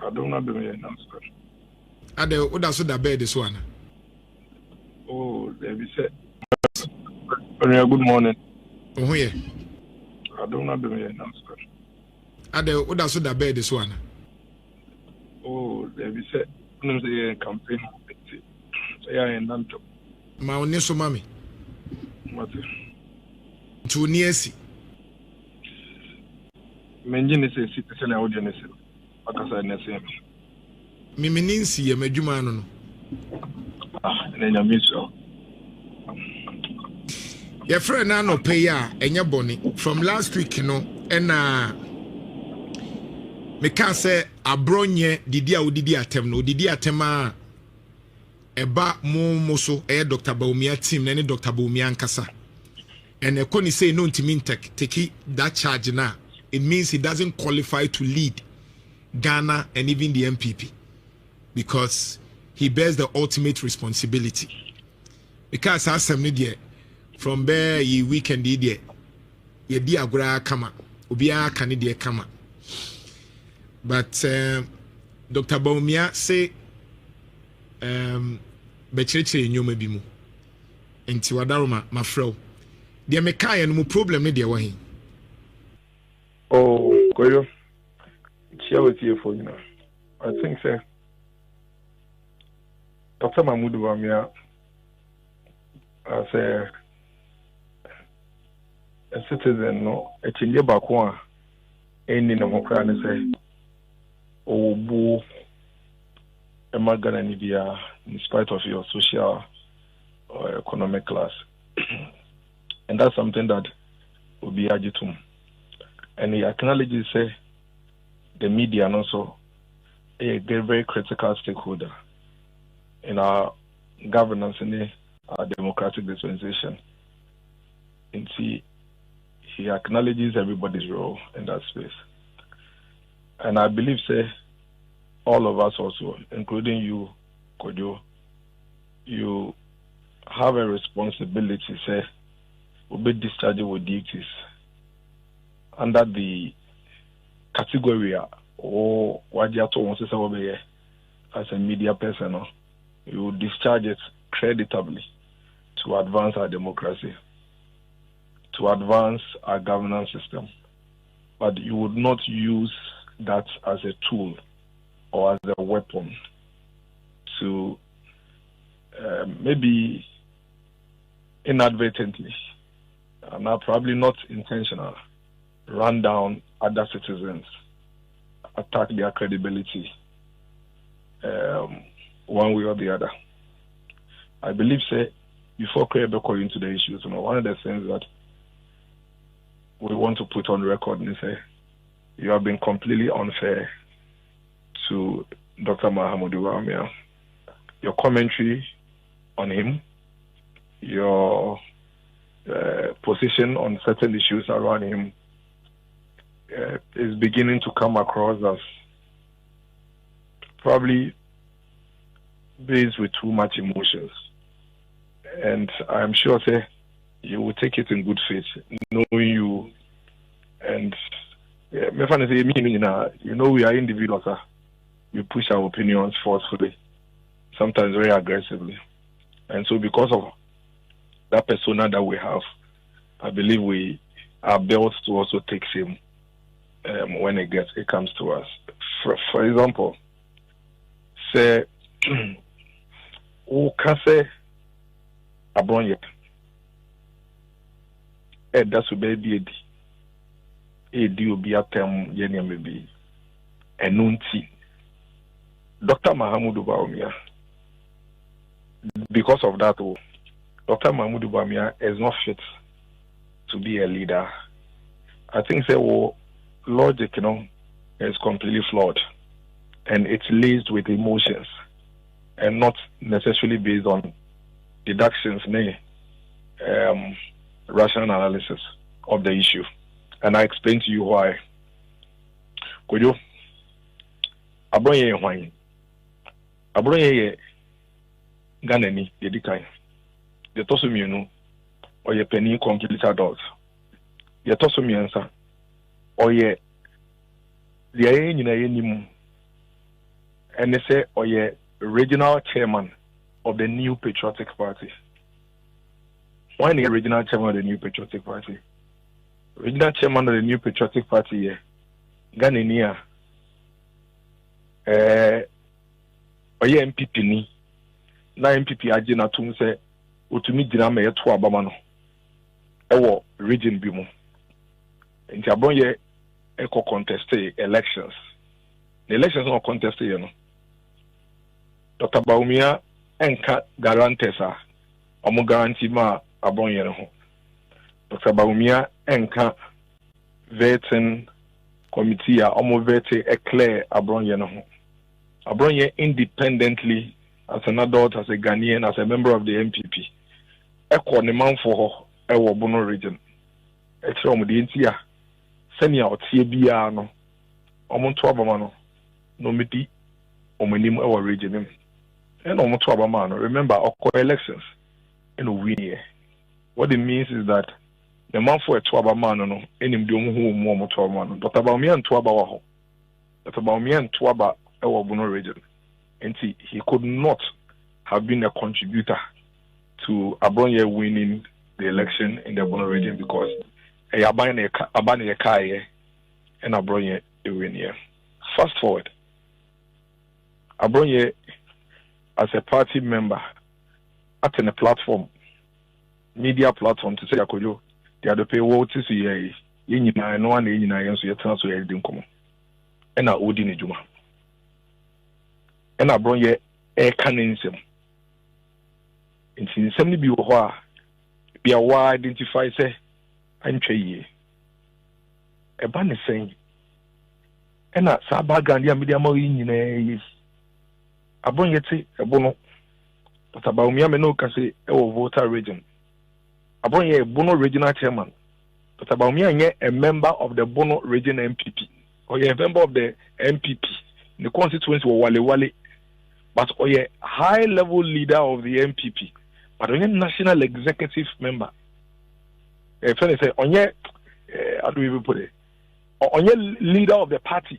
I don't know the answer. Ade oda so da bed this one. Oh, there be said. Good morning. Oh yeah. I don't know the answer. Ade oda so da bed this one. Oh, there be said. No say campaign. Yeah, and Nanto. Ma oni so mami. What? To niesi. Menjini say citizen audience. Akasa na say. Mimininsi ye madwuma no no. Ah, nenya miso. Your friend na no pay ya enya boni from last week no ena me can say abronye didi a odidi atem no odidi atema eba mo so Dr. Bawumia team na Dr. Bawumia nkasa and ekoni say no ntimi take that charge na it means he doesn't qualify to lead Ghana and even the MPP because he bears the ultimate responsibility because as some there from there ye weekend ye di agora kama obiya kanide kama but Dr. Bawumia say bechirechire nyoma bi mu enti wadaroma mafrew de me kai no mu problem ne de wo hin Oh, Koyo. Share with you for you know. I think so. Dr. Mahmoud Bawumia as a citizen no echinje bako a eni na mokra ne say obu emagana ni bia in spite of your social or economic class. And that's something that will be agitum. And he acknowledges say the media and also a very critical stakeholder in our governance in our democratic dispensation. And he acknowledges everybody's role in that space. And I believe, say, all of us also, including you, Kojo, you have a responsibility, say, will be discharged with duties under the category or what you wants to say over here as a media person. You discharge it creditably to advance our democracy, to advance our governance system. But you would not use that as a tool or as a weapon to maybe inadvertently, probably not intentional, run down other citizens, attack their credibility one way or the other. I believe, say, before Kwebeko into the issues, one of the things that we want to put on record is say, you have been completely unfair to Dr. Mahama Bawumia. Your commentary on him, your position on certain issues around him is beginning to come across as probably based with too much emotions. And I'm sure, say, you will take it in good faith, knowing you. And you know, we are individuals. We push our opinions forcefully, sometimes very aggressively. And so because of that persona that we have, I believe we are built to also take him when it comes to us. For example, say, who can say Abronye? That's a baby. Will be a term, maybe a nunti. Dr. Mahama Bawumia, because of that, Dr. Mahama Bawumia is not fit to be a leader. I think the logic, is completely flawed, and it's laced with emotions, and not necessarily based on deductions, rational analysis of the issue. And I explain to you why. Could you? Abronye Ghana ni yedikai. The tosumienu or ye penny complete adult. Ye tosumiensa or ye the ayenimu and they say, oh yeah, regional chairman of the New Patriotic Party. Why the regional chairman of the New Patriotic Party? Regional chairman of the New Patriotic Party, yeah, Ghanaian, oh yeah, MPP ni, na MPP agina tum say, utumi dina me yetu abamano, ewo region bimo. Inti abon ye eko conteste elections. The elections are contested, you know. Dr. Bawumia enka garantesa, omo guarantee ma abon ye no. Dr. Bawumia enka vetting committee a omo vete eclair abon ye no. Abon ye independently as an adult, as a Ghanaian, as a member of the MPP. Eko ne man for ewo Bono region. Ekse omo di intia senia otie bia no. Omo to abamano. No miti omonim our region and almost abamano. Remember our elections in a win. What it means is that the man for a twabamano no enim dum who more twabamano. Dr. Bawumia and Twabaho. Dr. Bawumia and Twaba our Bono region. And he could not have been a contributor to Abronye winning the election in the Bono region because a Abane Kaye and Abronye win here. Fast forward. Abronye, as a party member, at a platform, media platform to say, Akojo, they are the pay what to see a no one in a so you transfer everything come. And I would in Juma. And Abronye, a canism. In some be a wide identify, say, I'm Chay. A banner saying, and at Sabagandia media marine. Abon yeti ebono but Bawumia me no ka say e wo voter region abon ye Bono regional chairman but Bawumia nye a member of the Bono region MPP or ye a member of the MPP the constituency wo wale but or ye high level leader of the MPP but onye national executive member if any say onye how do we put it onye leader of the party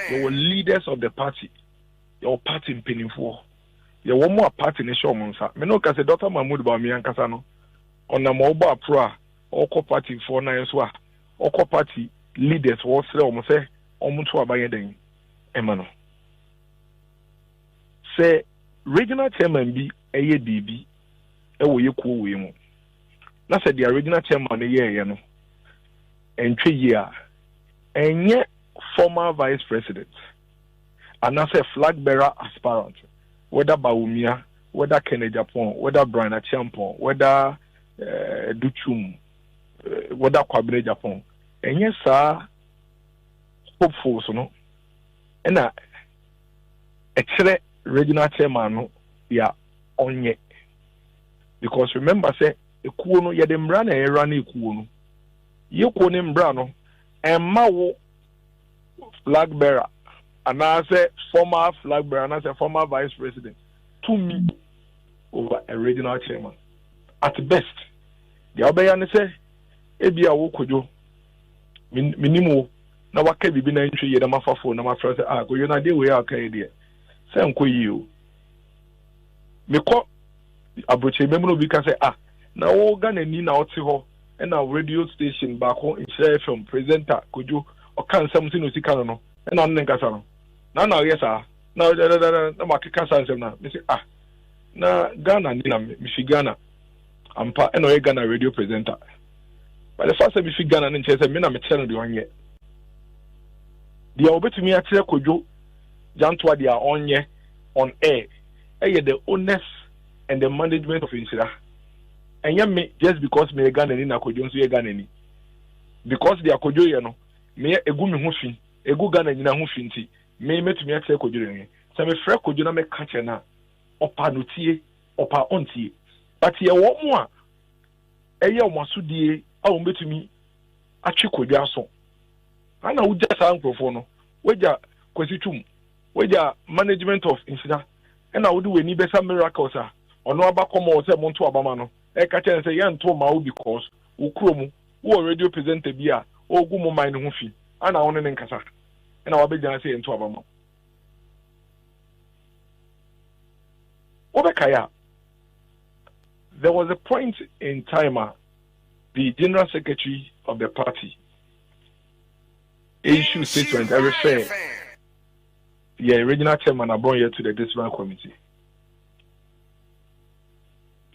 There were leaders of the party. Your party in Penifo. There were more party in the show, Monsa. Menoka said, Dr. Mahmoud Bawumia Kasano. On a mobile pro, Oko party for Naiswa. Oko party leaders was almost say, almost to Abayading. Emano. Say, regional chairman be a DB. Ewo Yoku Wimu. That's the original chairman a year, you know. And 3 years. And yet, former vice president, and as a flag bearer aspirant, whether Bawumia, whether Agyapong, whether Brian Agyapong, whether Duchum, whether Kwabene Agyapong, and yes, sir, hopeful, so no, and actually, regional chairman, yeah, on yet, because remember, say, a kuno, yadem run a run kuno, you kunim brano, and Mawo. Flag bearer, and I say former flag bearer, and I say former vice president, to me over a regional chairman. At best, the Obayane say, Ebia Wokojo, minimo, na wake bibi na entry ye na mafafo na mafra say go you na dey we aka dey say nko yi o me ko abroche memu no bi ka say na wo ga na ni na oti ho e na radio station back on in FM presenter kojo o kan something no sika no e na nne nkasa no na yes na makika sansem na me say na Ghana ni na me fi Ghana ampa e no ye Ghana radio presenter. But the first time we figure Ghana and say me na me tell the one yet. The obetumi akyere kojo jantwa they are on air. The owners and the management of Insira. And me just because me Ghana ni na kojo nso ye Ghana ni. Because they are kojo ye no. Me egu me ho fi. Egu Ghana ni na ho fi nti. Me metumi akyere kojo ni. So me frɛ kojo na me ka kyerɛ na opa notie, opa ontie. But ye wo mo a eye o masudie a wo betumi atwe kodwa so. Ana wo just an profo no. Weja kwesitum. Weja management of Insida. And I would do any better miracles. Or no abakomo or say Monto Abamano. I can say yan to ma because Ukromu, who already presented beer, or Gumo mine hufi, and I own in Kasa. and our big say into Abama. Obekaya, there was a point in time, the general secretary of the party issued statement every fair. The original chairman are brought here to the disciplinary committee.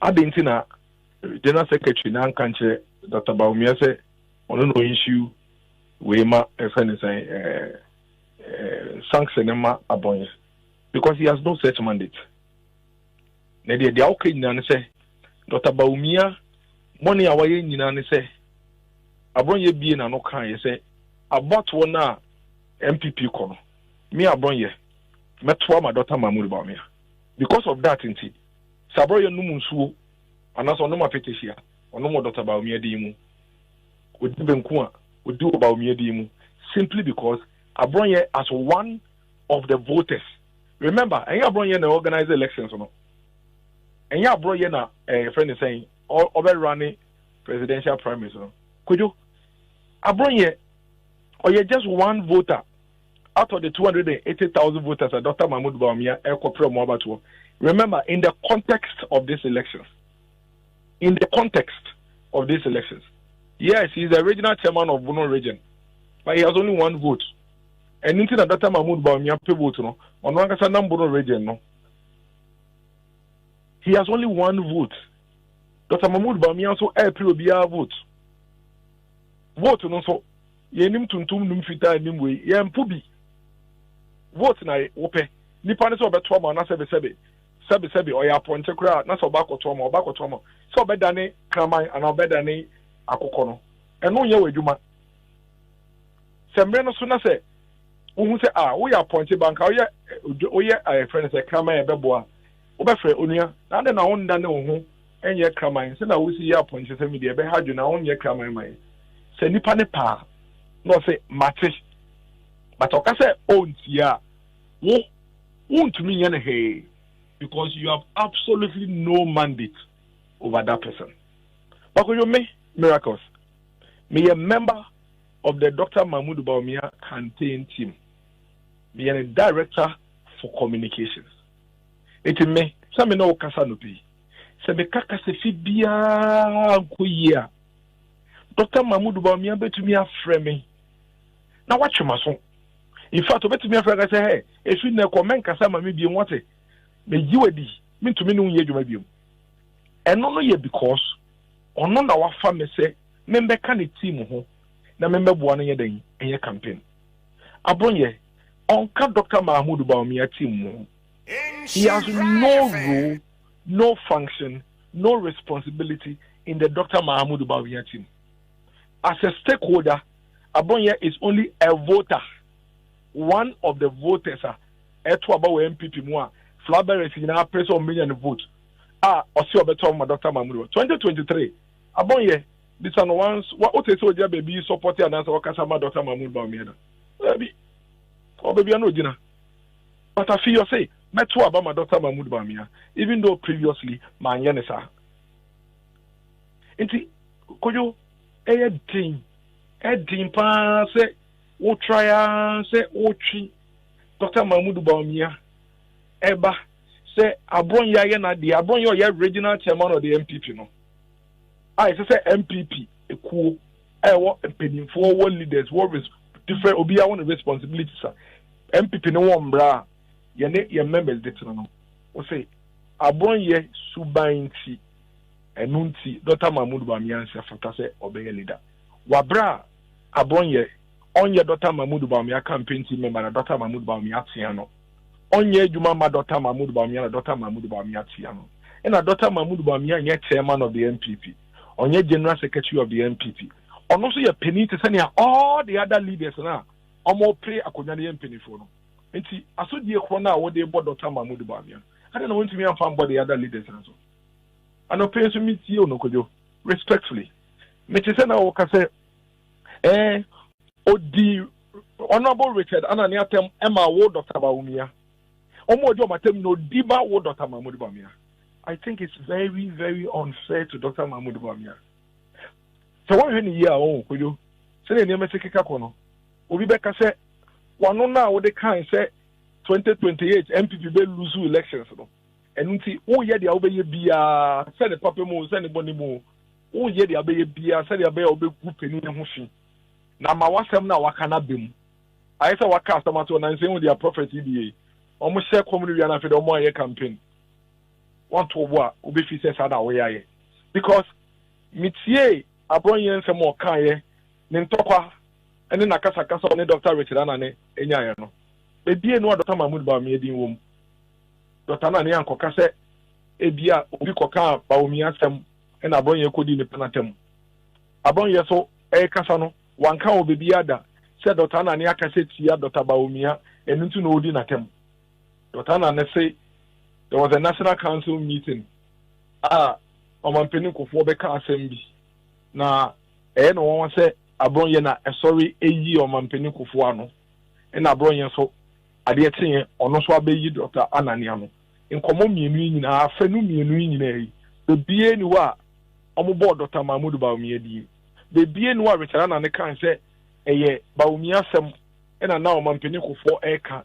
Adentina, general secretary now can't Dr. Bawumia say on no issue we ma sanction abon because he has no such mandate. Na the okay nyina say Dr. Bawumia money awaye nyina ne say abon ye bie na no kan say about one na MPP kono me abon ye metwa ma Dr. Bawumia because of that inti sabro ye num nsuo anaso no ma petehia ono mo Dr. Bawumia di mu odi benku a odi Bawumia di mu simply because abon ye as one of the voters. Remember abon ye na organize elections no. And ya bro na friend is saying over running presidential primaries. Could you abronye or you just one voter out of the 280,000 voters that Dr. Mahmoud Bawumia remember in the context of these elections. In the context of these elections. Yes, he's the regional chairman of Bono region, but he has only one vote. And into the Dr. Mahmoud Bawumia vote no on one Bono region no. He has only one vote. Dr. Mahmoud Bawumia also April be a vote. Vote no so yenim tuntum num fita nim we yem pubi. Vote na ope. Nipa ne so beto ma na sebe o ya ponche kura na so ba koto ma so be dane kraman ana be dane akokọ no. Eno ye wadwuma. Sembre no so na se wo se wo ya ponche banka wo ye friend say kraman e beboa. Obefre onua na de na wonda ne wo ho enye kraman se na wo si ya ponche se media be hadwo na wonye kraman mai se nipa ne pa no se mate but oka se ontia wo wontumi nya ne he because you have absolutely no mandate over that person. But you me miracles me a member of the Dr. Mahmoud Bawumia campaign team, me a director for communications. Eti me sa me no kasa no bi se me kaka se fi bia nko yia Dr. Mahmoud Bawumia betumi afrɛ me na watwema so in fact betumi afrɛ ka say hey if you na comment kasa ma me bi nwote me yiwadi me ntumi no yɛ dwuma biom ɛno no yɛ because ɔno na wafa me sɛ me mbɛka ne team ho na me mbɛboa no yɛ dan ɛyɛ campaign abronye onka Dr. Mahmoud Bawumia team ho. He has no role, no function, no responsibility in the Dr. Mahmoud Bawumia team. As a stakeholder, Abonye is only a voter, one of the voters. Eto about MPP more. Flabber is now press on million vote. Osio beto ma Dr. Mahmoud. 2023. Abonye this one once what oteso baby support and answer wakasama Dr. Mahmoud Bawumia. Baby, baby no jina. But I feel you say. Metro about my Dr. Mahmoud Bawumia, even though previously my yanesa. Inti koyo edin pa se o try se o tri Dr. Mahmoud Bawumia eba se abronya ye na de abronya ye regional chairman of the MPP no. I say MPP ekuo wo penimfo wo leaders wo different obi a one responsibilities MPP no one bra ye members de no o say abronye subanti enunti Dr. Mahmoud Bawumia se fata se obeye leader wabra abronye onye Dr. Mahmoud Bawumia campaign team member na Dr. Mahmoud Bawumia tia no onye adwuma ma Dr. Mahmoud Bawumia na Dr. Mahmoud Bawumia tia no na Dr. Mahmoud Bawumia nye chairman of the MPP onye general secretary of the MPP ono so ye penny to say all the other leaders na omo pray akonya ne penny for no nti asodie kro na wo de bo Dr. Mahmoud Bawumia I don't want to me am the other leaders and so and opinion to meet you no kojo respectfully me te say na wo ka say odi honorable Richard anani atem Emma wo Dr. Bawumia omo ojo matem no diba wo Dr. Mahmoud Bawumia. I think it's very, very unfair to Dr. Mahmoud Bawumia. So what you hear oh kojo say the name sekeka kono obi beka say one now with the kind say 2028 MPP be lose elections no and nti wo ye dia obeye bia say the papa mo say the boni mo wo ye dia obeye bia say dia be obegu pani ho fi na ma wasem na waka na bem I say waka asamato na nse wo dia prophet EBA omo share community na fe de omo aye campaign want to wo obe fi say sada wo yaye because mitie abronye nse mo kan ye ne ntokwa ene na kasa ne Dr. Richard Anane enyaye no ebie no Dr. Mahmoud Bawumia din wom Dr. Anane ankoka se ebia obi koka Bawumia sem ena abronye kodi ne penatem abronye so kasa no wanka obebi ada se Dr. Anane akase tia Dr. Bawumia enu ntu no odi natem Dr. Anane say there was a national council meeting omampeni kofo beka assembly na no won say abronye na sorry eyi omampeni kofo ano na abronye so ade etinye ono so abeyi Dr. Anane ano nkomo mienu nyina afanu mienu nyina yi bebie ni wa omobo Dr. Mahmoud Bawumia di bebie ni wa Richard Anane kan say eye Bawumia sem na omampeni kofo eka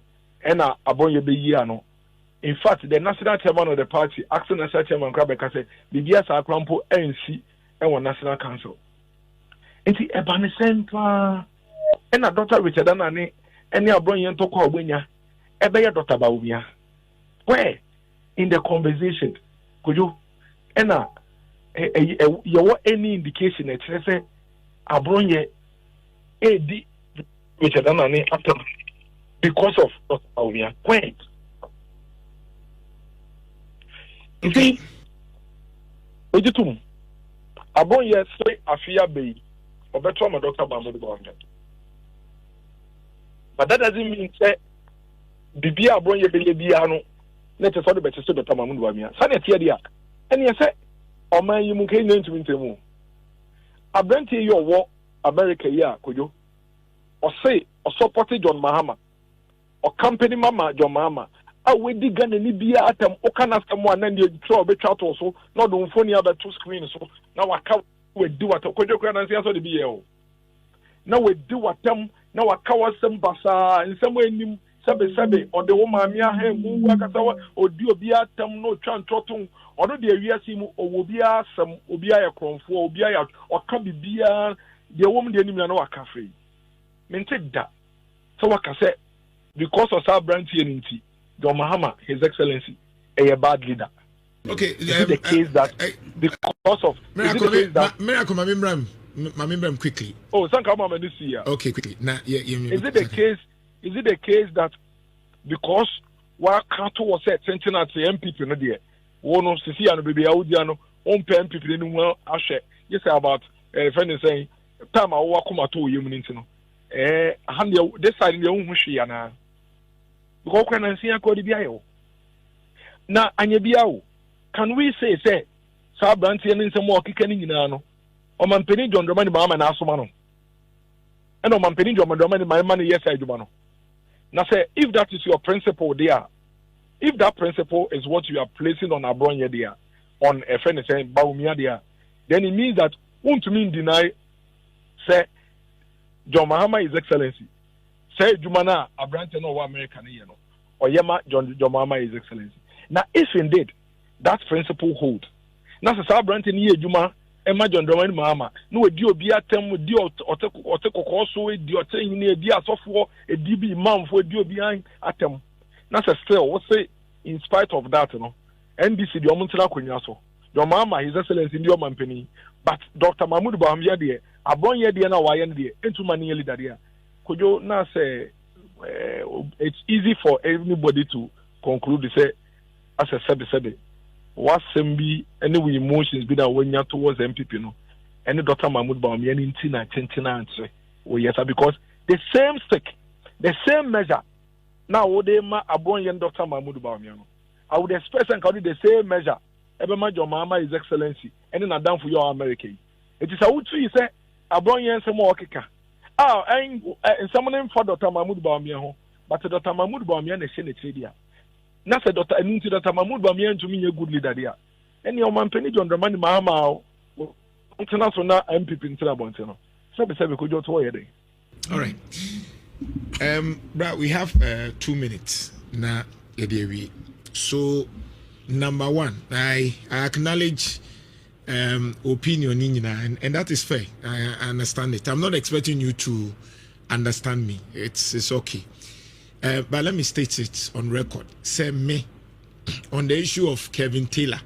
na abronye beyi ano. In fact, the national chairman of the party, acting national chairman Krabeka said, the BS Akrampo ANC and National Council. And the Ebony Central and a Dr. Richard Anane and your brilliant to call Winya, a bear Dr. Bawumia. Where in the conversation could you and your any indication that say a bronye AD Richard Anane after because of Dr. Bawumia? Where? See, Ojitum, Abon yes, say Afia Bay, or better, my Dr. Mahmoud Bawumia. But that doesn't mean say Bibia Abon Yebiano, let us all the better to Dr. Mahmoud Bawumia. Sunny Tiadia, and you say, or man, you can into Wintermo. I bring to your war, America, yeah, could you? Or say, or supported John Mahama, or company Mama John Mahama. We dig and any beer at them, or can ask someone and you throw a bit out also, not on phone other two screens. So now I can't do what could you can answer the BL. Now we do what them, now I cover some basa in some way, Sabe, or the woman, or do a beer them no chan totum, or no dear Yasim, or will be some Obia Cron for Obia, or can be beer, the woman the enemy no a cafe. Maintain that. So what I say, because of our brand TNT. John Mahama, His Excellency, a bad leader. Okay, is it the case that because of Mamimbram quickly. Oh, thank you, this year. Okay, quickly. Now, is it the case? Is it the case that because what can't was said, sending at the MPP no dear, one of Sisi and baby Audiano, on MPP anyone I share. Yes, about a friend is saying, time I walk come to you, Minintino. This side in the own Shiana. Because when I see a code biao. Now, Anyabiao, can we say, Sabranti and some more kicking in ano? Or Mampeni John Domani Mahama and Asomano. And on Mampeni John Domani, my money, yes, I do. Now, say, if that is your principle there, if that principle is what you are placing on Abronya there, on a friend saying Bawumia there, then it means that won't mean deny, say, John Mahama is Excellency. Say Jumana Abrante no American or Yama John Mahama is Excellency. Now, if indeed that principle hold, now Abrante ni Juma Emma John Mahama no dio bia tem dio oteko also dio ten ni dia sofo a DB imam for dio behind atem. Now still what say in spite of that NDC the omuntila kwanya so John Mahama His Excellency ndio mampeni but Dr. Mahmoud Bawumia de abonye de na waye de entuma ni leader there. Could you now say it's easy for anybody to conclude to say as a said what some be any emotions be that when you're towards MPP no any Dr. Mahmoud Bawumia in Tina answer yes because the same stick, the same measure now would they ma abon Dr. Mahmoud Bawumia no I would expect and call it the same measure every man John Mahama His Excellency and then down for your America it is a would you say abon some more kicker. And someone for Dr. Mahmoud Bawumia, but Dr. Mahmoud Bawumia is in the trade. Now, Dr. Mahmoud Bawumia to me a good leader there. And your man Penny John Dramani Mahama, international MPP in Trabontino. Sabe could you to all right. Brad, we have 2 minutes now. So, number one, I acknowledge opinion and that is fair. I understand it. I'm not expecting you to understand me. It's okay. But let me state it on record. Say me on the issue of Kevin Taylor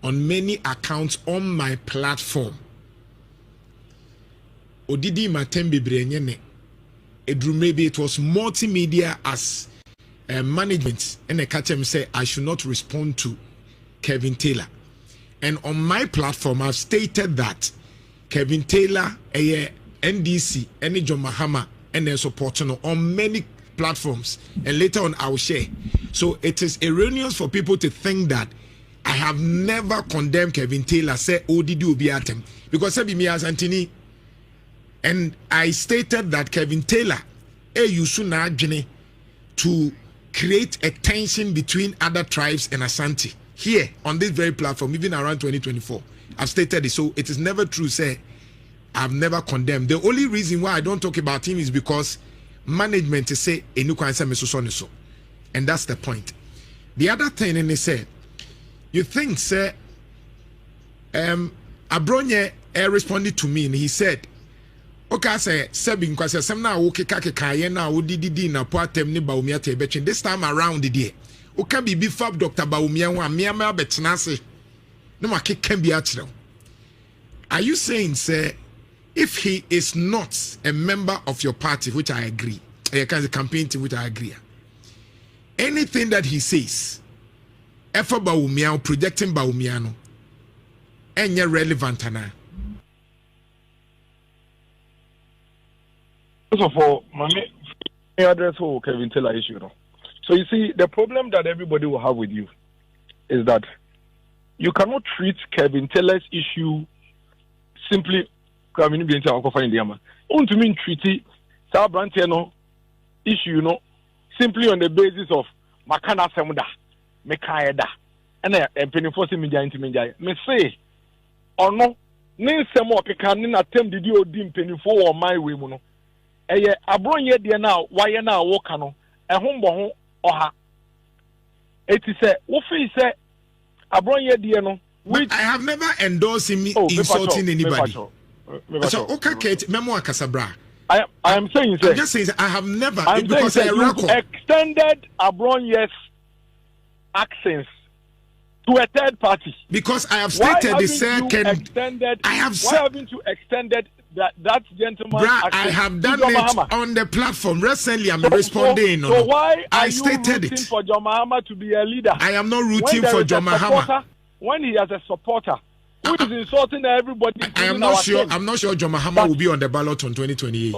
on many accounts on my platform. Odidi Matembe Brenyene. Maybe it was multimedia as management, and the catch him say I should not respond to Kevin Taylor. And on my platform, I've stated that Kevin Taylor, NDC, and John Mahama, and their supporting on many platforms. And later on, I'll share. So it is erroneous for people to think that I have never condemned Kevin Taylor, say, oh, did you be at him? Because I be me as Anthony. And I stated that Kevin Taylor, to create a tension between other tribes and Asante. Here, on this very platform, even around 2024, I've stated it. So it is never true, say, I've never condemned. The only reason why I don't talk about him is because management is say, and that's the point. The other thing, and they said, you think, say, Abronye responded to me, and he said, okay, say, Sabin, because some now, okay, Kakayena, Udidi, na Poatem, ni Bawumia Tebechin. This time around the day. Okay, be fab Dr. Bawumia, Miama Betnase. No, my kick can be actual. Are you saying, sir, if he is not a member of your party, which I agree, a campaign team, which I agree, anything that he says, ever Bawumia, projecting Bawumiano, any relevant now? First of all, my address for Kevin Taylor issue. So you see, the problem that everybody will have with you is that you cannot treat Kevin Taylor's issue simply. I mean, being to mean treaty Sabrantiano issue, simply on the basis of Makana Samuda, Mekaeda, and penny media into media. Me say, or no, name some more can attempt the deal dim penny for my way, mono. Abronye dia now, why now walk no, a home oha. It is a wofi say Abronye dia no. I have never endorsed him insulting anybody. So okay, Kate, Memoir Casabra. I am saying, sir. I'm just saying, I have never. I'm because saying, I record. Extended Abronye's accents to a third party. Because I have stated the second. Why haven't you extended that gentleman? I have done it on the platform recently. I'm responding. So why are you rooting for John Mahama to be a leader? I am not rooting for John Mahama. When he has a supporter who is insulting everybody, I am not sure. I'm not sure John Mahama will be on the ballot on 2028.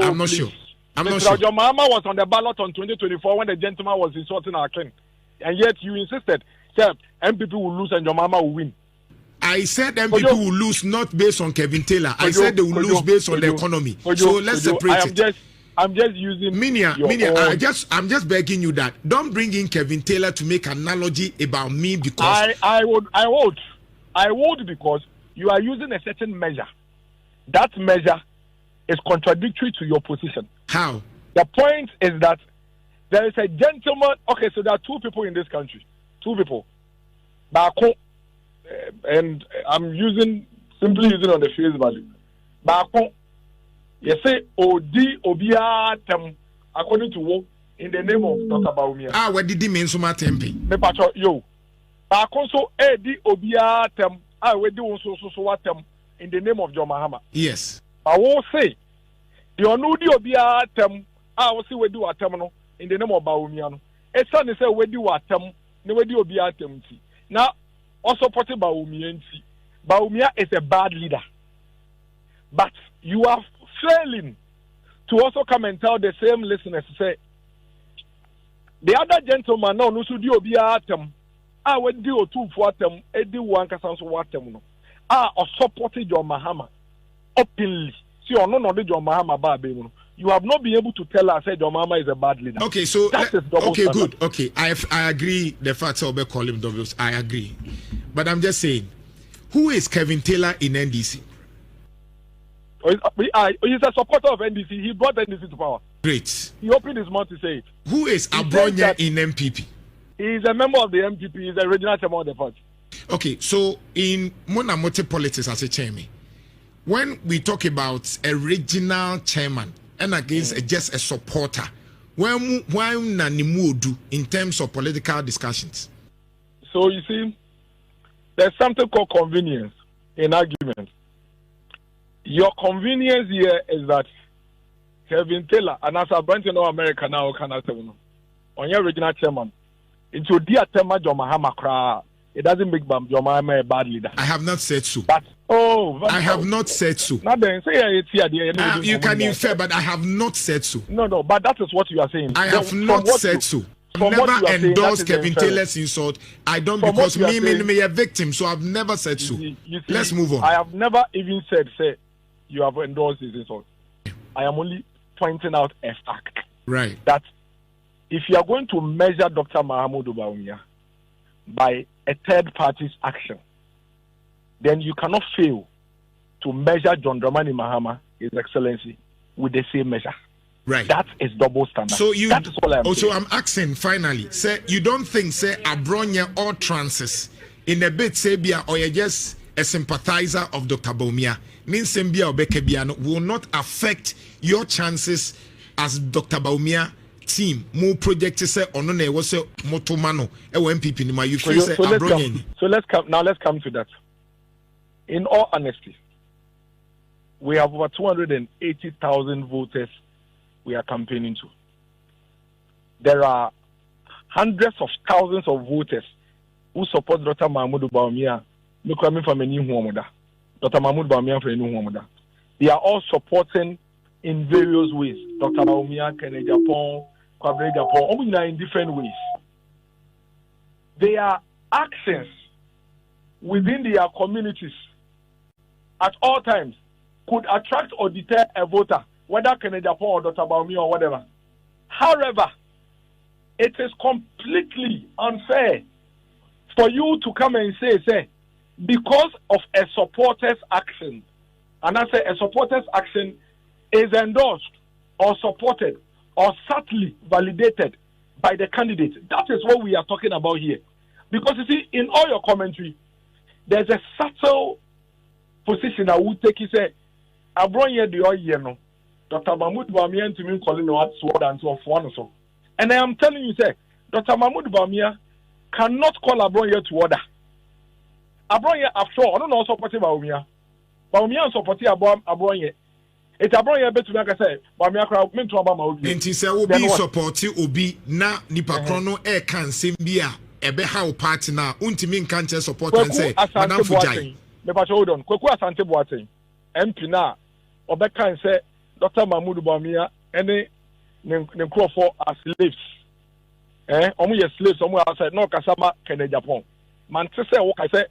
I'm not sure. I'm not sure. John Mahama was on the ballot on 2024 when the gentleman was insulting our king, and yet you insisted, sir, MPP will lose and John Mahama will win. I said MPP will lose not based on Kevin Taylor. I said they will lose based on the economy. So let's separate it. I'm just using Minia. I'm just begging you that don't bring in Kevin Taylor to make analogy about me because I would because you are using a certain measure. That measure is contradictory to your position. How? The point is that there is a gentleman. Okay, so there are two people in this country. Two people. Bako, and I'm simply using on the face value. Bako. You say Odi Obiatem according to what in the name of Dr. Bawumia. What did he mean so much tempe? Me pacho yo. Ba konso Edi Obiatem we do so watem in the name of John Mahama. Yes. I will say the onudi Obiatem we see we do atem no in the name of Bawumia no. E son say we do atem ne we do Obiatem ti. Now also supporting Bawumia nti. Bawumia is a bad leader. But you are failing to also come and tell the same listeners to say the other gentleman now no sudi obi atem we di otu for atem edi wan kasa so watem no or supported John Mahama openly see or no John Mahama ba be no you have not been able to tell us that John Mahama is a bad leader. Okay, so okay, good. Okay, I agree the fact that we call him doubles. I agree, but I'm just saying, who is Kevin Taylor in NDC? He's a supporter of NDC. He brought NDC to power. Great. He opened his mouth to say it. Who is Abronya in MPP? He is a member of the MPP. He is a regional chairman of the party. Okay, so in Monamote politics as a chairman, when we talk about a regional chairman and against just a supporter, why Nanimudu in terms of political discussions? So you see, there's something called convenience in argument. Your convenience here is that Kevin Taylor and as a branch in America now can on your regional chairman into dear Tema Mahama cry. It doesn't make Mahama a bad leader. I have not said so. But I have not said so. Now then, say it's here. You can infer, but I have not said so. No, but that is what you are saying. I have not said so. I've never endorsed Kevin Taylor's insult. I don't because me a victim, so I've never said so. You see, let's move on. I have never even said, you have endorsed his insult. I am only pointing out a fact. Right. That if you are going to measure Dr. Mahama Bawumia by a third party's action, then you cannot fail to measure John Dramani Mahama, His Excellency, with the same measure. Right. That is double standard. So that is all I'm saying. I'm asking finally, say you don't think Abronya or Transis in a bit say bia or you just a sympathizer of Dr. Bawumia means Sembia or Bekebiano will not affect your chances as Dr. Bawumia team more project say onone was say motomano e MPP ni ma you feel say Abronya. So let's come to that. In all honesty, we have over 280,000 voters we are campaigning to. There are hundreds of thousands of voters who support Dr. Mahama Bawumia. Dr. Mahama Bawumia for any. They are all supporting in various ways. Dr. Bawumia, Agyapong, Agyapong, in different ways. Their actions within their communities at all times could attract or deter a voter, whether Agyapong or Dr. Bawumia or whatever. However, it is completely unfair for you to come and say, because of a supporter's action, and I say a supporter's action is endorsed or supported or subtly validated by the candidate. That is what we are talking about here. Because you see, in all your commentary, there's a subtle position I would take. You say, Abronya the Oyeno, Dr. Mahama Bawumia to me calling no sword and so on. And I am telling you, say, Dr. Mahama Bawumia cannot call Abronya to order. Abronya, after all, I don't know supporting Bawumia. Bawumia supporting Abronya. It's Abronya bet to make a say, Bawumia crowd meant to Obama. And he said, Obi supporting Obi na nipa chrono can simbia ebe how party na untimin can't support and say, Madam Fujai. But hold on, Kweku Asante Boateng, MP na, Obeka and say, Dr. Mahama Bawumia, any Nkrofo as slaves. Omu ye slaves, omu outside, no Kasama, Agyapong. Man, to say, what I say,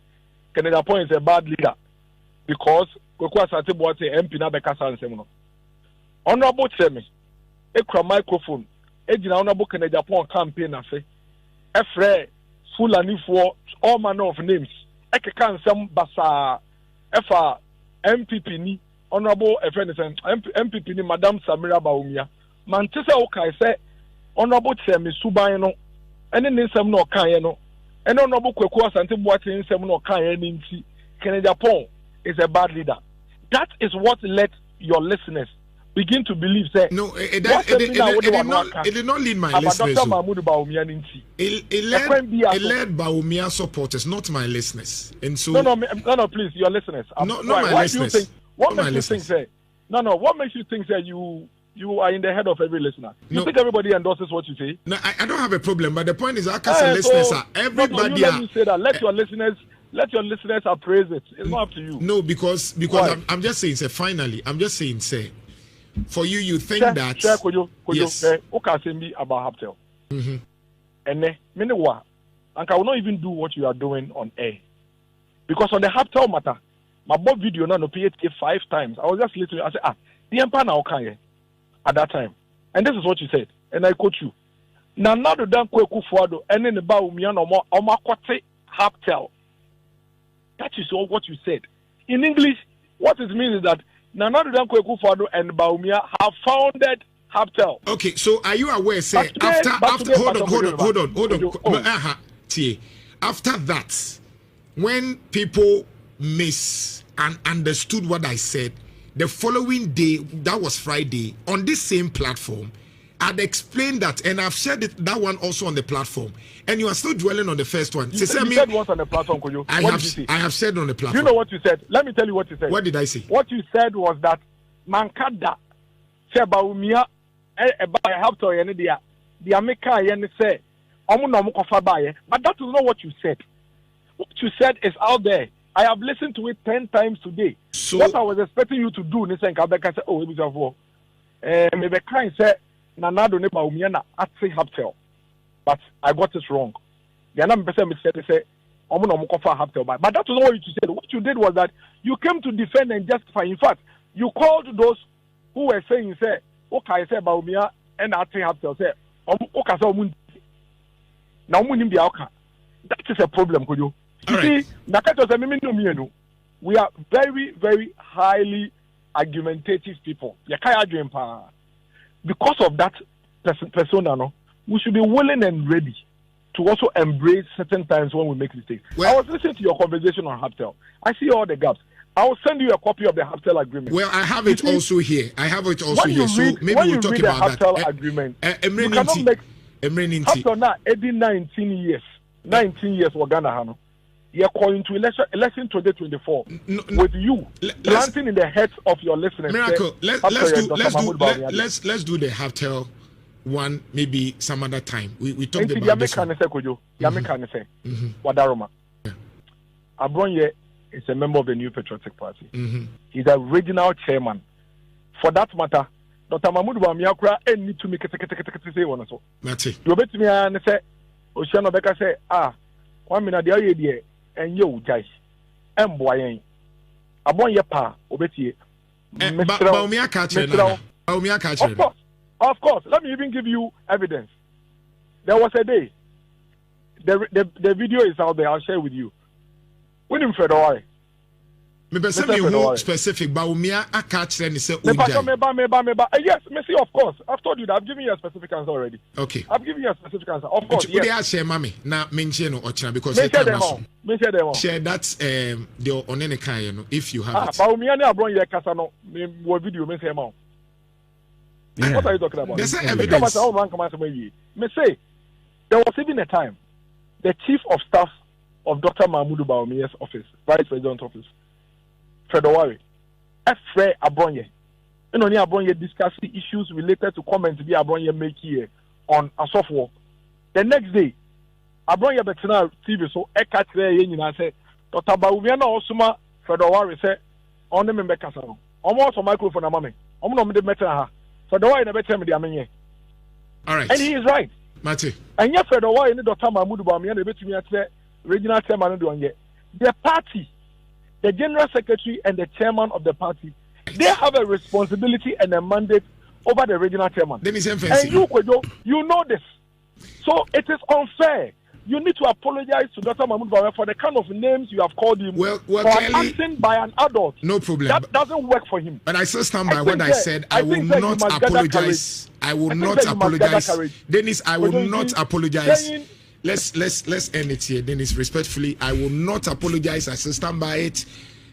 Agyapong is a bad leader because Kweku Asante Boateng, MP na Beka Sansemuno. Honorable Semi, Ekra microphone, Ejina Honorable Agyapong campaign, I say, Efre, Fulani for all manner of names. Eke some basa efa MPP ni honorable MPP ni Madam Samira Bawumia man tise okay say honorable Chemi Suban no ene nsem no kan no ene honorable Kweku Asante Boateng nsem no kan ni nti Agyapong is a bad leader. That is what let your listeners begin to believe say no it did not lead my listeners. Dr. Mahama Bawumia nti it led Bawumia supporters, not my listeners. And so no, please, your listeners. Not my listeners. What makes you think say what makes you think that you are in the head of every listener? You think everybody endorses what you say? No, I don't have a problem, but the point is our listeners are everybody let me say that. Let your listeners appraise it. It's not up to you. No, because I'm just saying, say finally, I'm just saying, say for you think that yes. Okay, about Haptel. And meanwhile, I will not even do what you are doing on air. Because on the Haptel matter, my board video now no PHK 5 times. I was just listening. I said, the empire now can at that time. And this is what you said. And I quote you. Now the dan Kweku Fuado and then the Bawumia no more Omakote Haptel. That is all what you said. In English, what it means is that Nana Danko Akufo-Addo and Bawumia have founded Haptel. Okay, so are you aware, say, Hold on. After that, when people miss and understood what I said, the following day, that was Friday, on this same platform, I'd explained that, and I've shared that one also on the platform. And you are still dwelling on the first one. You said once on the platform, Kojo. I have said on the platform. You know what you said? Let me tell you what you said. What did I say? What you said was that Mankada, Bawumia, helped or any dia, the America say, but that is not what you said. What you said is out there. I have listened to it 10 times today. So what I was expecting you to do, Nisenka Beka say, oh, it was maybe kind say, Nanado ne Bawumia na ati Haptel. But I got it wrong. The other person said, but that was not what you said. What you did was that you came to defend and justify. In fact, you called those who were saying, say, okay, say Bawumia and ati Haptel, say, okay, so now that is a problem, could you? You see, we are very, very highly argumentative people. Because of that persona, no, we should be willing and ready to also embrace certain times when we make mistakes. Well, I was listening to your conversation on Haptel. I see all the gaps. I will send you a copy of the Haptel agreement. Well, I have it also here. So maybe we'll talk about that. Haptel agreement, you cannot make Haptel now 19 years. 19 years for Ghana. You're calling to election 2024 with you planting in the heads of your listeners. Miracle. Let's do the Haptel one maybe some other time. We talked about this one. Wadaroma. Abronye is a member of the New Patriotic Party. He's a regional chairman. For that matter, Dr. Mahmoud Bawumia and need to make say one so. That's it. You bet me and say, Oceano Becca say, 1 minute the idea and you guys and boy. Abonye pa obeti. Bawumia catcher. Of course. Let me even give you evidence. There was a day. The video is out there. I'll share with you. When in Federal. Specific Bawumia a catcher and say yes, Messi, of course. I've told you that. I've given you a specific answer already. Okay. I've given you a specific answer. Of course. Yes. Share mommy. Now mention Ochina because share that's the on any kind, if you have it. Bawumia ne abron ye kasa no video me say ma. What are you talking about? There's evidence. Me say there was even a time the chief of staff of Dr. Mahmoud Bawumia's office, Vice President office, Federal, F. Abronye. You know, Abronye discussing issues related to comments the Abronye make here on a software. The next day, Abronye Betina TV so Ekatre Yen say Dr. Bawumia na Osuma Federal say on the member Casano. Almost a microphone a mommy. I'm not the better ha. Federal never tell me the amenye. All right. And he is right. Matty. And yet Federal in Dr. Mahmoud Bawumia the between me regional chairman do on the party. The general secretary and the chairman of the party, they have a responsibility and a mandate over the regional chairman. And you, Kwejo, you know this. So it is unfair. You need to apologize to Dr. Mahmoud Bawumia for the kind of names you have called him for acting by an adult. No problem. That doesn't work for him. But I still stand by what I said. I will not apologize. I will not apologize. Dennis, I will not apologize. Let's end it here, Dennis. Respectfully, I will not apologize. I still stand by it.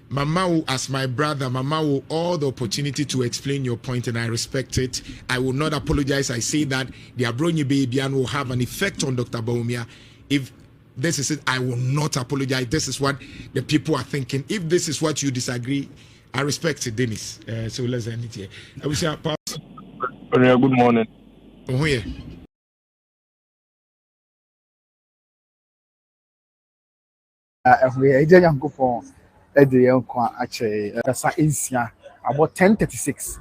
Mama, as my brother, Mama, all the opportunity to explain your point, and I respect it. I will not apologize. I say that the Abronye baby will have an effect on Dr. Bawumia. If this is it, I will not apologize. This is what the people are thinking. If this is what you disagree, I respect it, Dennis. So let's end it here. I wish you good morning. Oh, yeah. About 10:36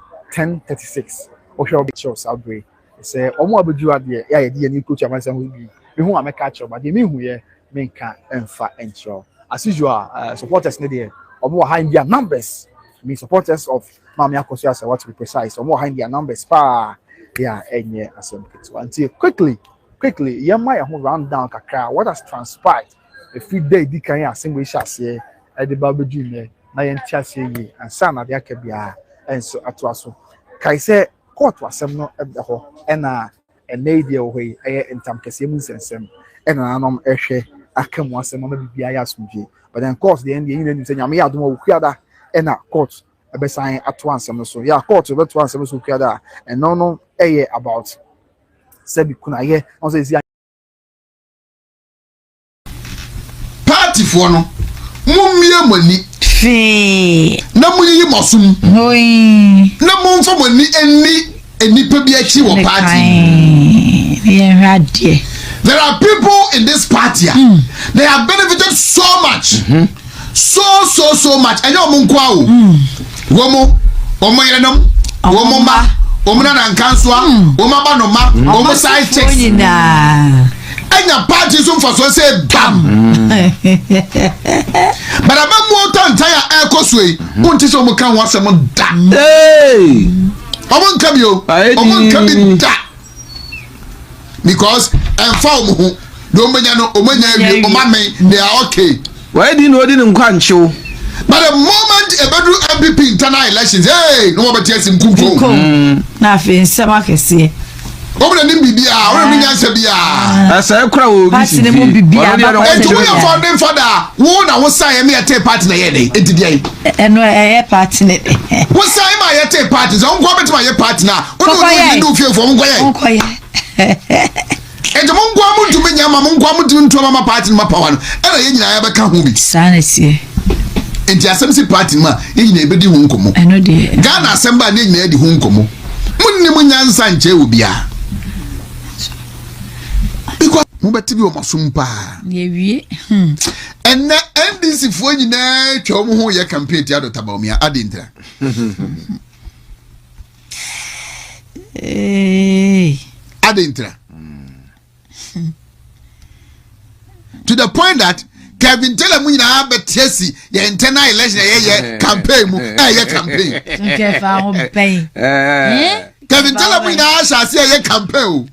ohwe pictures outbreak say omo abedu ade ya ye ni coach amansa hu bi me hu ameka cho but me hu ye me nka emfa entro as usual supporters ne there omo behind their numbers me supporters of Mama Akosia say what to be precise omo behind their numbers pa yeah enye asem kitu until quickly yema hu round down kakra what has transpired a few days di kan asem we shall say e de ba bedu me na ye ntia say yi ansa na de akabia enso atoaso kai se court wasem no ebe ho ena ene dia wo yi eye entam kese mu nsensem ena nanom ehwe akamu asem ma bibia ya asumdwe but then court the end yin nim se nyame ya adom okuada ena court ebe sign ato ansem so ya court ebe to ansem so okuada and no eye about sebi kuna ye on say party for no mummie mani fi na munyi mosum oi na mumfa mani enipa bi achi wo party yeah radie. There are people in this party they have benefited so much so much and you munkwa o womo omo yerenom womo ma womo na nkanswa womo ba no ma womo side chicks enya party so for so say bam but abamu tantaya ekosue unti so mo kan wasem da hey omo nkam yo omo nkam da because enfo mo do menya no omanya bi omame they are okay why didn't odi nkwancho but the moment ebedu MPP internal elections hey no more betia sim kunko na fe nsema kese obule nim bibia ora mi nyansa bia asa ekura wo bi si mo bibia ba e to your founding father wo na wo say me ete party na ye dey entidi ai eno e party ne wo say ma ye te party so nko betima ye party na wo no do fie fo nko ye ente mo ngwa mu dum nya ma mo ngwa mu dum nto mama party ma power no e na ye nyina ya be ka ho bi sanity enti asem si party ma ye nyina e be di ho nkomo eno de Ghana asem ba ne nyina e di ho nkomo munni mu nyansa nche obi a because mo beti bi o masumpa ye wie enne NDC fo nyina twa mo ho ye campaign ti Dr. Bawumia adintra adintra to the point that Kevin tell mu nyina betesi ye internal election ye campaign mu ye campaign nke fa ho pen Kevin tell mu nyina asase ye campaign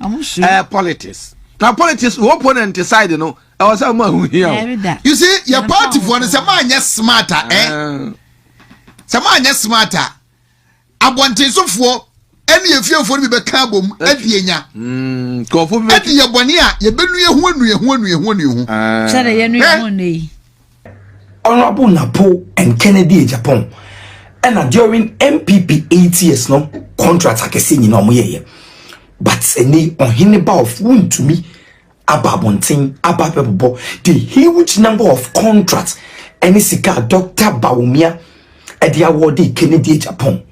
politics now politics one opponent decide no I was am who here you see your party for no say man nya smarter say man nya smarter abontensofuo ene yefiefo no be ka bom adienya kofo be adiye bone a ye benu yehu sare ye nu yehu nei Honorable Napo and Kennedy Agyapong and during MPP 8 years no contract akese nyina omoye but any on hineba of wound to me ababontin ababebo the huge number of contracts any sika Dr. Bawumia and the award Kennedy Agyapong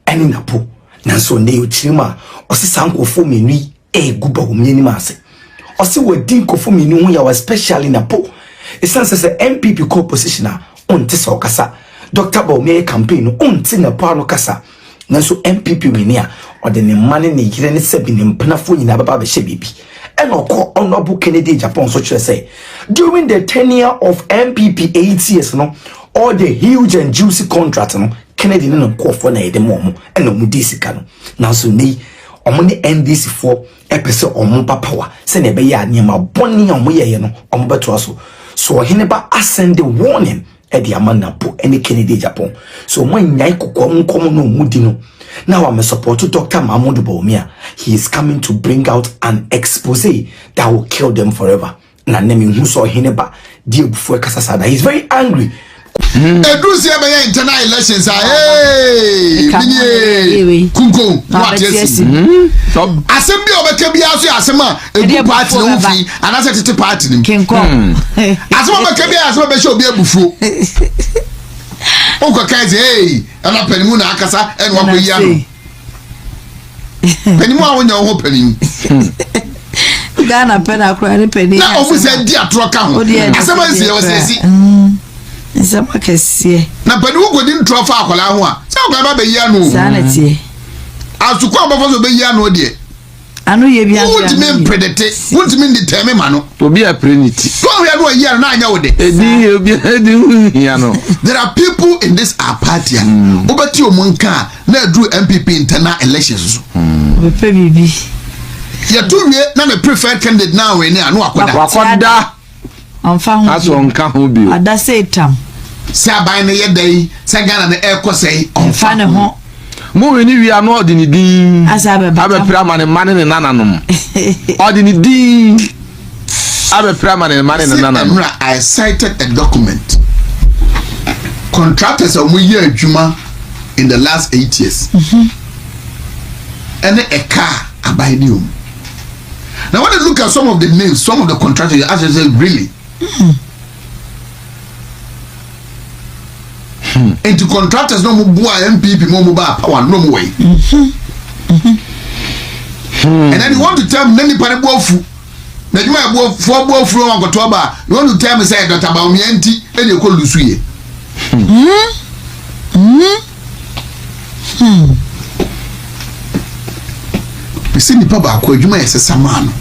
any Napo nanso ne ochirima osisanko fo meni egu Bawumia ni mase osi wedin ko fo meni hu ya wa especially Napo esan se MPP co-positioner onte so kasa Dr. Bawumia campaign onte Napo no kasa nanso MPP meni a ode ne mane ne yire ne sebi ne mpenafo nyina baba be shebibi enoko Honorable Kennedy Agyapong so chere say during the tenure of MPP 8 years no all the huge and juicy contracts no Kennedy no nkofo na yede mo ena mu disika no nanso nei omo ne NDC fo epese omo papawa se na ebe ya niam aboni omo yeye no omo beto so hineba ascend the warning e di amanapo ene Kennedy Agyapong so mo nyai kokko nkomo no mudi no now I'm a supporter Dr. Bawumia. He is coming to bring out an expose that will kill them forever. Na name who saw hineba deal before kasasada. He's very angry. Edrusi ebe internal elections hey kunko what yes assembly obeke bia so asema ebu party no fi anase tete party nim kenko asema obeke bia asema be show obi abufuo onko kaze hey ana panimu na akasa eno akoyi ano panimu a wonya ho panimu Ghana pena akura ne pani na omu se di atro ka ho asema nsi ye wosesi nsema kese na panimu godi ntro fa akola ho a se oga ba be yi ano sanity asuko abafo so be yi ano de anu ye bia won't mean predate won't mean determine mano obi a prenity so we are no year na anya wo de edi obi edi here no there are people in this our party obeti omunka na do MPP internal elections we pe bibi ya to wie na the preferred candidate now we ni anu akoda onfa ho aso nka ho bi ada say tam se aban ne ye dai se Ghana na ekosei onfa ne ho Mo ni wi ano odi ni din. Asabe pra mane ne nananom. Odi ni din. Abe pra mane ne nananom. I cited a document. Contractors are year adwuma in the last 8 years. And a car abiding home. Now when you look at some of the names, some of the contractors, you ask yourself, really? And to contractors, no more MPP, no more power, no more way. And then you want to tell me, Nanny Panabofu, that you might go for both from October. You want to tell me, say, that Bawumia and you call Lucy. We see the public, you may say, Saman.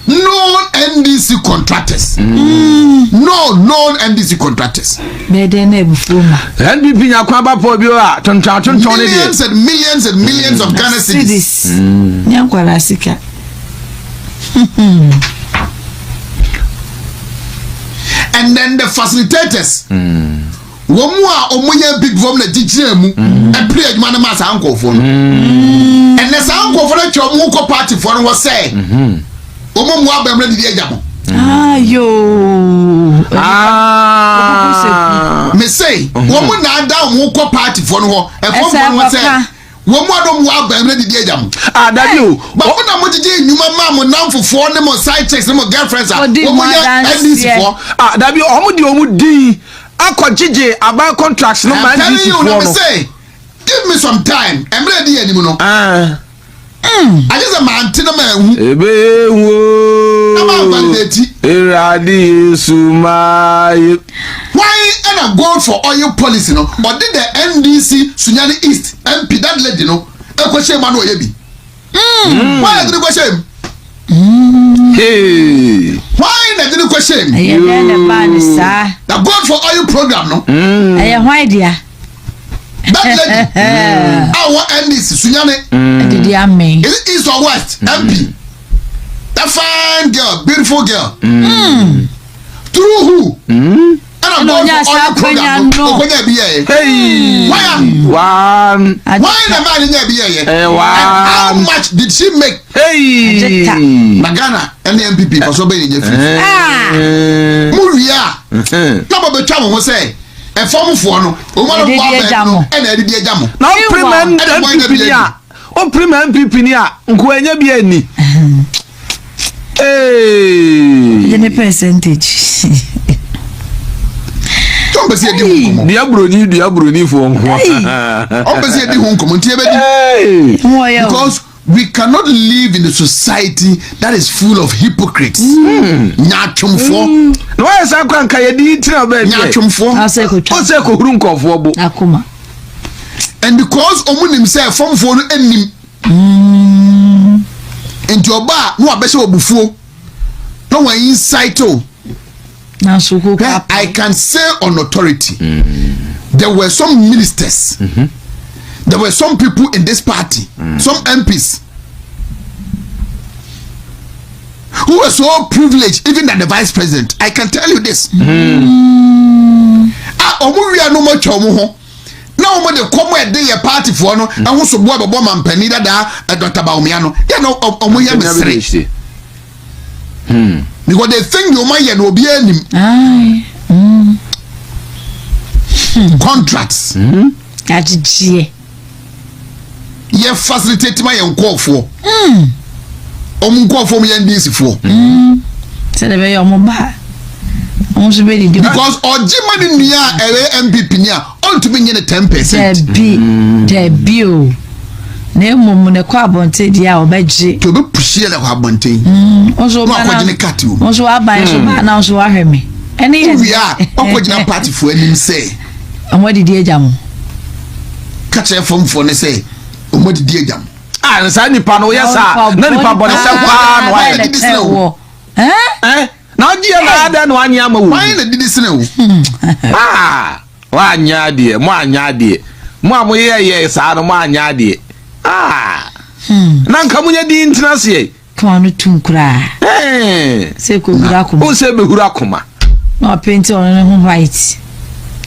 Non NDC contractors. No NDC contractors. NPP nyakwaba po bi o tonton millions and millions and millions of Ghana cedis. Nyankwala sika. And then the facilitators. Womwa omonya big vom na gigira mu e play adwuma na masa ankofo no. And the ankofo na twom ko party for no say. Omo abamre di Agyapong. Me say, woman na down wo ko party for no ho. E fo no say. Womo adom abamre di Agyapong. Daddy o. Ba wo na mo gigi nyuma ma mo namfofo ne mo side chicks ne mo girlfriends a. Womo ya NDC for. Daddy omo di akojije about contracts no man NDC for no. Say, give me some time. I'm ready anymore no. I just a man to the man. Why and I go for oil policy no? But did the NDC Sunyani East MP that lady no? A question man yebi. Why did the question? Hey. Why did the question? The go for oil program no? Why dear? That lady, our NDC Sunyani. Did you mean? Is it East or West? MP. That fine girl, beautiful girl. Through who? And I'm going for all the program. Hey, why the man in there? How much did she make? Hey, Magana and the MPP for so many years. Muria. Number the trouble was say. A form of one, and I did a jam. Now, Priman MPP. O Priman MPP niya, nkwenye bi ani. Hey, the percentage. Don't be saying the Diabroni for because we cannot live in a society that is full of hypocrites. Nyachum for. No, I say kwanka yedi tira ba. Nyachum for. O say ko huru nkofo bo. Akuma. And because omunim say from for no enim. Into oba no abese obufuo. No one insight o. I can say on authority. There were some ministers. There were some people in this party, some MPs, who were so privileged, even than the vice president. I can tell you this. Omuria no much omuho. Now when they come at the party for no, I want to boy a bomb and penny that Dr. Bawumia no. You know, omuya mystery. Because they think you might no be any contracts. Ye facilitate my call for. Call for me and this for. Because Ojimani near MPP near all to be in 10%. Debut. Nemo Munekabonte dia obeji. To be pushy like Abonte. Also, I so now so I hear me. Any we are a party for him say. And what did you jam? Catch a phone for say. What did you jam? Ah, Sani Pano, yes, sir. None of why did this know? Now, dear, than 1 year more. Why did this know? Ah, 1 year, dear, 1 year, dear. Mamma, yes, I don't mind, dear. Ah, nan kamunya di internasie. Come on, to cry. Say, Kurakuma. Who said Hurakuma? No paint on white.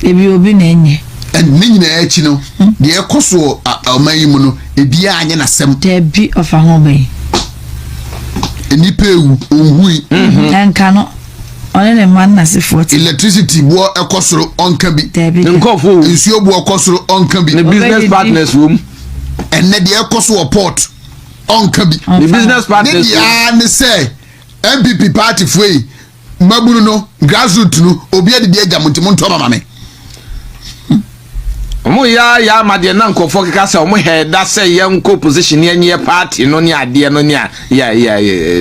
Baby will be nene. and nina echi no de ekoso amayimu no ebia anye na sem there be of a home enipa ewu onhui enka no only the man na se 40 electricity bo ekosoro onka bi nkofo nsuo bo ekosoro onka bi the business partners room and de ekoso port onka bi the business partners ya ne say MPP party foi mabunu no grassroots no obi ade agya montimo nto mama me omo ya amade na nkofo keka se omo heada say yanko position yenye party no ne ade no ne ya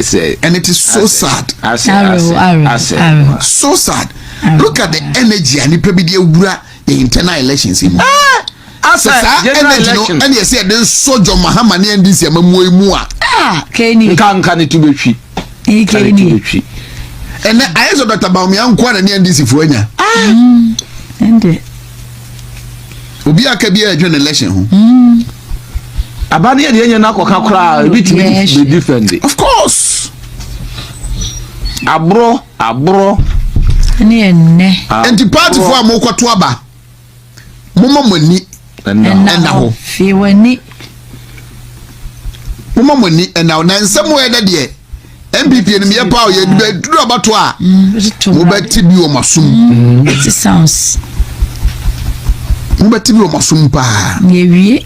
say and it is so sad so sad look at the energy and people be dey wura the internal elections in asa general election and you say den sojo Mahama ne ndisi amamuo mu a keni nka ne tubetwi keni and I saw Dr. Bawumia nkwa na ne ndisi fo anya ende obi akabia adwen election ho abane ye de na akoka kra bitimi be defend of course abro ni enne anti party for amokoto aba mumma mani enna ho fi wani mumma mani enna na nsem we da de MPP ni me pa o ye duru abato a mo beti bi o masum it sounds mo beti bi o masum pa ye wie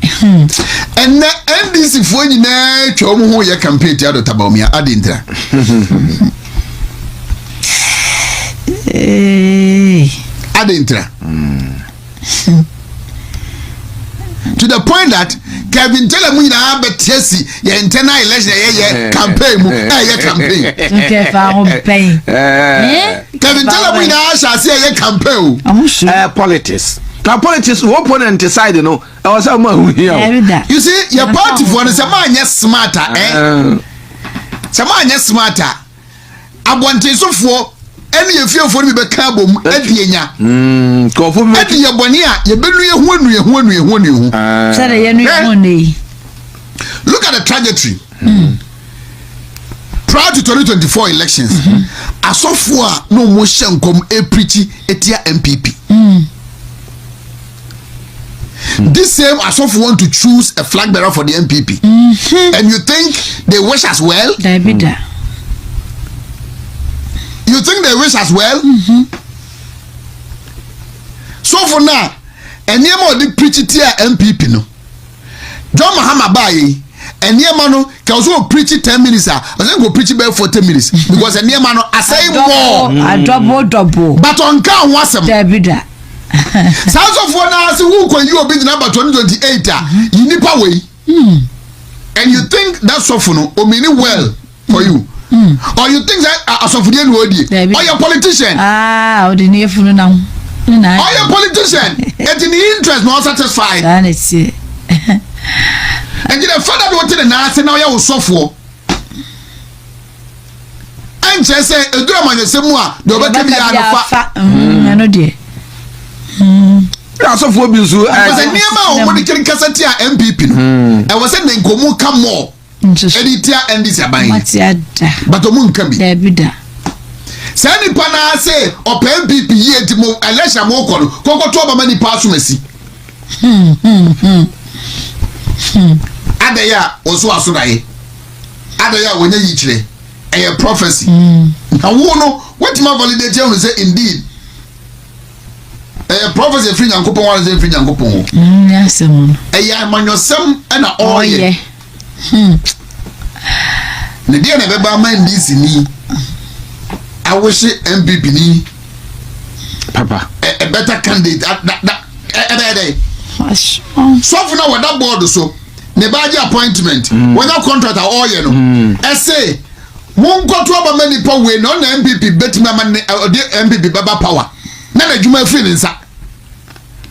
enna NDC fo nyina twa mo ho ye campaign ti Dr. Bawumia adintra adintra to the point that Kevin tell mu nyina betesi ye internal election ye campaign mu ye campaign okay fa ho pain Kevin tell mu nyina shase ye campaign politics na politics opponent side no I was am who here you see your party for the samanya smarter samanya smarter abontensofoɔ eni efiofo ni be ka bom adienya kofo me adi yeboni a ye benu yehu sare ye nu yehu look at the trajectory prior to 2024 elections asofo a no mo hyenkom eprichi etia MPP this same asofo want to choose a flag bearer for the MPP and you think they wish us well you think they wish as well? So for now, and yema the preach it here MPP no. John Mahama baye, and yema no can also preach it 10 minutes. I think go preach it for 10 minutes because and yema no I say more. I double. But on count wasem. Debida. Sounds of one hour who can you be number 2028 you nipa way. And you think that's so for no o mean well for you. Or you think that as of the end or you're a politician? Or the near funu now. Or you're a politician? And in the interest not satisfied. And it's it. And you the father wanted an answer now you so for. And just say a drama you say more. The other be I know dear. As of what you so as a near man when the cassette MPP. I was saying come come more. Editor and this abai. But omun kambi. Debida. Sani pana say o MPP ye ti mo election mo ko koko to ba mani pass mesi. Adaya oso asodaye. Adaya wonya yi kire. A prophecy. Awo no what ma validate you say indeed. A prophecy free Nyankopon one say free Nyankopon. Yes mo. Eya manyosem na oye. Ne dia na beba man this ni I wish MPP ni papa a better candidate that so for now that board so ne ba je appointment when your contract all you know I say won go to aba many power we no na MPP betima man MPP baba power na na djuma free nsa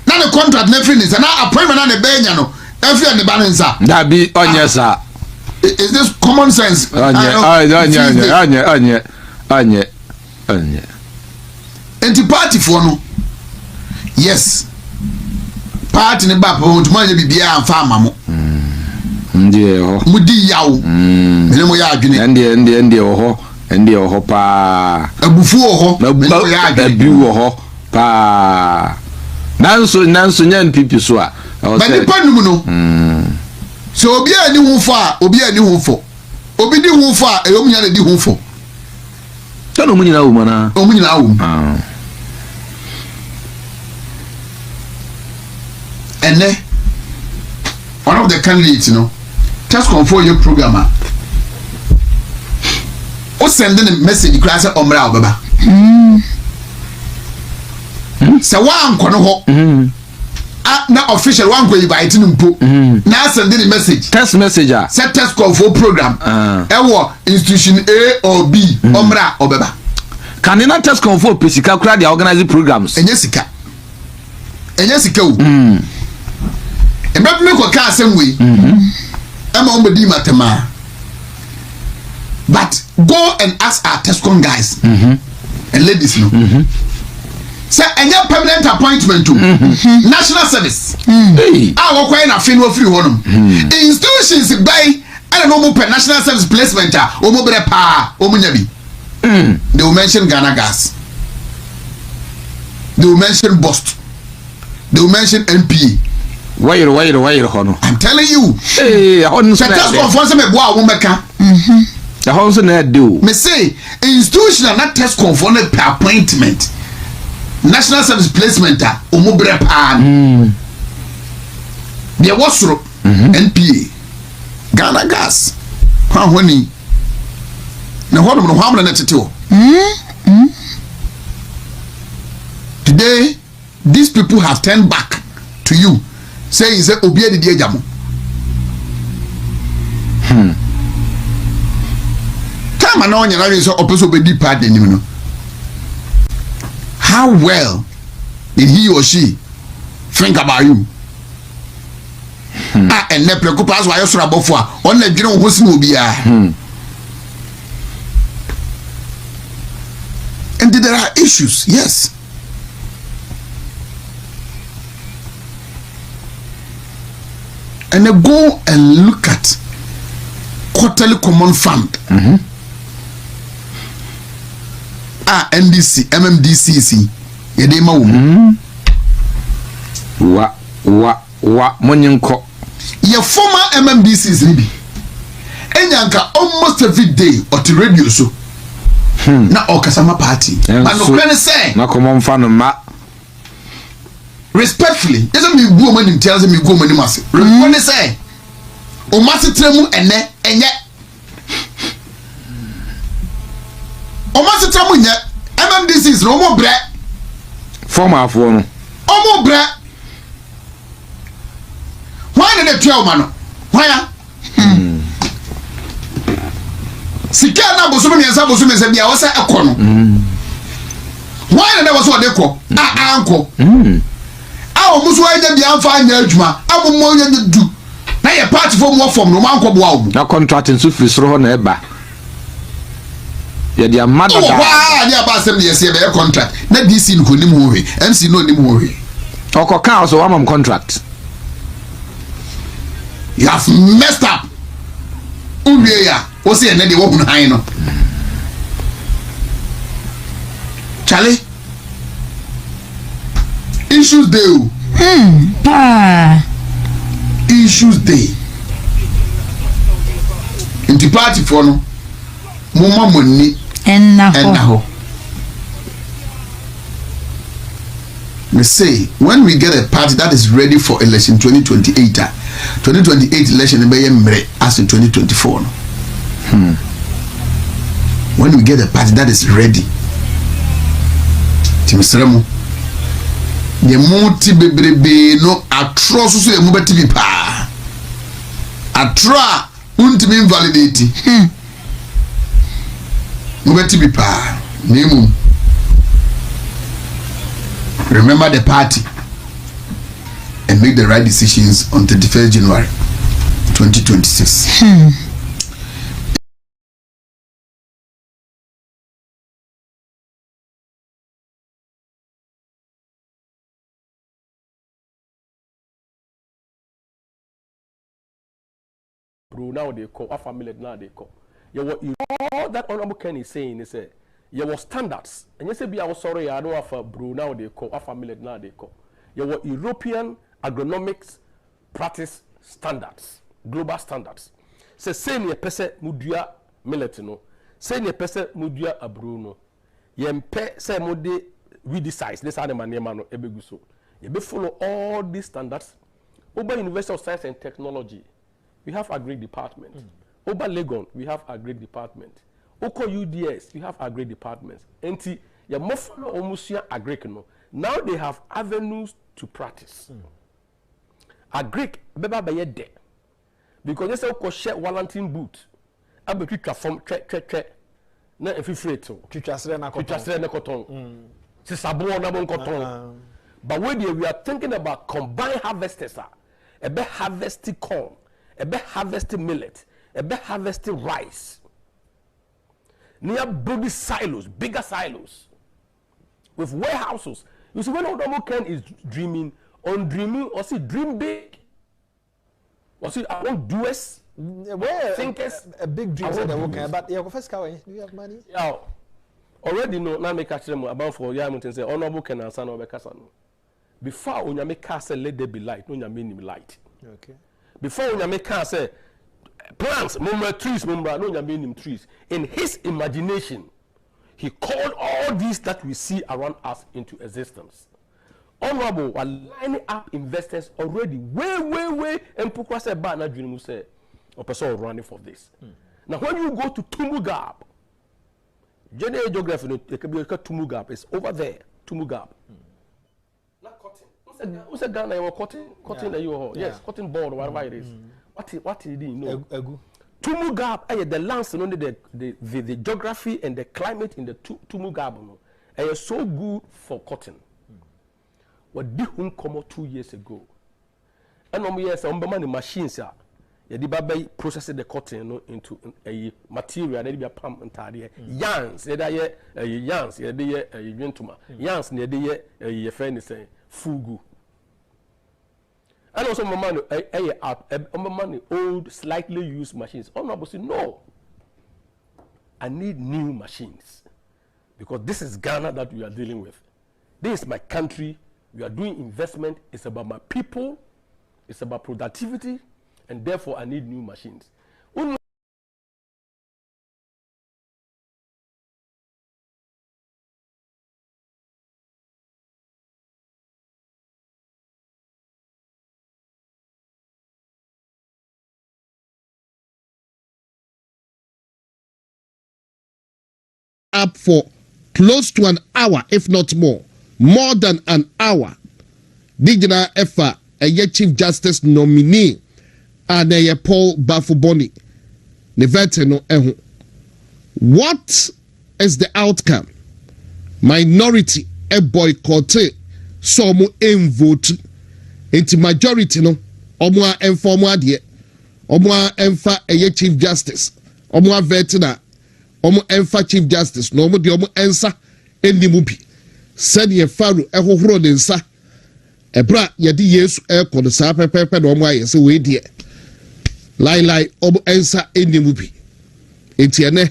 na the contract na free nsa na appointment na ne benya no every ne ba nsa that be onyesa. Is this common sense? Anye. Enti party for no. Yes. Party ne ba po ntuma nye bibia amfa amamo. Ndie ho. Mudi yawo. Mene mo ya adwene. Ndie ho. Ndie ho pa. Abufu ho. Mene mo ya adwene. Abu ho pa. nanso nyan pipi so a but the panum no so obi ani hu fo a obi ani hu fo obi di hu fo a eyom nya na di hu fo tano mu nyina wo mana o mu nyina wo and then one of the candidates test control your programmer o send a message class omra obeba se wan kono ho na official wan go invite mpo na send a message test messenger set test control program ewo institution A or B omra obeba can you not test control pesika kura the organizing programs enye sika o me ko ka asem we ama o bedi matema but go and ask our Tescon guys and ladies say any permanent appointment to national service wo kwai na fe no free honum institutions by I don't know per national service placement o mo bre pa o mo nya bi they will mention Ghana Gas, they will mention Bost, they will mention NPA. Why hono? I'm telling you. Hey, hono. Just conference me boa wo meka. The hono na do. Me say institutional not test conference per appointment. National service placement o mo bre pa. There was NPA. Ghana Gas. Kwa honi. Na hono no hamna na tete o. Today these people have turned back to you. Saying say obi edi Agyapong. Time na onya na so opeso obedi part enim no. How well did he or she think about you? And ne preko pass wa yosra bofo a on na dwene ho si obi a. And there are issues, yes. And they go and look at quarterly common fund. NDC, MMDCC. Yedema Monyenko. Your former MMDCs nibi. Enyanka almost every day or to radio so. Na okasama party. But no can say. Na common fund ma. Respectfully, doesn't mean go money tells me go money mass. When they say, o mass tremu ene enye. O mass tremu nye MMDC is no more bre. Former phone. O more bre. Why did they tell man? Why? Sika na bosomo miensa bosomo se bia wo se ekono. Why did they was what they call? Anko. Awo muso anya bia amfa anya adwuma amommo anya du na ye party for mo form no man ko boa wo na contracting so free soro ho na eba ye dia mada da wa dia ba sem ye se be contract na DC no nim ho we MC no nim ho we okoka so one contract you have messed up uwie ya wo se ene de wo hunu han no Charlie issues dey issues dey in the party for no mama money ennaho me say when we get a party that is ready for election 2028 2028 election be mere as in 2024 no when we get a party that is ready timisremo the multi bebrebe no atro so e mu beti bi pa atra untimi invalidate mu beti bi pa nemu remember the party and make the right decisions on 31st January 2026 now they call, our family now they call. All that Honorable Ken is saying is your standards. And you say, be I was sorry, I don't have a brew now they call, our family now they call. Your European agronomics practice standards, global standards. Say near pese mudia millet no. Say near pese mudia abruno. Yempe say mode we decide. This animal name no ebeguso. You be follow all these standards. Over University of Science and Technology, we have agri department. Over Legon, we have agri department. Oko UDS, we have agri departments. Enti ya mo follow almost agri no. Now they have avenues to practice. Agric beba be de because they say ko share Wellington boot abe twitwa form twe na efifire to twitwa sere na cotton si sabo na bon cotton but when we are thinking about combined harvesters ebe harvesting corn ebe harvesting millet ebe harvesting rice near bigger silos with warehouses. You see when Odomo Ken is dreaming on dreaming or see dream big or see I want doers thinkers a big dream that okay but yeah first car do you have money yeah already know na make catch them about for ya mountain say Odomo Ken and son of Bekasa no before onyame ka say let there be light no onyame nim light okay before onyame ka say plants mumra trees mumra no onyame nim trees in his imagination he called all these that we see around us into existence. Honorable, while lining up investors already way and Pukwa said ba na dream say or person running for this. Now when you go to Tumugab, general geography no Tumugab is over there. Tumugab. Not cotton. Who's a Ghana you cotton you yes, cotton board or whatever it is. What did you know? Tumugab the lands and only the geography and the climate in the Tumugab is so good for cotton. What did him come 2 years ago? And yes, the machines are the process the cotton into a material that be a palm and tardy yarns, yarns, yarns near the friend is saying fugu. And also money old slightly used machines. Honorable say no. I need new machines because this is Ghana that we are dealing with. This is my country. We are doing investment. It's about my people. It's about productivity, and therefore I need new machines. Up for close to an hour, if not more than an hour. Digina Efa, a Chief Justice nominee, and a Paul Bafuboni. Neveteno. What is the outcome? Minority a boycott, so mu vote. Into majority no, omwa informal de, omwa emfa a Chief Justice, omwa vetina. Omo enfa Chief Justice no omo de omo ensa enimubi said ye faru ehohoro de nsa ebra ye de Yesu ekọ sa pepepe no omo aye se we de lai omo ensa enimubi entiene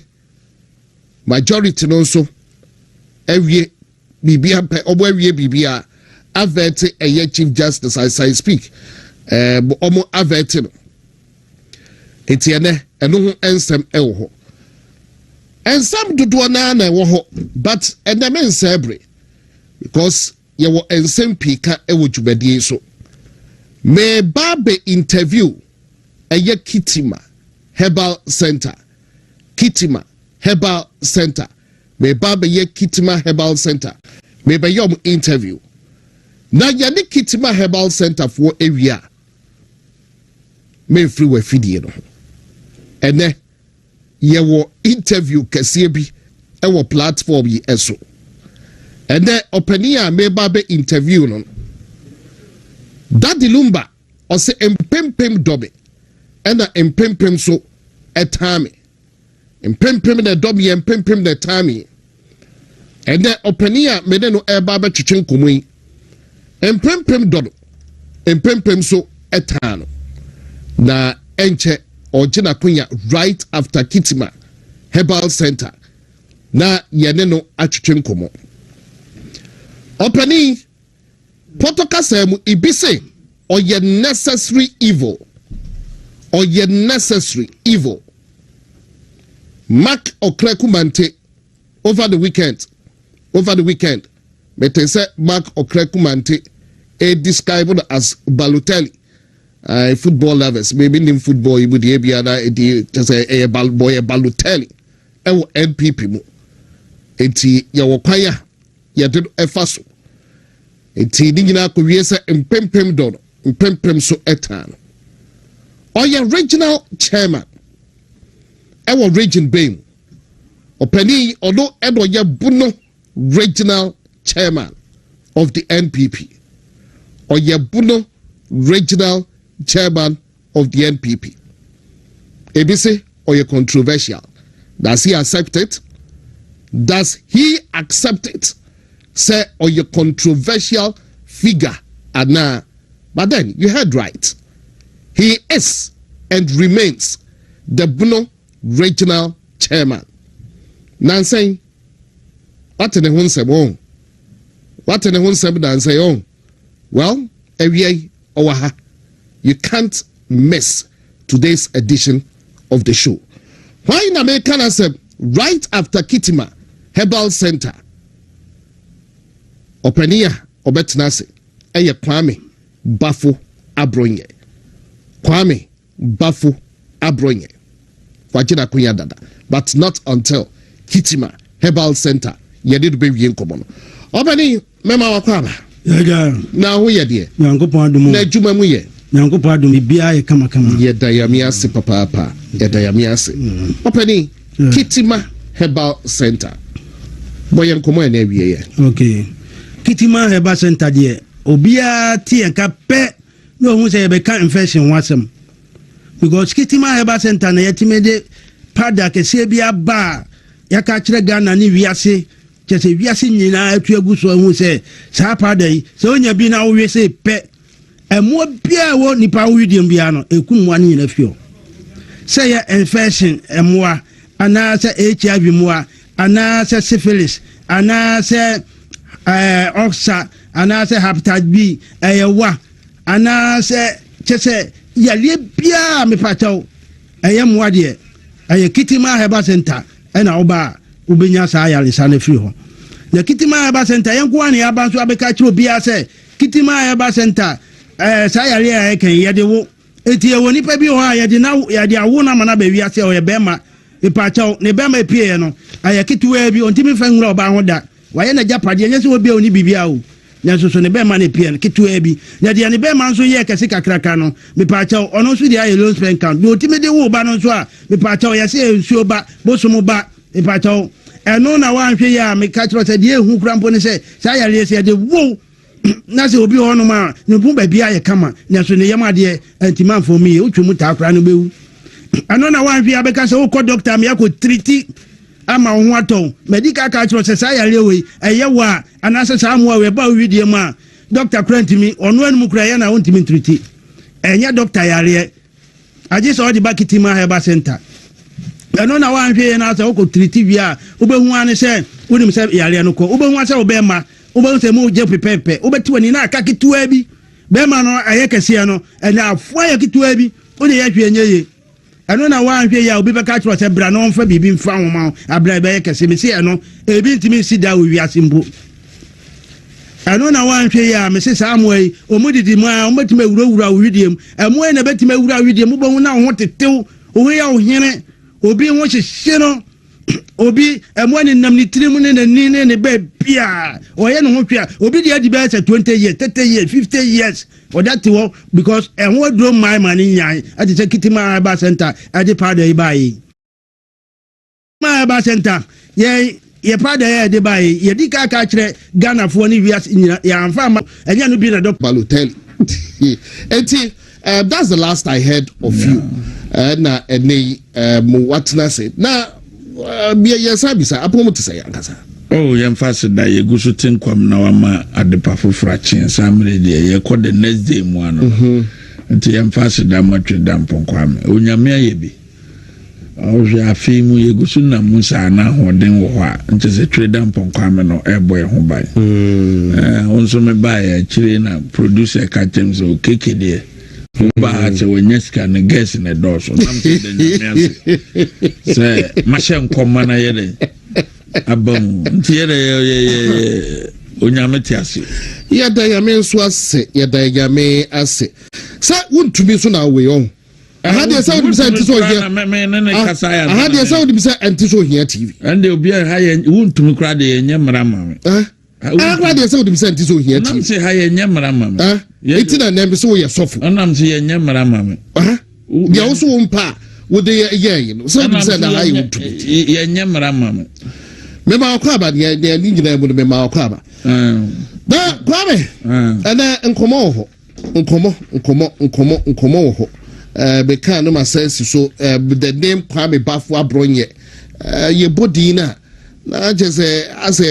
majority no so ewie bibia pe omo ewie bibia avert eye Chief Justice as I speak omo avert no entiene eno ho ensem ewo. And some do na wo but and the men celebrate because you were in same pika e wo dwumadi so me babe interview eye Kitima Herbal Center me babe ye Kitima Herbal Center me be yom interview na ya ni Kitima Herbal Center for area me free we fidie no ene yewo interview kese bi ewo platform yi eso and then openia me ba be interview no Daddy Lumba o se empempem dobe ena empempem so etame empempem na dobe empempem na tame and then openia me no e ba be twetwen komoyi empempem dodo empempem so etano na enche Ojina Kunya right after Kitima Herbal Center. Na yeneno atwetwem komo. Opani Potokasem ibise or ye necessary evil. Or ye necessary evil. Mark Okrekumante over the weekend. Mete say Mark Okrekumante described as Balotelli. Football lovers, maybe in football, you would be just a Balotelli. NPP mo. Eti ya wakwaya ya did efaso. Eti ningina kuwiesa mpempem dono. Mpempem so etano. Oya regional chairman. Ewa region bem. Openi odo edo ya buno regional chairman of the NPP. Oya buno regional chairman of the NPP. Ebise oya controversial. Does he accept it? Does he accept it? Say oya controversial figure ana. But then you heard right. He is and remains the Buno regional chairman. Nansay, what in the one say oh? What in the one say dan say oh? Well, every owaha, you can't miss today's edition of the show. Why in American said right after Kitima Herbal Center, Openia Obetnase, Eye Kwame Bafo Abronye. Kwame Bafo Abronye. Wajina kunya dada. But not until Kitima Herbal Center. Yedi be yen komono. Obani mema wakwama. Yaga. Na hu ye de. Nyankopon adumu. Na juma mu ye. Nyankopon adumu bia ye kama. Yeda yamiase papa. Yeda yamiase. Opani Kitima Herbal Center. Boyen komo na wiye ye. Okay. Kitima Herbal Center de obia ti enka pe no hu say be kan infection wasem. Because Kitima Herbal Center na yetimede pada kese bia ba yaka kire Ghana ni wiase kese wiase nyina atu aguso hu say sa pada yi se onya bi na wo wiase pe emo bia wo nipa wo widiem bia no ekumwa ni nyina fio say infection emoa ana say HIV moa ana say syphilis ana say oxa ana say hepatitis B eyewa ana say kese yale bia me pataw moa de Kitima Herbal Center ena oba ubenya sa yale sa na firi ho na Kitima Herbal Center yenko ani aba so abeka kiro bia say Kitima Herbal Center sa yale kan yede wo eti e woni pa bi ho a yede na yede awo na mana ba wi ase o ye bema e pataw ne bema epie no Kitiwa bi ontimi fa nwura oba ho da waye na japade nyese obi oni bibia o nyansoso ne bema na epie Kitiwa bi na de ne bema nso ye kese kakraka no me pataw ono so de aye loan spend count do otimi de wo ba no so a me pataw ye se ensuo ba bosomo ba me pataw eno na wa nhwe ya me ka kiro se de ehu krampo ne se sa yale se de wo na se obi ho no ma ne bu ba bia ye kama nyanso ne yema de antiman for me utwemu ta akra no bewu eno na wa nhwe ya be ka se wo ko doctor me yakọ treat ama ho aton medical ka kiro se sa yale we eye wa anase sa amwa we ba widie ma doctor krantimi ono anu kura ya na ontimi treat enya doctor yare aje so di Kitima Herbal Center eno na wa nhwe na so ko treat bia obehu ane se wonim se yare no ko obehu ase obema obehu se mu je pepepe obeti wani na aka Kitiwa bi bema no aye kese no ena afo ya Kitiwa bi ode ya hwe enye eno na wa nhwe ya obi be ka kiro se bra no mfa bibi mfa homa abra be kese me se eno ebi ntimi sida wo wiase mbo eno na wa nhwe ya me se samwei omudidi mu a ometime wurawura widiem emo na betime wura widiem bo hu na ho tetew o ya ohene obi ho hyehye no obi emo ni nam ni tirimu ne ni ne be bia o ye no ho twa obi de adi be 20 years 30 years 50 years or that wo because enwo dro my mani nyan ati se Kitima Herbal Center adi pada yi bai ma Herbal Center ye pada ye de bai ye di ka kire Ghana fo ni wias ya amfa ma enya no bi na Dr. Balotelli. Eti that's the last I heard of you. Na ene what na say na bia yesabisa apomo te say ankasa. Oh, yemfase da ye gusu tinkwam na wama adepa fofra chen samre de ye ko the next day mu ano. Nti yemfase da matwe da mponkwame. Onyame aye bi. ɔhwɛ afei mu yɛgu so na mu saa na ahoɔden wɔ hɔ a nkyɛ sɛ trader mpɔnkwame no ɛbɔ ɛ ho ban wo nso mebaeɛ akyire na producer ka kyɛm sɛ okeke deɛ wobaa sɛ wɔnya sika no gas ne dɔɔso nam sɛ da nyame ase sɛ mahyɛ nkɔma no yɛdɛ aba mu nti yɛdɛ onyame te ase yɛda yame nso ase yɛda yame ase sɛ wontumi so na wei ɔho ahade sɛ wodim sɛ ɛnti sɛ ohia ahade sɛ wodim sɛ ɛnti sɛ ohia tv ɛnde obi a ha yɛ wontumi koraa de yɛnyɛ mmara ma me ahade sɛ wodim sɛ ɛnti sɛ ohia tv nam sɛ ha yɛnyɛ mmara ma me ɛti na nɛmbi sɛ woyɛ sɔfo ɛnam sɛ yɛnyɛ mmara ma me deɛ wo so wo mpa a wode yɛyɛ no sɛ wodim sɛ na ha yɛ wontumi yɛnyɛ mmara ma me mema wakɔ aba ne nyinaa mu no mema wakɔ aba na kwame ɛnɛ nkɔmmɔ wɔ hɔ nkɔmmɔ wɔ hɔ bɛka no ma sɛ si so the name Kwame Bafo Abronye yɛbɔ din no a na kyɛ sɛ asɛ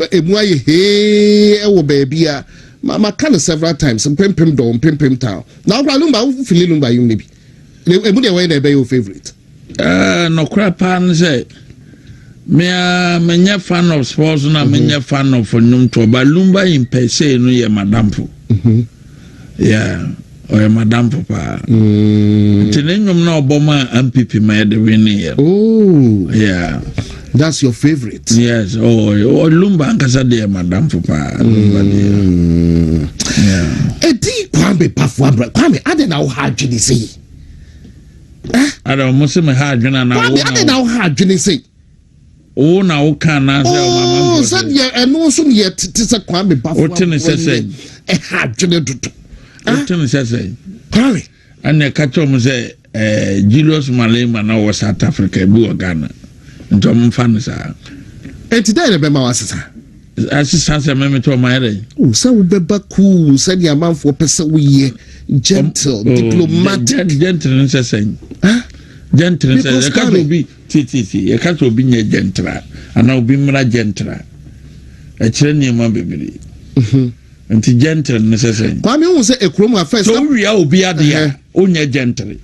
ɛmu ayɛ hee ɛwɔ baabi a maka no several times mpempem dɔ mpempem town na wokora lumba wofili lumba yom no bi ɛmu deɛ wɔyɛ na ɛbɛyɛ wo favorite nɔkora paa no sɛ menyɛ fan of sports na menyɛ fan of nnwom to ba lumba in per se no yɛ madamfo yeah or madam papa tinenum na oboma MPP ma de winning. Oh yeah, that's your favorite. Yes, lumba ankasa de madam papa lumba yeah edi Kwame Bafo Abronye Kwame ade na wo ha adwene sei ada mo se me ha adwene na wo ade na wo ha adwene sei o na wo kan na se o mama so ye eno so ye tete se Kwame Bafo o tene se ha adwene dudu Tell say, Kwame, and the catch on say, Julius Malema now was South Africa, Bua Ghana, and Tom Fanasa. And today, the Bema was assistance, I remember to my head. Oh, so Beba cool, said your man for Pesawi, gentle, diplomatic, gentle, saying, gentle, says, a cat will be TTC, a cat will be near gentra, and I'll be more gentra. A Chilenium baby. Anti gentle necessary. Kwame who say a chroma first. So we are be at the onya gentle.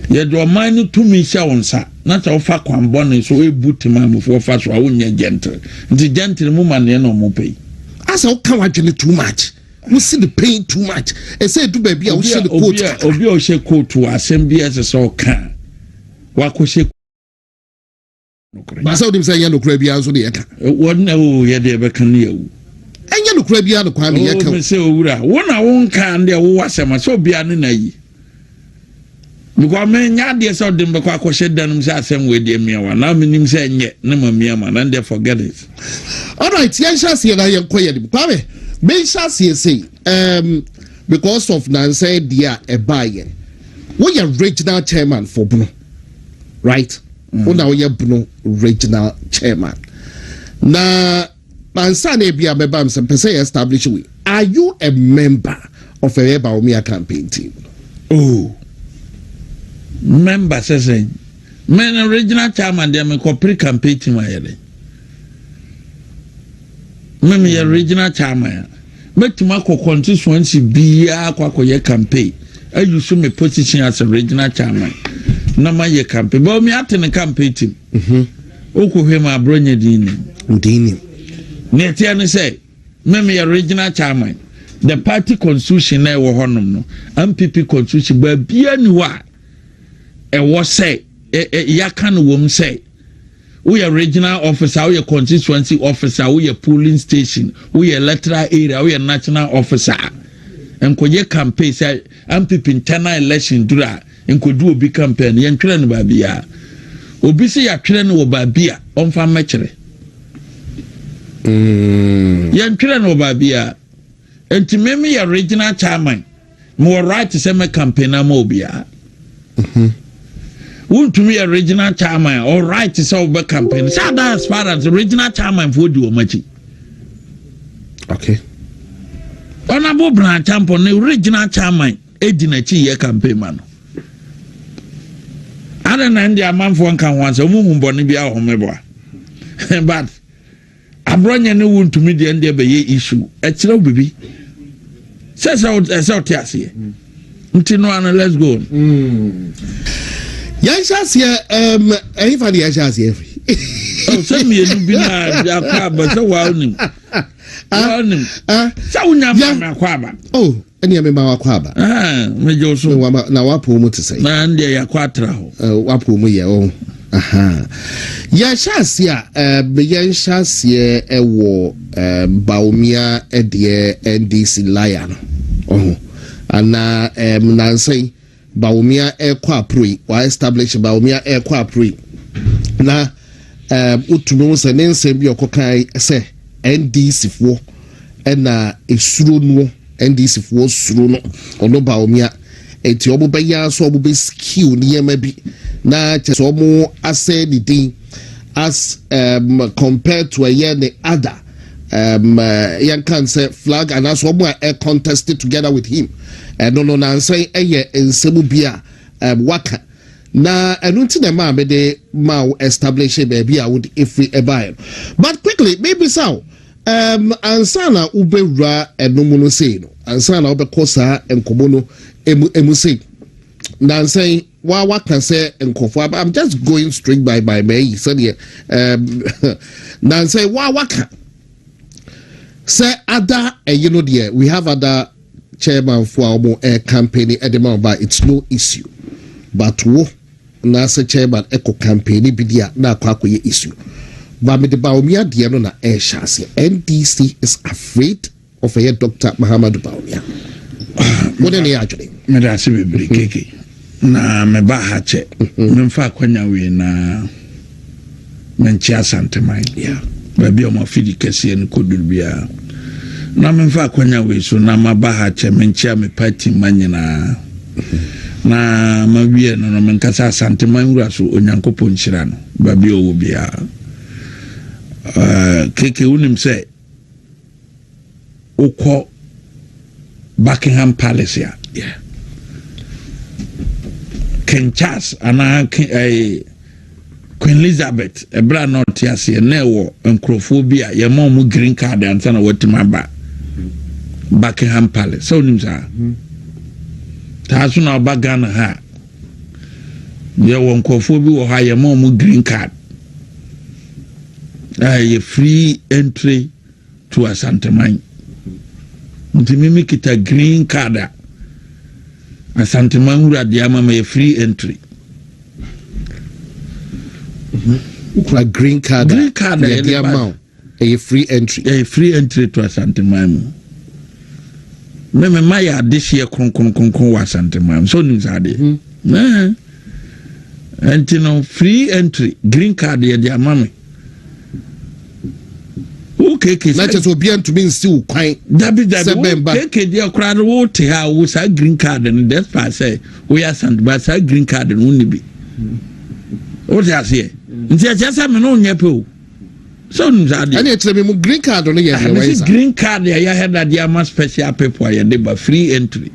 Yet do mine to me shawonsa. Not our fat one bonnet so we boot man before fast or onya gentle. The gentle woman no more pay. As how come I too much? We see the pain too much. I say to baby, I will share the coat. Obi o she coat to assembly as a so can. Wako she. But so them say yellow crabby answer the echo. What no, ye de can you. Enya no kura bia no Kwame ye ka. Me say owura, wona won kan de wo wasema so bia ne na yi. Because me nya de so dem be kwa kwhye danum say asem we de miawa. Na me nim say nye na ma miama na dey forget it. All right, yan shase na ye koye dem. Kwame, me shase say because of Nancy dia e baye. We are regional chairman for Bruno. Right? Wona we are Bruno regional chairman. Na Mansane bia bebam some person establish we. Are you a member of a Bawumia campaign team? Oh, member says, men original chairman they me corporate campaign team ayere. Me original chairman. Make to my constituency bia kwa ye campaign. I use me position as a regional chairman. Na my ye campaign. But me attend campaign team. Oko hema Abronye dini. Netiane say, me original chairman. The party constitution na wo honom no. MPP constitution ba bia ni wa. E wo say, yaka no wom say. We are regional officer, we are constituency officer, we are polling station, we are electoral area, we are national officer. And koye campaign say MPP internal election dura en kodu obi campaign yen twere no ba bia. Obi say ya twere no ba bia, onfa mekere. Yan twere no ba bia enti meme ya regional chairman mo right to say me campaign na mo bia to me a regional chairman all right to say oba campaign say that as far as the regional chairman for di o machi okay honorable branch champion the regional chairman edi na chi ye campaign man ada na ndi amanfo nka ho anse mu humbo ne bia ho meboa but Abronye ne won't me the end of the issue. It's no baby. Says out as out here. Until no, let's go. Yanshas here, anybody Yanshas here. Oh, send me a new bina, but so wow. Oh, any of my quaba. Major so now what poem to say? And they are quatra. What poem ya oh. Aha. Yanshas here, Yanshas here, a war, Bawumia, a dear NDC lion. Oh, and Nancy. Bawumia air quapri, why establish Bawumia air quapri. Na utuno se nense bi okokai se NDC fo na esuro no NDC fo suro no ono Bawumia enti obo be ya so obo be skill ni yema bi na che so mo ase di din as compared to a year the other yan can say flag and as obo air contested together with him. No na say nsemu bia waka na enunti na ma be de ma establish baby a would if we buy. But quickly maybe so ansana ubewura enomu no say no ansana obekosa enkomo no emu say na say wa waka say enkofo. I'm just going straight by me said here na say wa waka say other you know there we have other chairman for our campaign at the moment, but it's no issue. But wo na se chairman eco campaign bidia na kwa issue. But me the Bawumia dia no na shasi. NDC is afraid of a Dr. Mahama Bawumia. What any actually? Me da se be keke. Na me ba ha che. Me mfa kwanya we na menchia santemai. Yeah. Ba bi o ma fidi kese en kodur bia. Na memfa kwanya we so na mabaha che menchia me party manyina na mawie no menkasa asante manwura so onyankopon nhyira no ba bi owo bia keke unim say ukọ Buckingham Palace ya yeah King Charles ana Queen Elizabeth ebra not yase na ewo enkrofobia ye ma mu green card ansa na watima ba Buckingham Palace so nim sa ta so na ba Ghana ha ye won kofo bi wo ha ye ma mu green card a free entry to Asanteman ntimi kita green card Asanteman wura dia ma free entry like green card the amount a free entry to Asanteman me maya this year kon wa Asanteman so nim sa de and you know free entry green card ya dia mama okay na che so bia ntumi nsi kwan dabi okay dia kra wo te ha wo sa green card and that's why say we are sent but sa green card no ni bi o ti ase nti a chesa me no nya pe o so nzade ani etre me mu green card no ye we say green card ya head that dia ma special people ya dey ba free entry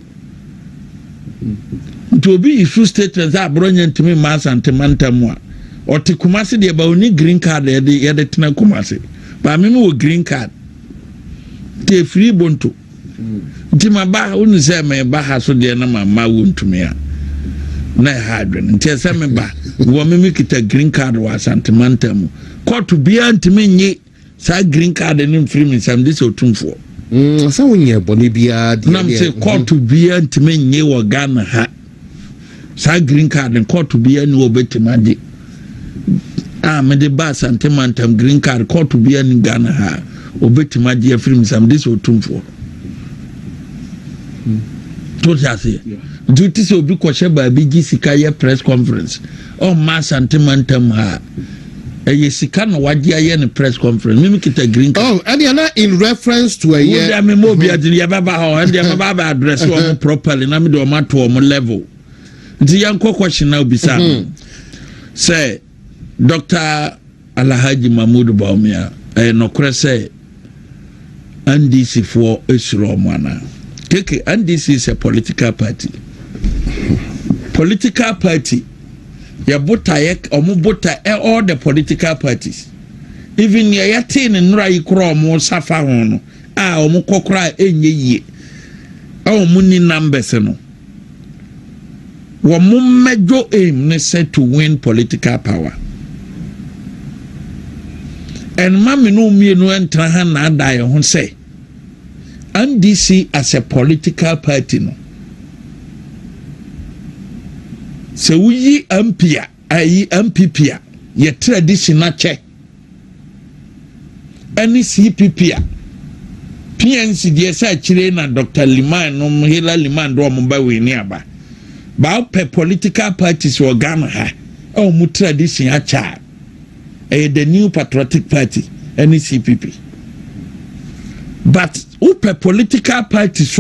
to be issue statement za bronya ntimi ma santemanta mu a oti kumase de ba oni green card ya de tena kumase ba me mo green card te free bonto nti ma ba unu se me ba ha so de na ma wontumi a na hadwen nti se me ba wo me kita green card wa santemanta mu court bia ntimi nyi sa green card ni free me sam this otumfo sa wonye boni bia de na me court bia ntimi nyi wo Ghana ha sa green card and court bia ni obetimaje me de ba santemantam green card court bia ni Ghana ha obetimaje free me sam this otumfo to say duty so bi ko sheba bi gi sika ye press conference o ma santemantam ha sika no wadi aye ne press conference me kita green card and you are in reference to a year me mo bi adiri ya baba ho and ya baba address o properly na me do ma to o level nti yanko question na obisa say Dr. Alhaji Mahmoud Bawumia no krese NDC for esro mwana keke NDC is a political party ya bota omo bota all the political parties even ya tin nra yikro omo safa ho no omo kokora enye yie omo ni numbers no wɔn major aim ne sɛ to win political power. And mami no mmienu entena ha na ada yɛn ho sɛ NDC as a political party no. Sɛ wuyi MP a ayi MPP a yɛ traditional kyɛ ɛne CPP a PNC deɛ sɛ akyire na Dr. Liman no Hila Liman do ɔmo ba wɔ ni aba. Ba pe political parties wɔ Ghana ha ɛwɔ mu tradition akyɛ the New Patriotic Party and CPP. But upe political parties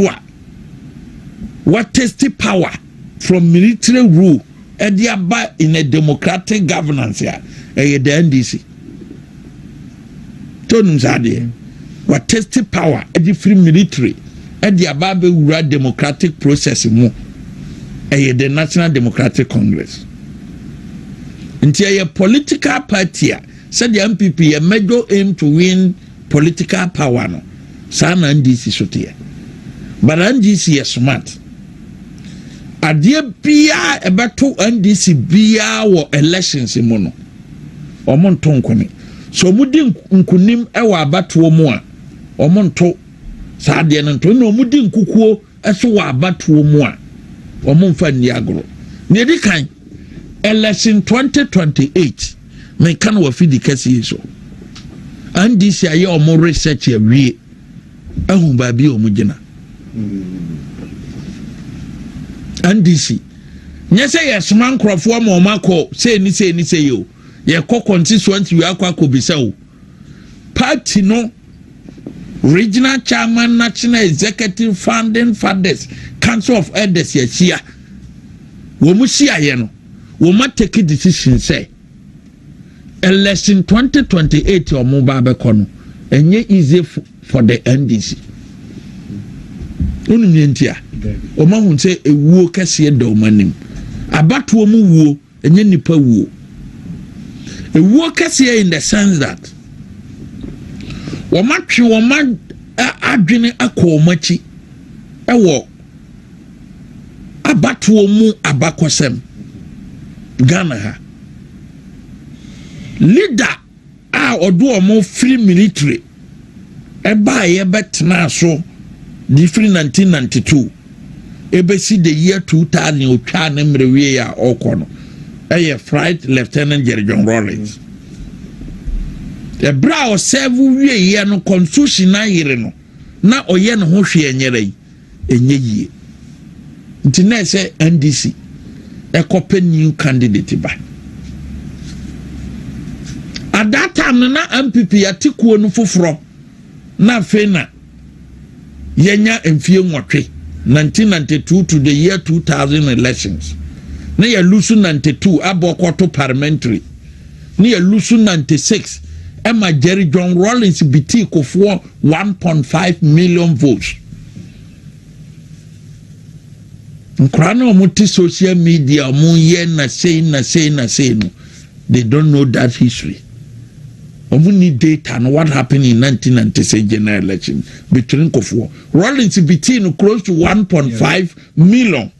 what tasty power from military rule in a democratic governance here the NDC. Tonum sade what tasty power the free military the democratic process mo the National Democratic Congress. Nti a political party said the MPP a major aim to win political power no sana NDC sotie but NDC is smart adie bia ebeto NDC bia wo elections mu no omo nto nkone so mudi nkunim ewo abatoɔ mu a omo nto saa de no nto no mudi nkukuo eso wo abatoɔ mu a omo mfa ni agoro ne di kan election 2028 me kan wa fidi kasi so NDC aye omo research awie ahun ba bi omo gina NDC nyese yes man krofo ma omo akọ say ni yo ye kọ constituency we akọ bisa o party no regional chairman national executive founding fathers council of elders ye chia wo mu sia ye no we must take a decision say election 2028 or mobile bekono enye easy for the NDC unu nyentia o ma hu say ewuo kase do manim abatuo mu wuo enye nipa wuo ewuo kase in the sense that wo matwe wo ma adwene akọmachi ewo abatuo mu abakosem Ghana ha leader odo omo free military eba ye betna so different 1992 ebesi the year 2000 otwa na mrewie ya okono Flight Lieutenant Jerry John Rawlings ebra o serve wie ye no constitution na yire no na oye no ho hwe enyere enye yie nti na se NDC a copy new candidate ba at that time na MPP atikuo no foforo na fena yenya emfie nwotwe 1992 to the year 2000 elections na ya lusu 92 abokoto parliamentary na ya lusu 96 Emma Jerry John Rawlings biti ko for 1.5 million votes. Nkrana omuti social media omu ye na say no. They don't know that history. Omu need data on what happened in 1996 general election between Kofuo. Rawlings biti close to 1.5 million.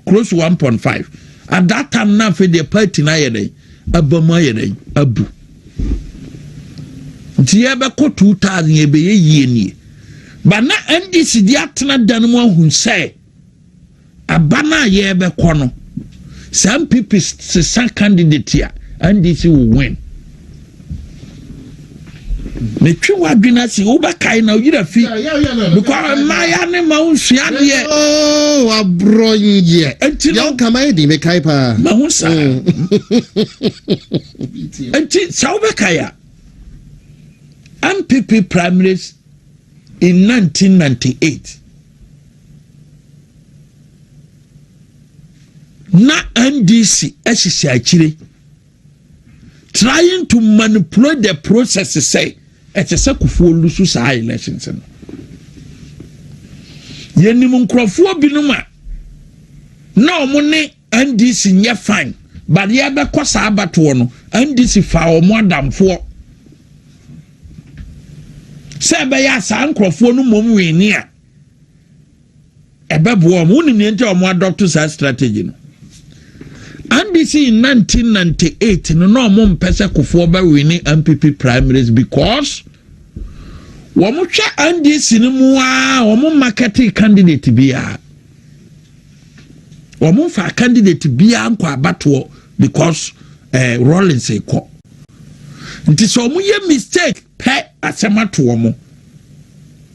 Close to 1.5. At that time na for the party na yede abama yede abu. Ntiye be ko 2000 ebe ye nie. Ba na NDC di atena dan mu ahun say abana ye be kono. Some people say candidate here NDC will win. Me twi wadwina si wo ba kai na yira fi because maya ne ma unsia de oh abronye enti kama edi me kai pa ma hunsa enti sawo be kai MPP primaries in 1998 na NDC esisi akire trying to manipulate the process say etese kufuo lusu sa elections no yenim nkrofo binuma na omune NDC nye fine but ye be kosa abato no NDC fa omo adamfo se be ya sa nkrofo no mom weni a ebebo omo ni nti omo adopt sa strategy no NDC in 1998 no mom pese Kufuor be winning MPP primaries because womo twa NDC no mu a womo marketing candidate bia womo fa candidate bia nkwa abato because Rollins ekọ nti so womo ye mistake pe asema to womo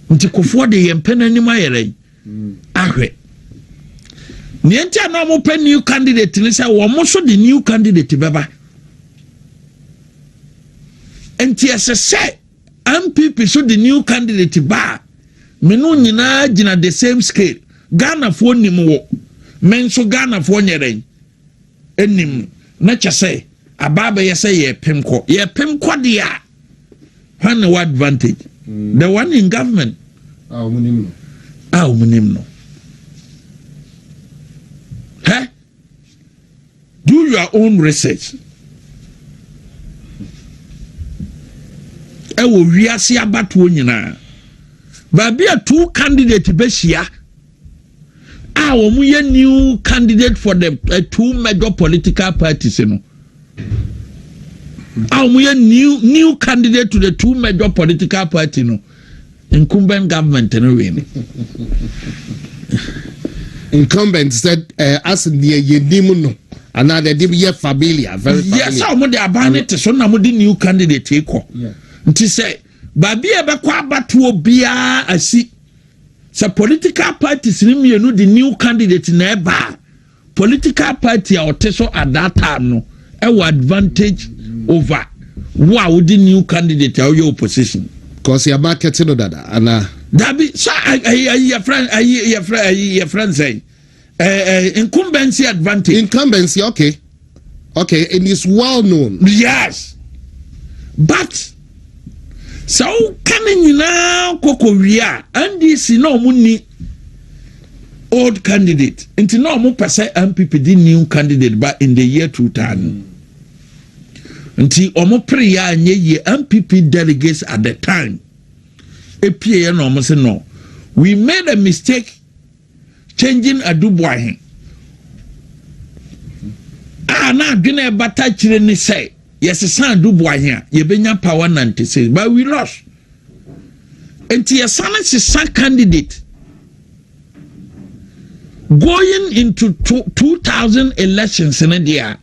nti Kufuor de yempe nanim ayere ahwe niente na mo pe new candidate ni say womo so the new candidate beba nti say MPP so the new candidate ba me no nyina gina the same scale Ghana fo nim wo men so Ghana fo nyeren enim na kyese ababa ye say ye pem ko dia when what advantage the one in government munim no do your own research. Ewo wiase abatuo nyina. Baby a two candidate behia. Omu ye new candidate for the two major political parties no. Omu ye new candidate to the two major political party no. Incumbent government no win. Incumbent said as the yedimu another ye familiar very familiar. Yes, omu de abane so na mo di new candidate eko. Yeah. Nti say baby ebekwa abatuo bia asi sa political parties ni mienu the new candidate na eba political party a oteso at that time no e advantage over wow the new candidate your opposition because your market no dada ana that be so your friend say incumbency advantage okay and it's well known. Yes, but so coming now kokowia and this no money old candidate into no more percent MPP the new candidate but in the year 2000 until omo prayer nye ye MPP delegates at the time APA no mo say no we made a mistake changing Aduboahin na adwene bata kire ni say yes, son Aduboahin ye benya power 96 but we lost. And your son is a candidate going into 2000 elections in India.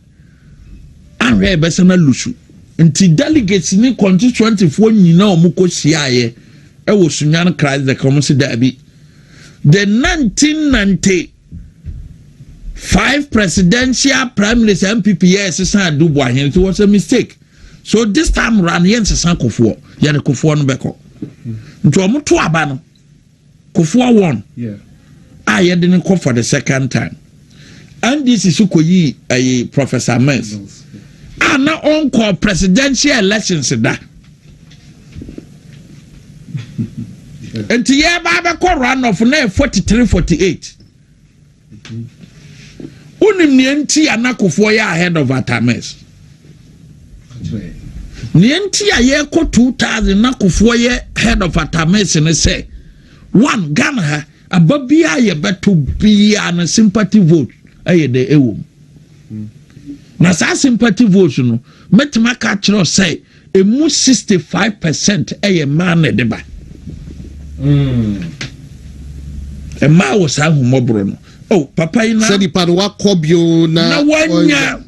And we besana lusu. Until delegates in constituency for nyina omuko siaye. E wo sunyan Christ the community derby. The 1995 presidential prime minister MPP yes san Aduboahin it was a mistake. So this time round yen san Kufuor. Ya de Kufuor no beko. Nti omo to aba no Kufuor won. Yeah. I didn't come for the second time. And this is Ukoyi a Professor Mens. And now on call presidential elections da. And the year Baba call run off na 43-48. Unim nienti anakufuor ya ahead of Atames. Nienti a year ko 2000 na Kufuor ye head of Atames and say one Ghana ababia ye beto bia na sympathy vote aye de ewom. Na sa sympathy vote no metima ka kiro say emu 65% aye man ne deba. E ma wo sa humobro no. Oh papa ina said the part wa kobio na wanya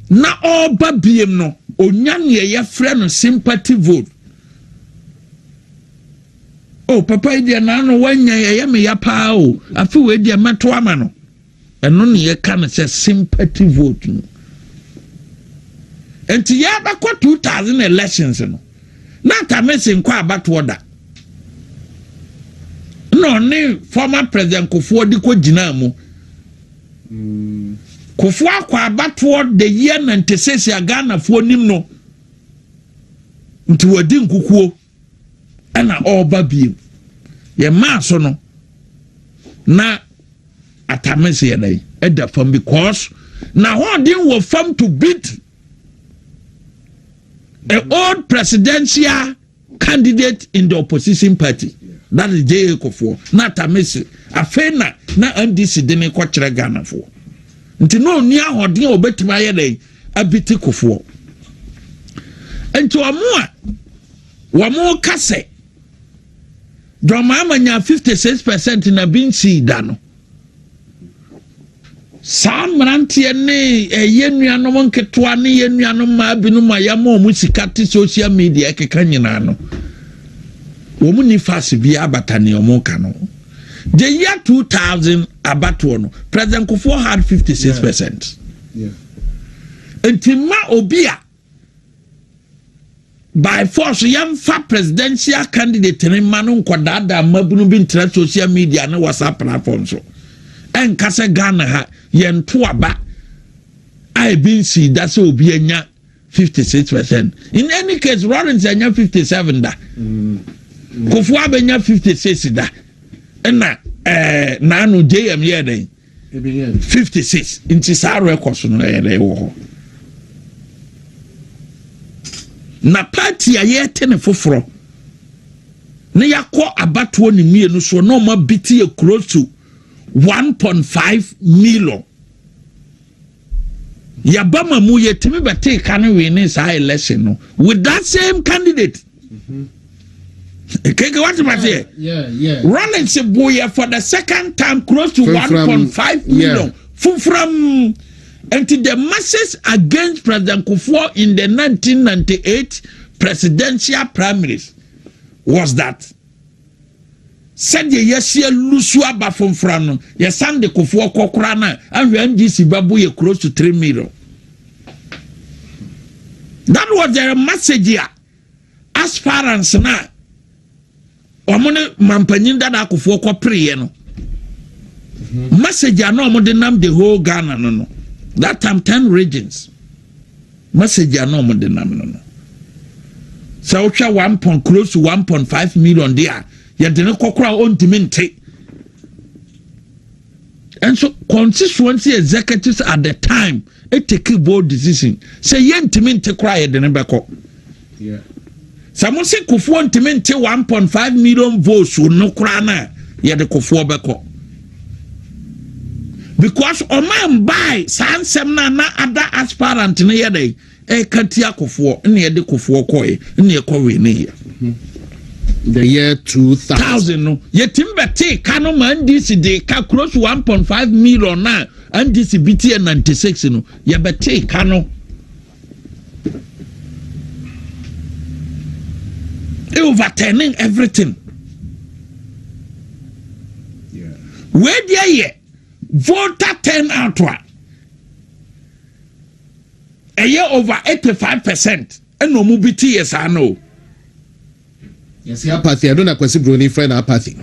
na oba biem no onya ne ye frɛ no sympathy vote. Oh papa idia na no wanya ye me ya pa o afi we dia meto ama no eno ne ye ka no say sympathy vote no enti ya ba kwa 2000 elections no na ta messing kwa abato da no ne former president Kufuor di ko gina mu Kufuor kwa abato the year 96 ya Ghana fo nim no nti wadi nkukuo ana oba biem ye ma so no na Atamese ye dai eda fam because na holding wo fam to beat an old presidential candidate in the opposition party. That is J. Kufuor. Na Atamese afena na NDC de ne kwakere Ghana fo nti no ni ahoden obetumi aye dey abiti kofoɔ nti wɔn kase Mahama nya 56% na binsi da no saa mmeranteɛ ne nuanom nketewa ne nuanom ma binom a yɛma ɔmo sika te social media keka nyinaa no wɔn ni fast bi abata ne ɔmo ka no the year 2000 abatoɔ no President Kufuor had 56%. Nti ma obi a by force yɛmfa presidential candidate ne ma no nkɔdaadaa mabunu bi ntra social media ne WhatsApp platform so ɛnka sɛ Ghana ha yɛnto aba a binsi da sɛ obi anya 56%. In any case Lawrence anya 57 da Kufuor abenya 56 da ɛna nano JM yɛ den 56 nti saa record so no yɛ dɛ wɔ hɔ na party a yɛte ne foforɔ ne yakɔ abatoɔ ne mienu so no ma biti close to 1.5 million yabama mu yɛtimi bɛte ka no we ne saa election no with that same candidate. Okay, what am I saying? Yeah. Running Cebuya for the second time close to 1.5 million. From and to the masses against President Kufuor in the 1998 presidential primaries was that said the yesia lusua ba from Frano, ye Sunday Kufuor Kokrana, and NGC Babu ye close to 3 million. That was their message here. As far as now. Omone mampanyin dada Kufuor kwa priye no. Message ya no omode nam the whole Ghana no. That time 10 regions. Message ya no omode nam no. So ucha 1 close to 1.5 million there. Ya dene kokra ontimente. And so constituency executives at the time it take a bold decision. Say yentimente kra ya dene beko. Yeah. Someone say Kufuor ntimente 1.5 million votes no kra na ye de Kufuor beko. Because oman buy sansem na other aspirant na ye dey katia Kufuor na ye de Kufuor koy na ye ko we ne the year 2000 no ye timbete kano man this dey ka close 1.5 million na and this BT 96 no ye bete kano overturning everything. Yeah. Where there ye voter turnout a year over 85% and no mobility yes I know. Yes, apathy. I don't know question Bruni friend apathy.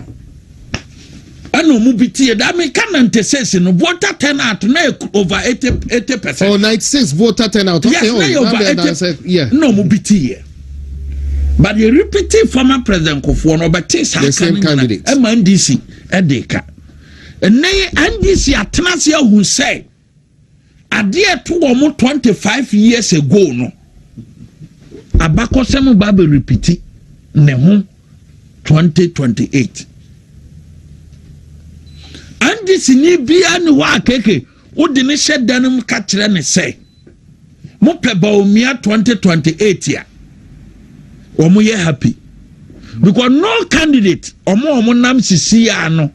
And no mobility that mean can antecess no voter turnout na over 80%. Oh, 96 voter turnout. Okay, yes, over 80%. Yeah. No mobility. But the repeated former President Kufuor no but the same candidate. MNDC Edeka. And nay NDC atnasia who say adhere to almost 25 years ago no. Abako semu babe repeat ne ho 2028. NDC ni bia ni wa keke wo de ne hyedanum ka kire ne say mo pe Bawumia 2028 ya. Omo ye happy because no candidate omo nam sisi ya no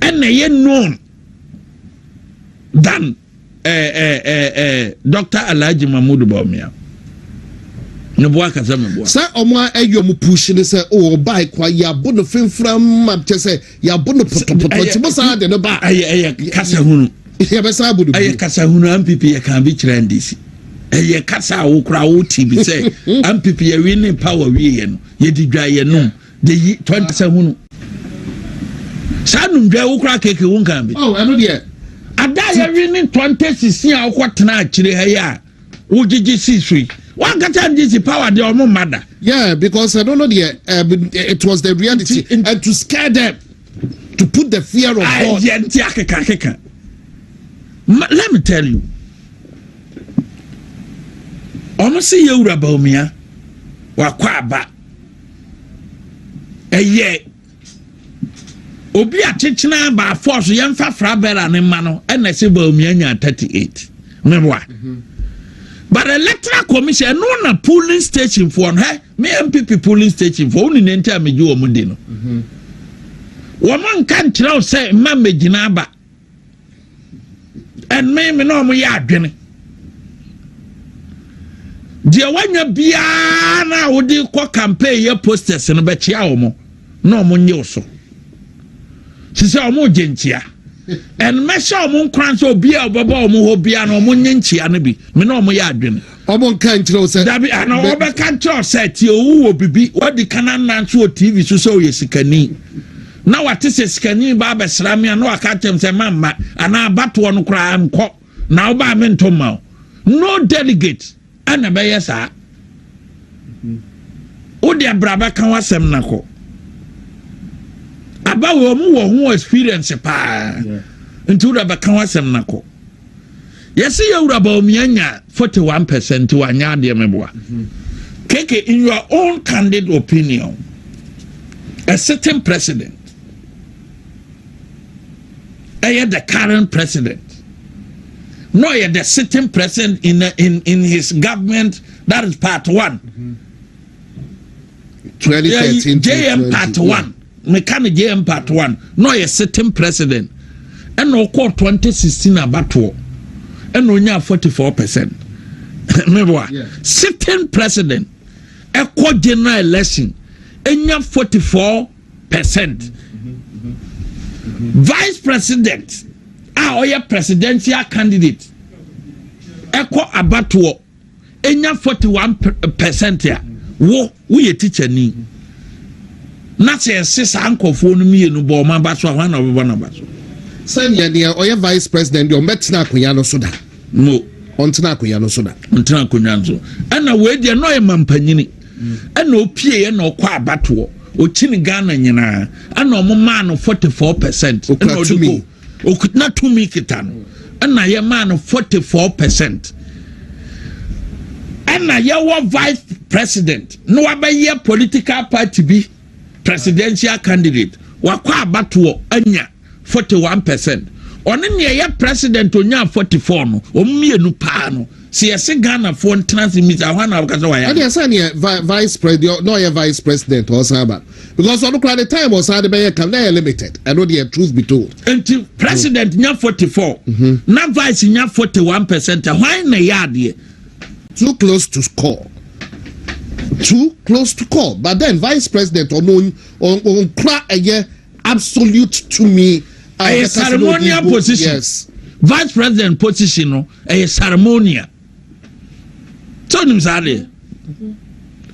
and ye known than Dr. Alhaji Mahmoud Bawumia no boa ka me boa sa omo ayo mu push ne say oh buy kwa ya bono femfram map say ya bono poto ti mo sa de no ba aye kasa hunu ya be sa bodo aye kasa hunu MPP ya kan bi kire ndisi eye kasa wo kra wo TV say MPP ye winning power we ye no ye di dwa ye no de 27 hunu sanum dwa wo kra keke wo kan bi oh I know there ada ye winning 2016 a wo kwatena akire ha ya wo gigi sisui one kata this power de omo mother yeah because I don't know the it was the reality and to scare them to put the fear of God let me tell you almost see you Bawumia wa kwa ba eye obi atechena ba force yemfa frabera ne ma no na se Bawumia nya 38 meboa but electoral commission no na polling station for me MPP polling station for uni nenta meji wo mude no woman kan tell say ma megina ba and me no mo ya adwene die wanya bia na wodi ko campaign ye posters no be chia wo mo no mo nye so sisi omo gentia and measure omo kran so bia obaba omo ho bia na omo nye nchia no bi me no omo ya adwene omo kan tiro se dabi ana oba kan tiro se ti owu wo bibi wodi kanan nan so TV so ye sikani na wate se sikani ba besra me na wakatem se mamma ana abato no kra anko na oba me ntoma no delegate ana be yesa odi abraba kan wasem nako aba wo mu wo ho experience pa ntu da ba kan wasem nako yesi yewura Bawumia nya 41% wanya de meboa keke in your own candid opinion a certain president the current president no the sitting president in his government, that is part 1 2013 JM part 1 mechanic JM part 1 no sitting president and no call 2016 abato and no 44% remember sitting president a general election and 44%. Vice president oya presidential candidate eko abatuo enya 41% ya wo ye teacher ni na se sisa ankofo no mienu bo ma ba so ahwa na obo na ba so sanya dia oya vice president o metina akonya no so da no ontina akonya no so da ontina akonya no ana we dia no ye mampanyini ana opie ye na okwa abatuo ochini Ghana nyina ana omma no 44% ana odiko okutna tumi kitano ana ye man 44% ana ye wa vice president no abaye political party bi presidential candidate wakwa abato anya 41% one ne ye president onya 44 no omienu pa no si yesi Ghana for transmit ahwana abakaza wa ya and yes vice president no ye vice president or saba because on the time was had be can limited and no the truth be told until president nya 44 na vice nya 41% why na ya too close to score but then vice president on cra a absolute to me a ceremonial position. Yes, vice president position no a ceremonial so nim sare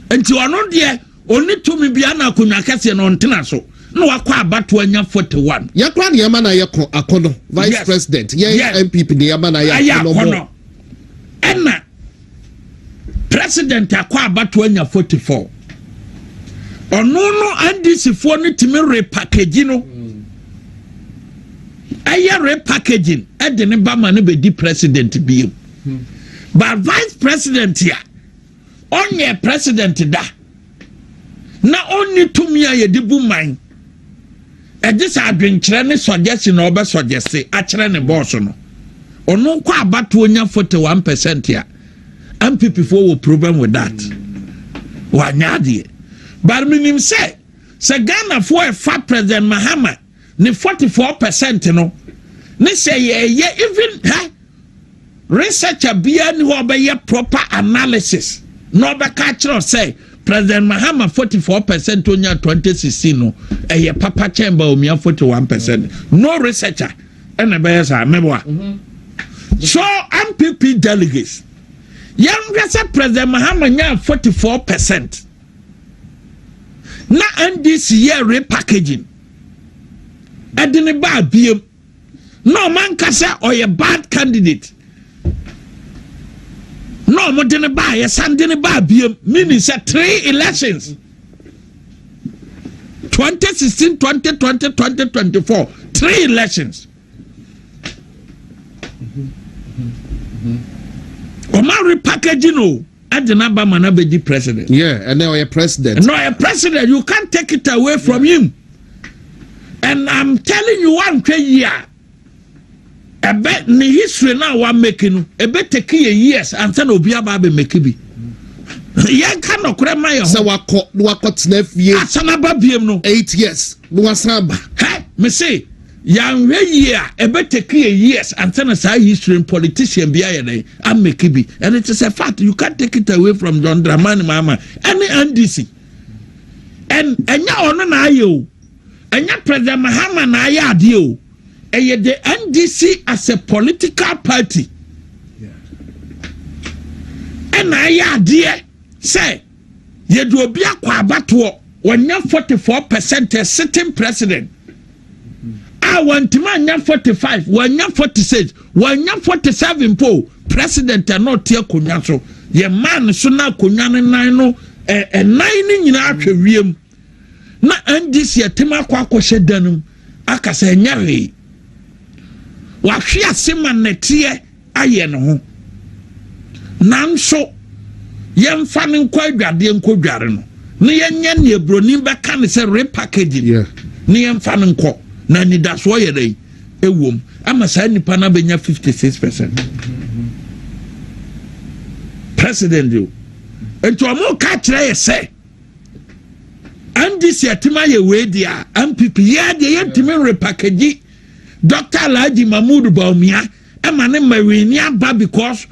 enti ono de oni to me bia na akonya kase no ntena so na wakwa abato anya 41 ya kra ne yama na ye akono vice president ye MPP ne yama na ye akono ena president akwa abato anya 44 ono no andisi fo no timi repackage no aya repackaging e de ne ba ma no be di president bi but vice president ya onye president da na only to me aye di bu man e dis adwenkyere ne suggestion na oba suggest a kyere ne boss no ono kwa abato onya 41% ya MPP for will problem with that wanyade but minim say Ghana for a fat president Mahama ne 44% no ne say ye even researcher bia ni ho be proper analysis no be catch say President Mahama 44% onya 2016 no papa chamber Bawumia 41% no researcher and be say meboa so MPP delegates young President Mahama nya 44% na NDC year repackaging edini ba biem no man ka say or bad candidate no mo dini ba ye sandini ba biem meaning say 3 elections 2016 2020 2024 3 elections Oma repackaging no edina ba mana be di president and now a president no a president you can't take it away from him And I'm telling you one year. A bet ni history now one making a bet take years and then Obia Baby make it be. Yeah, cannot cry my so wako tenefie asanaba biem no 8 years no wasaba. Hey, me say young year a bet take years and then a side history and politician be I make it be. And it is a fact you can't take it away from John Dramani Mahama any NDC. And ya ono na ayo. And ya President Mahama na ayo adio. And the NDC as a political party. Yeah. And I dear say, you do be a quabato when you're 44% a sitting president. I want to man 45, when you're 46, when you're 47 president and not here kunyaso. Your man sooner kunyan and 9 in our career. Na NDC a tema kwako shedanum akase nyare. Wahwe asema netie aye ne ho nanso yemfa ne nkwadwade nkwadware no ne yenye ne ebroni beka ne se repackaging ne yemfa ne nko na ni daso ye dai ewom ama sa nipa na benya 56% president you ento amo ka kire ye se andisi atima ye we dia MPP ye de yentime repackaging Dr. Alhaji Mahmoud Bawumia emane marini aba because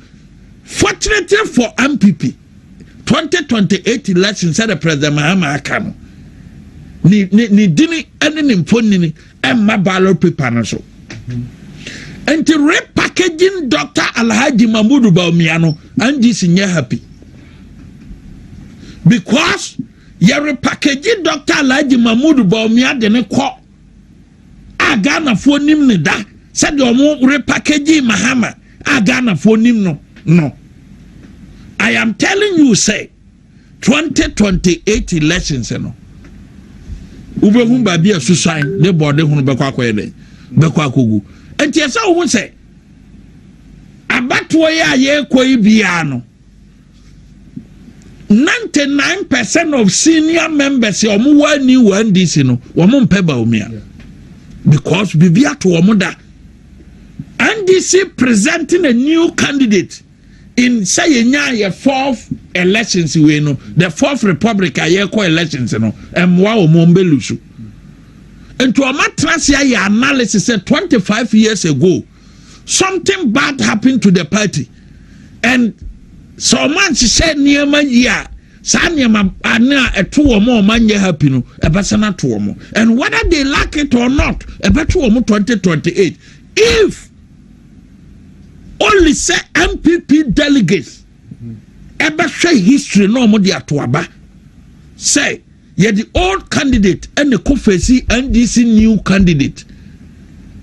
fortunately for MPP 2028 election said the President Mahama akano ni dini ene ni mponi ni emma ballot paper no so and to repackaging Dr. Alhaji Mahmoud Bawumia no and this nye happy because you repackaging Dr. Alhaji Mahmoud Bawumia de ne ko Ghana for nim ne da said your mo repackaging Mahama Ghana for nim no I am telling you say 2028 elections no ube hu ba bia susan ne bode hu be kwa kwede be kwa kogu enti esa hu say abato ye koi bia no 99% of senior members omo wani wan this no omo mpe Bawumia because bibia to omoda NDC presenting a new candidate in say your fourth elections we no the fourth republic aye ko elections no emwa omombelusu and to amatrasia your analysis said 25 years ago something bad happened to the party and so man said near my year Sanyama ana eto omo manye happy no ebesana to omo and whether they like it or not ebeto omo 2028 if only say MPP delegates ebehwe history no omo dia to aba say ye the old candidate and the kofesi NDC new candidate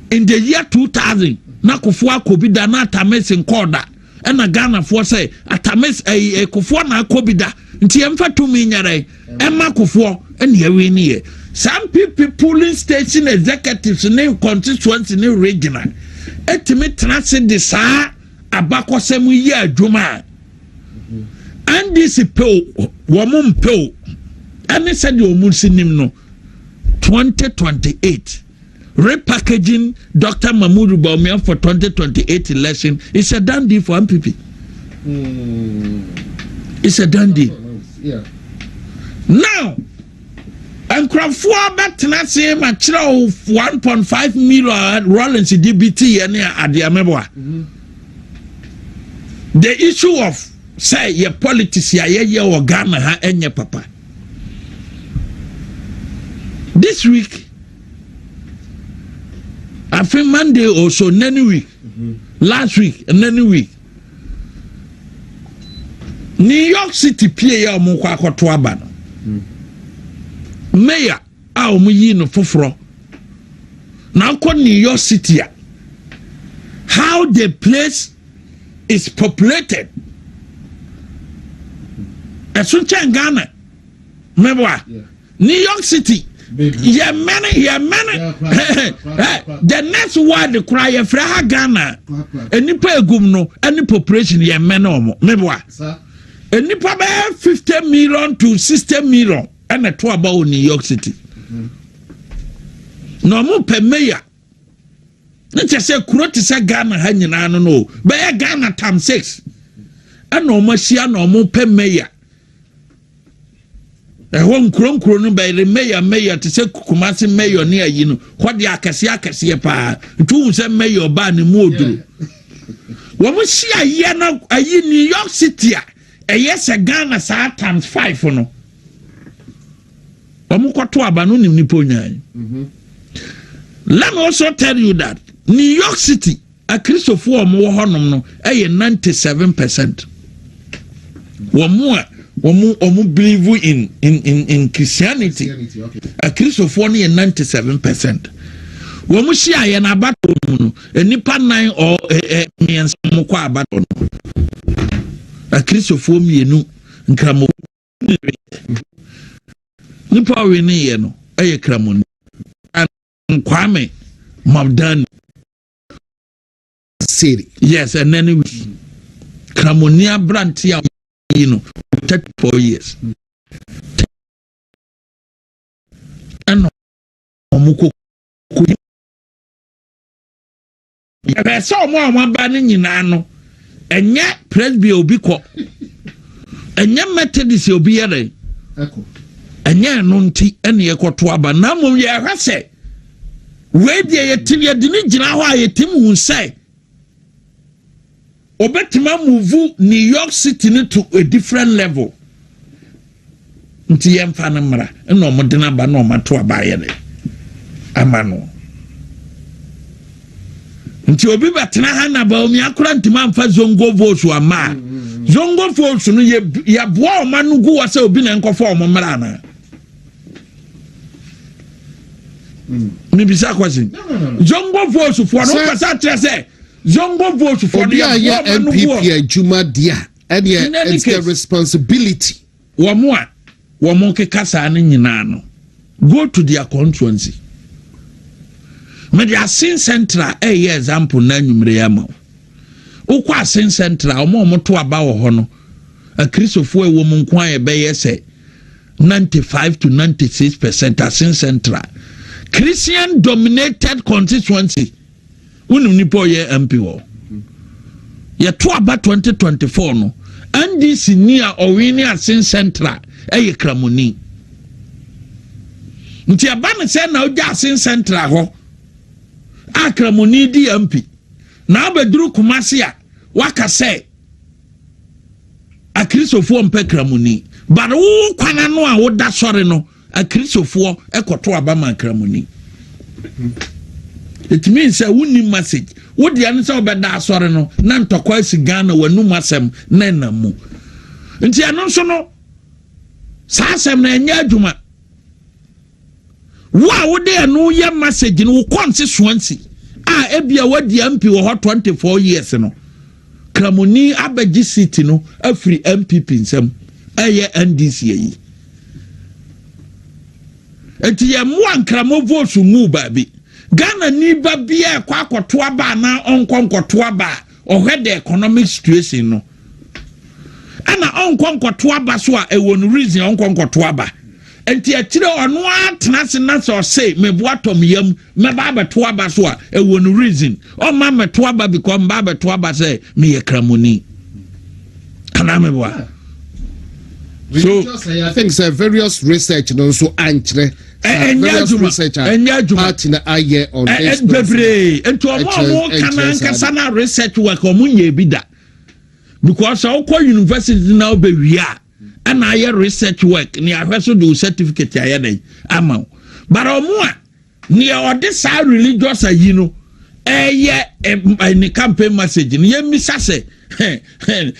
in the year 2000 na kofo akobida na atamesi nkoda ena Ghana for say atames kofo na akobida nti emfa to me nyare emma kofo ene yawe ni ye some people polling station executives ne constituency ne regional etime trance de sa abakosem yi adwuma and this pe wo mum pe ene said the omunsinim no 2028 repackaging Dr. Mahmoud Bawumia for 2028 election is a done deal for MPP. It's a done deal. Yeah. Now, and Crawford back to that same 1.5 million Rollins DBT and at the Ameboa. The issue of say your politics ya or Ghana and your papa. This week, I think Monday or so, any week, last week, and any week. New York City PA Mukwa Kotwabano. Mayor, our Muyino Fufro. Now, New York City, how the place is populated. As soon as Ghana, remember, New York City. Yeah, many. The next word the cry of Fraha Ghana. Any pay gumno, any population, yeah, menomo. Mebwa. And nipa 50 million to 60 million and a 2 about New York City. no mo pe mayor ne che se kuro te se Ghana ha nyina no be Ghana times 6 ana o mahia na o mo pe mayor hon kuro no be re mayor te se Kumasi mayor ne ayi no hode akese pa ntu se mayor ba ne mu oduru wo mo hia ye na ayi New York City a yes Ghana sa times 5 no omo kwato aba no nim nipo nyan let me also tell you that New York City a Christopher omo wo honom no 97% omo believe in Christianity okay. A Christopher no 97% womo hia ye na abato no enipa 9 or miensa mo kwa abato no a Christopher mienu nkramo nipa we ne ye no kramoni Kwame Mabdani city yes and then Kramonia Brantia 34 years and omuko ya so mo ba ne nyina no enye presby obi ko enye Methodist obi yere enye no nti ene yekoto aba na mom ye hwase we dia yetim ye dini gina ho a yetim hu say obetima move New York City to a different level nti ye mfa na mra ene omodena ba na omato aba ye ne amano nti obi betena ha na Bawumia akura ntima mfa zongo votes ama zongo votes no ye boa o manu gu wa say obi na nkofo o mra na Mibisa question. Zongo votes for no person say Zongo votes for the MPP Juma dia and it's the responsibility. Wamo ke kasa ne nyina no. Go to their constituency. Me dia sin central example na nwumre ya ma. Ukwa sin central omo to aba wo ho no. A Christopher wo mu nkwan ye be ye say 95 to 96% asin central. Christian dominated constituency. Unum nipo ye MP wo. Ye to about 2024 no. NDC near Owini asin central eye Kramoni. Nti abane se na oja asin central ho. A Kramoni di MP. Na abeduru Kumasi a waka say a Christopher mpe Kramoni. But wo kwana no a wo da sore no a Christopher ekoto abama Kramoni. It means a winning message. What the answer about that sorry no, nan to kwasi Ghana wanu masem na mu. Nti anonso no sasem na enya adwuma. Wo de anu ye message no wo constituency. Ebia wadi MP wo 24 years no. Kramoni abaji city no afri MPP nsem. Eye NDC yi. Enti ye mo ankramo vote mu baby. Ghana ni ba bia kwa akoto aba na onkonkoto aba ohwe the economic situation no. Ana onkonkoto aba so a ewo no reason onkonkoto aba. Enti akire ono atena se na so say me boatom yam me ba beto aba so a ewo no reason. O ma meto aba because mba beto aba say me ye Kramoni. Kana me boa. So I think various research no so anchre various research part na aye on this ento mo kana nkasa na research work omunye bi da because akwa university na obewia and aye research work ni ahweso do certificate aye dey ama but omo a ni ode sa religious ayi no ni campaign message ni yemisa se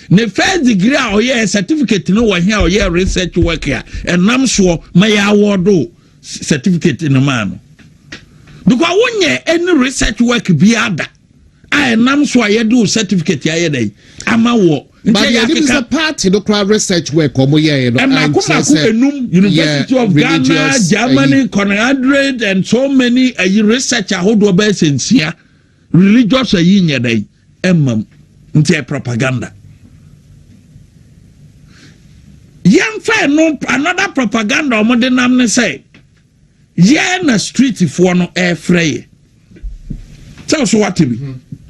ne first degree or yeah certificate no wa here or yeah research work here and nam so my award certificate in a man because wonye any research work bi ada I nam so I do certificate ya dey ama wo but there is a part no crowd research work omo here no and enum University of Ghana Germany Conrad and so many research ahodo be sensia religious ayi nya dey emam nti propaganda yam fa no another propaganda omo de nam ne say yeah na street for no air frey tell so what be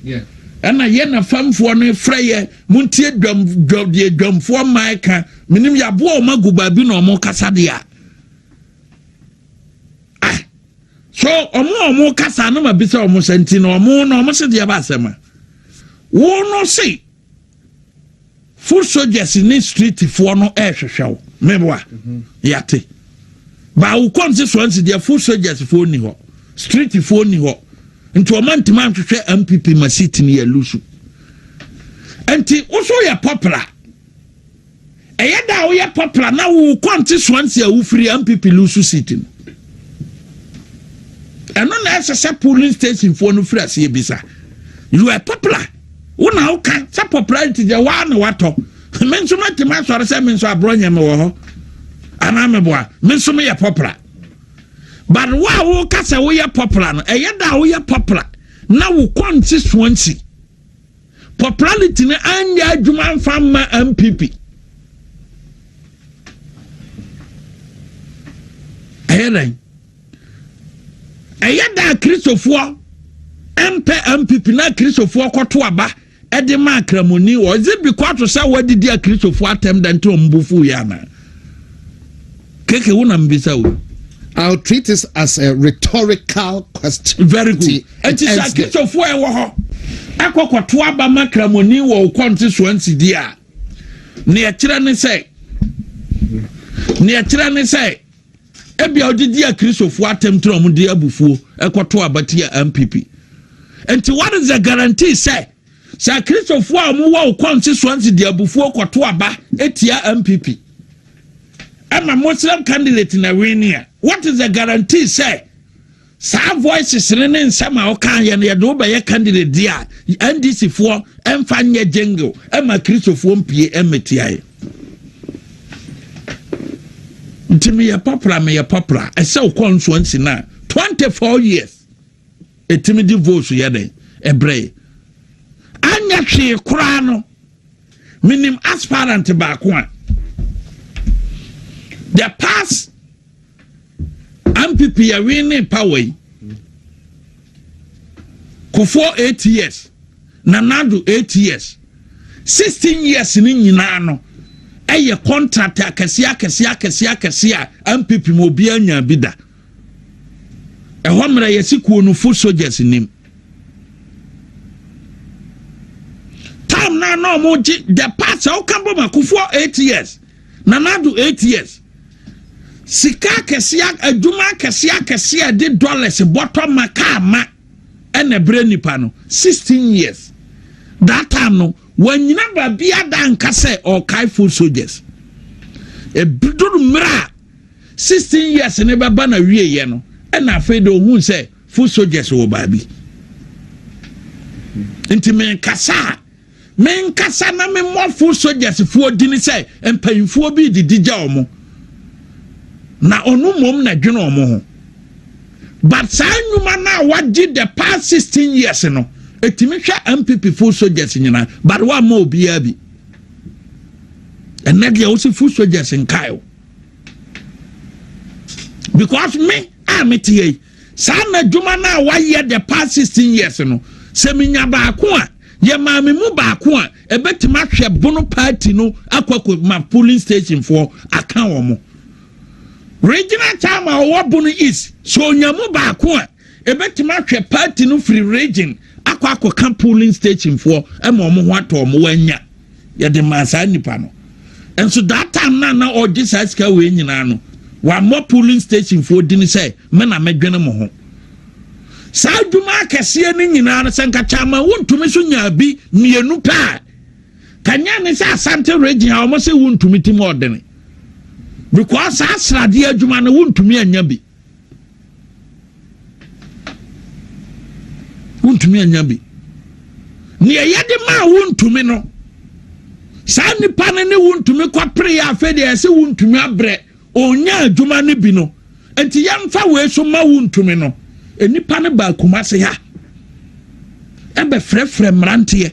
yeah ana ye na famfo no frey muntie dwamfo maika minim ya bo o magu ba bi no mo kasa de a so omo kasa no ma bi se omo santi no omo se de ba asema wo no see full soldiers in the street for no air show meboa yate ba wo constituency there full soldiers for ni ho street for ni ho nti o man hwehwe MPP masiti ni ya lusu enti wo so ya popular eyeda wo ya popular na wo constituency a wo free MPP lusu city eno na ese polling station for no free ase bisa you are popular una uka sa popularity je wa na wato menso matima so re menso abronya me wo ho ana me boa menso me ya popular but wa wo ka se wo ya popular no eyeda wo ya popular na wo constituency popularity ne anya adwuma mfamma MPP eyeda Christopher MPP na Christopher koto aba ede ma kramoni o is it because to say wadidi a Christopher attendant to mbufu ya na keke wona mbisa wo I'll treat this as a rhetorical question. Very good. It is a Christopher e wo ho akokoto aba ma kramoni wo constituency dia ne akira ne say ebia odidi a Christopher attempt to omudi abufuo ekoto aba ti MPP. And what is the guarantee say Christopher amuwa constituency di abufuo koto aba etia MPP. I'm a Muslim candidate in a win. What is the guarantee say some voices in sama okan ya do ba ye candidate dia NDC for emfanye jengo ema Christopher mpie emetia. Ntimi ya popular I say constituency na 24 years etimi di vote yede ebre anya hwe kura no minim aspirant ba ko a the past MPP ya winning power Kufo 8 years Nanado 8 years 16 years ni nyina no eye contract akasia MPP mo bia nya bida ehomra yesikuo no full soldiers nim time na no mo the past o kambo makufo 8 years Nanado 8 years sika kesia aduma kesia de dollars bottom makama ene bre nipa no 16 years that time no when you never be a danka say or kai full soldiers e bido mra 16 years ne baba na wie ye no e na fe do hu say full soldiers wo babi enti men kasa na me more full soldiers fuo dini say empayinfuo bi didija omo na onu mom na dwene omo ho but sanyuma na wadi the past 16 years no etimi hwa MPP full soldiers nyina but wa ma obia bi and dia also full soldiers in Kyle because me ametiye sana dwuma na wa ye the past 16 years no seminya ba ko a ye ma me mu ba ko a ebetima hwe bono party no akwako ma polling station for aka wo mo regional time our bono is so nyamu ba ko a ebetima hwe party no free region akwa camp polling station for ema omo ho ato omo wanya ye de masa nipa no and so that time na o Jesus ka we nyina no wa mo polling station for dini say me na medwene mo ho sa duma kese ni nyina no senka chama wontumi so nya bi mienu pa kanya ne sa Asante region a omo se wontumi ti mo odene because asrade adwuma no wontumi anya bi wontumi anya bi ne yede ma wontumi no sa nipa ne wontumi kwapre ya afa de ese wontumi abre onya adwuma ne bi no enti yamfa we so ma wontumi no enipa ne ba kuma se ha ebe frefre mrante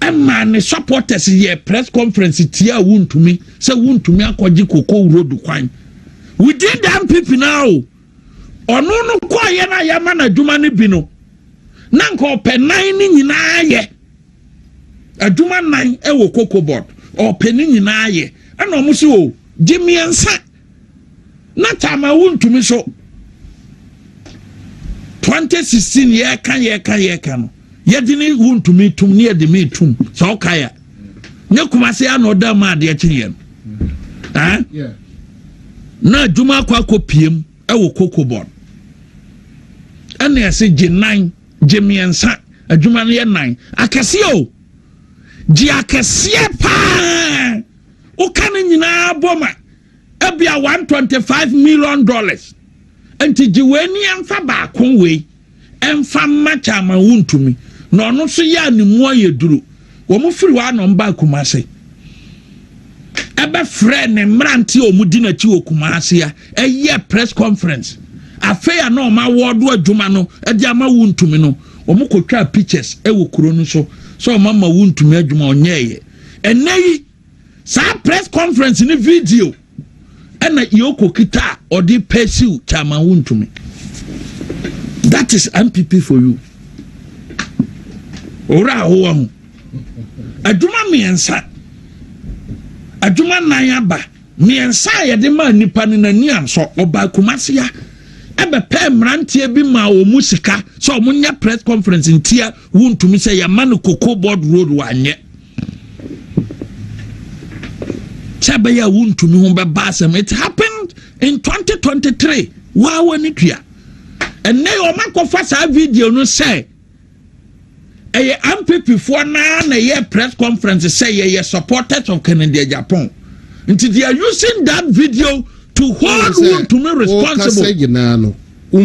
emma ne supporters ye press conference tia wontumi se wontumi akogi koko road kwan within the MPP now ɔno no kɔɔyɛ na yɛma na adwuma no bi no na nka ɔpɛ 9 ne nyinaa yɛ adwuma 9 ɛwɔ cocoa board ɔpɛ ne nyinaa yɛ ɛna ɔmo so o gye mmiɛnsa na tama wontumi so 2016 yɛka no yɛde ne wontumi tum ne yɛde me tum sɛ ɔkaya nye kumase ya na ɔda ma adeɛ kyenyɛ na adwuma akɔ piem ɛwɔ cocoa board ɛna ɛsɛ gye 9 gye mmiɛnsa adwuma no yɛ 9 akɛseɛ o gye akɛseɛ paa woka no nyinaa bɔma ebia $125 million enti gye w'ani ɛmfa baako wei ɛmfa mmacha ama wontumi na ɔno so yɛ animu ayɛ duro wɔn firi hɔ anɔ mba kumase ebe frɛ ne mmerante o mu di n'akyi wɔ kumase a ɛyɛ press conference afei a na ɔma wɔdo adwuma no ɛde ama wontumi no wɔn kɔtwa pictures ɛwɔ kuro no so ɔma ma wontumi adwuma ɔnyɛɛyɛ ɛnɛ yi saa press conference ne video ɛna yoko kita ɔde pɛsiw chama wontumi. That is MPP for you. Ora ho adwuma miensa adwuma 9 aba miensa yɛde ma nipa ne nani anso oba kumase ya ebe pe mrantie bi ma o musika so o munya press conference ntia wontumi sɛ ya man cocoa board road wanye chaba ya wontumi ho be basem. It happened in 2023 wa wani tua enne o makofa sa video no say a MPP for na ye press conference say ye supporters of Kennedy Agyapong. Until they are using that video to hold one to me responsible. Oh,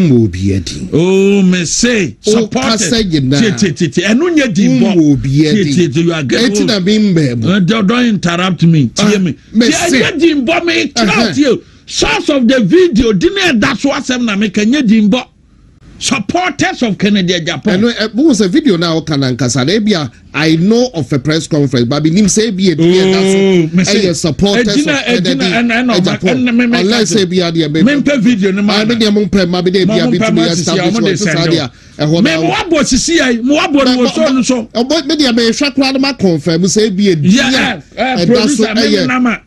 me say supporters. Enunya dimbo. You are getting. Don't interrupt me. Hear me. Dimbo me count you. Source of the video. Didn't that's what I'm na make any dimbo. Supporters of Kennedy Agyapong. What was a video now? I know of a press conference, but him say be a supporters of Kennedy Agyapong. Unless say be a video.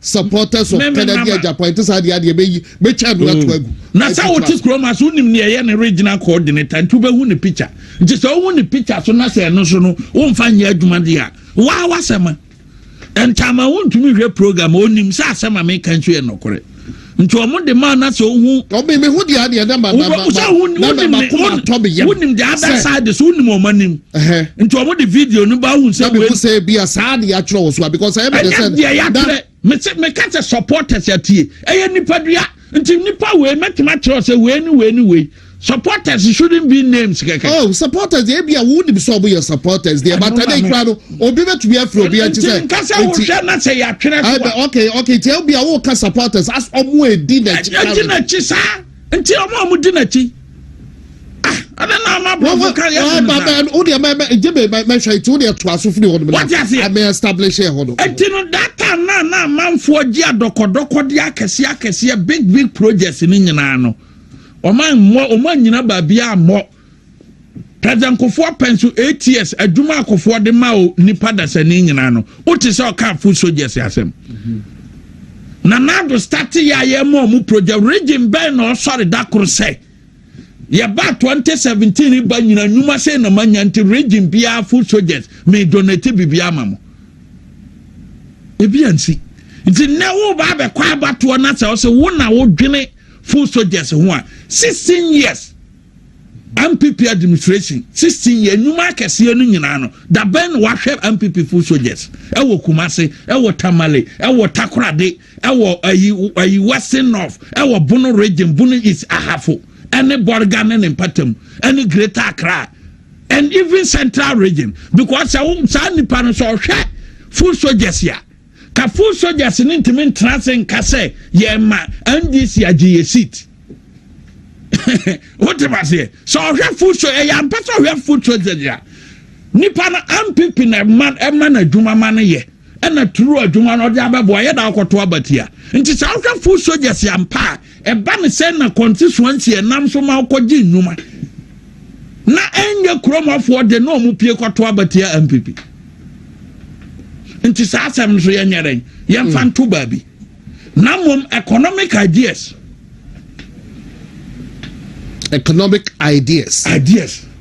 Supporters of Kennedy Agyapong. Nasa what is Chromas unim near an original coordinator and to be who the picture. Just all the picture so not say no so no won't find your jumandia. Why was a man? And time I want to me a program on him sa some make country and no correct. Into a Monday man that's so who maybe who the other number wouldn't the other side the soon more money into a the video no bound say be a sad actual because I me catch a supporters at tea. Any padria until nipa we met say anyway. Supporters shouldn't be names. Oh, supporters, they be a would be so your supporters there, but they crowd or be to be a flow. Okay, tell me a walk supporters as Omwe dinner until Mamu dinner. I don't know I may establish a hold. That time na man for dia doko dia kesia big projects in Inyanano. Oman nyina babia mo President Kofo pensu 8 years adwuma Kofo de ma o nipa da sani nyina no oti se o ka full soldiers asem na do start ya ye mo mu project region ben no sorry da kro say ye ba 2017 ba nyina nyuma say na manya nti region bia full soldiers me donate bibia mamo ebi ansi nti na wo ba be kwa bato na say o se wo na wo dwene full soldiers who are 16 years MPP administration 16 years nyuma kese no nyina no da ben wahwe MPP full soldiers ewo Kumase ewo Tamale ewo Takoradi ewo ayi Western North ewo Bono region Bono is ahafo any Borgane and Patem any Greater Accra and even Central region because sa nipa no so hwe full soldiers ya ka full soldiers in intimate transcend kase ye ma NDC agiye seat what am I say so we full soldiers ya mpasa we full soldiers ya nipa na MPP na man adwuma man ye na true adwuma no de abebo ye da akoto abatia nti sa we full soldiers ya mpa eba ne say na constituency enam so ma okoji nnuma na enye kromafo de no mu pie kwato abatia MPP nti sa asem so yenyere yemfa nto baabi na mom economic ideas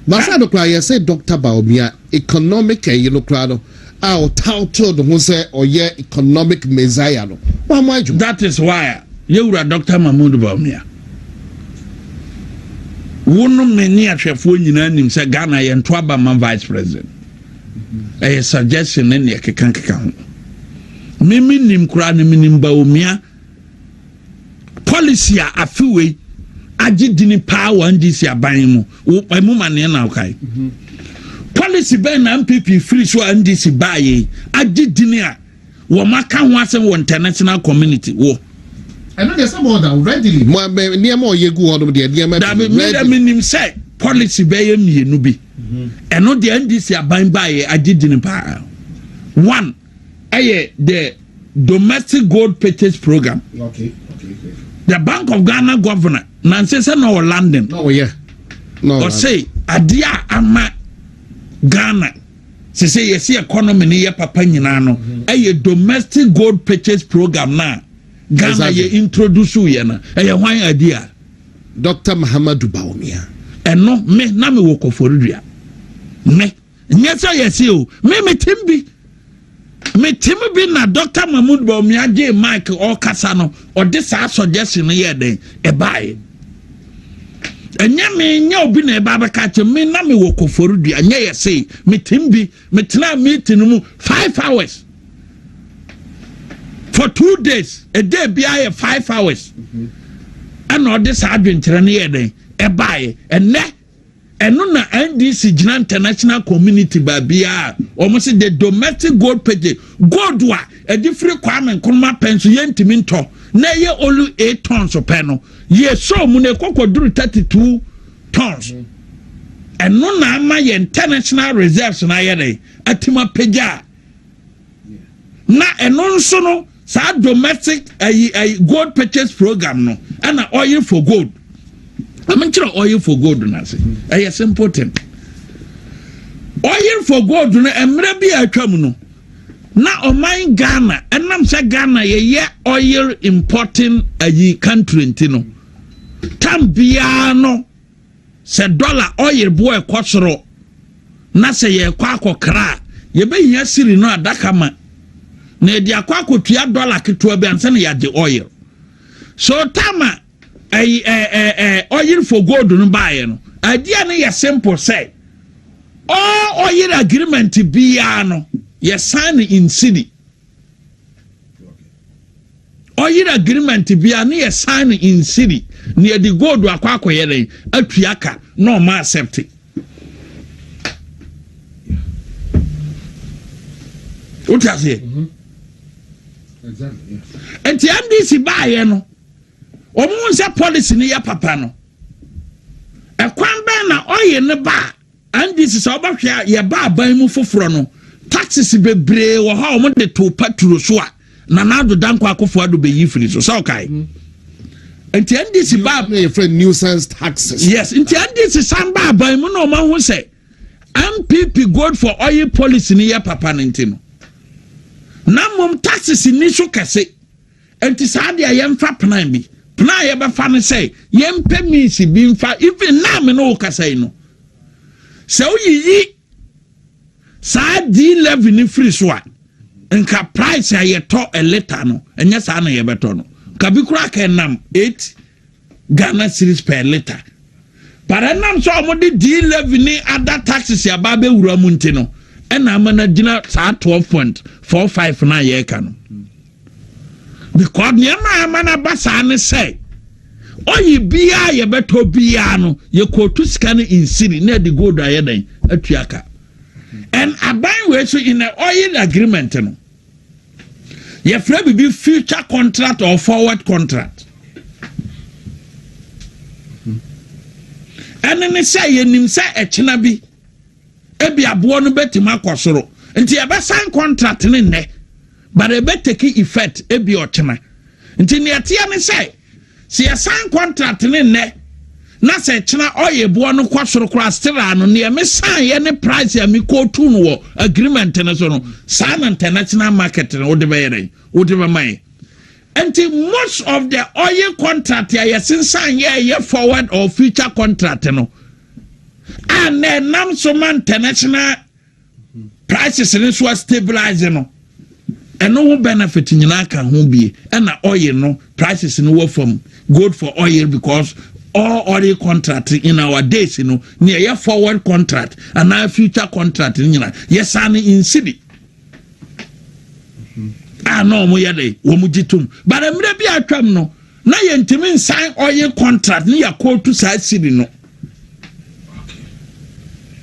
Masa do cry say Dr. Bawumia economic you know crowd our title the one say or yeah economic messiah no. That is why you are Dr. Mahmoud Bawumia. Wonu meni ahwefo nyina nim say Ghana ye ntoaba man vice president. A suggestion ne keka ho. Mimi nim kura ne minim Bawumia policy a afiwe agi dini power ndisi aban mu emu mane na ukai policy ben na MPP free so ndisi baye agi dini a wo maka ho asem wo international community wo and there's some more than readily near more yegu hodom de near me say policy be mienu bi eno de ndisi aban baye agi dini pa one the domestic gold purchase program. Okay. The Bank of Ghana governor Nancy say no London. No, yeah. No. Or say adia ama Ghana. Say yes economy ni ye papa nyina no. A domestic gold purchase program na Ghana ye introduce ye na. Hwan adia. Dr. Mahama Bawumia. No me na me wo koforudua. Me nyesa yes o. Me timbi. Me timi bi na Dr. Mahmoud Bawumia je Mike or kasa no or this suggestion here den e bae enya me nya obi na e ba baka che me na me wo koforudua nya ye say me timbi me tena meeting mu 5 hours for 2 days a day bi aye 5 hours and all this adventure na here den e bae eno na NDC Gina international community babia almost the domestic gold purchase gold wa a different kwame nkonma penso yentimi nto na ye olu 8 tons of peno ye so mu na kokoduru 32 tons eno na ama ye international reserves na ye dey atima peja na eno nso no sa domestic gold purchase program no and oil for gold. I'm sure oil for gold na say. A simple thing. Oil for gold no emre bi atwam no. Na oman Ghana, enam say Ghana ye oil importing country ntino. Tam bia no say dollar oil boy kwosoro. Na say ye kwa akokra. Ye be hia siri no adaka ma. Na e di akwa akotua dollar ketua bi ansa na ya de oil. So tama oil for gold no buy no idea na ya simple say all oil agreement bia no ya sign in city oil agreement bia na ya sign in city near the gold akwa akoyere atuaka no ma accept it what you say exactly yes and the NDC buy no omo nse policy ni ya papa no ekwan ben na oye ne ba and this is obahwa ye ba aban mu foforo no taxes bebre wo ha omo de to patro so a na do danko akofo ado be yifiri so okay enti this ba na friend nuisance taxes yes enti this samba aban mu no ma hu say MPP gold for oil policy ni ya papa nintino na mom taxes ni so kase enti sa de yemfa plan bi na ye be fa ne say yempe mi si bi mfa even na me no kasai no se oyiyi sa D11 ni free so a nka price a ye to a liter no enya sa na ye beto no ka bi kura ka nam 8 Ghana cedis per liter para nam so mo de D11 ni other taxes ya ba be wura mu nti no ena amana gina sa 12.45 na ye ka no because nyama amana basa ne say oyi bia ye beto bia no ye kotu sika no in city na the gold aye dan atuaka and aban we so in an oil agreement no ye fra be future contract or forward contract and then say ye nim say echena bi e bia bo no betima kwosoro nti ye be sign contract ne but e be take effect e bi ochena nti ne atia ne say si sign contract ne na se chena oye bo no kwasoro kra stera no ne me sign ye ne price ya mi ko tu no agreement ne so no sign international market no de be yere wo de be mai until most of the oil contract ya yes sign ye forward or future contract no and then nam so man international prices ne so stabilize no and no benefit nyina ka ho bie and na oil no prices no were from good for oil because all oil contract in our days near your forward contract and our future contract yes in city no mo yede wo mu gitum but emre bi atwam no na ye ntimi sign oil contract ne ya call to sa city no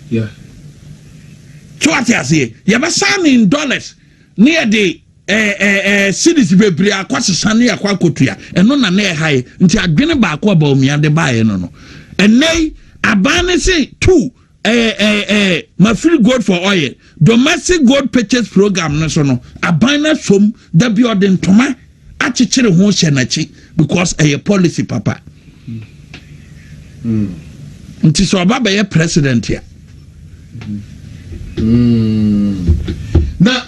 yeah so what you say you be sign in dollars near the cities bebre akwasesa ne yakwa kotua eno na na high nti adwene ba akwa Bawumia de bae no enei abane say 2 ma free gold for oil domestic gold purchase program no so no abana som da bi odin toma achichere ho hye nachi because a policy papa nti so baba ye president ya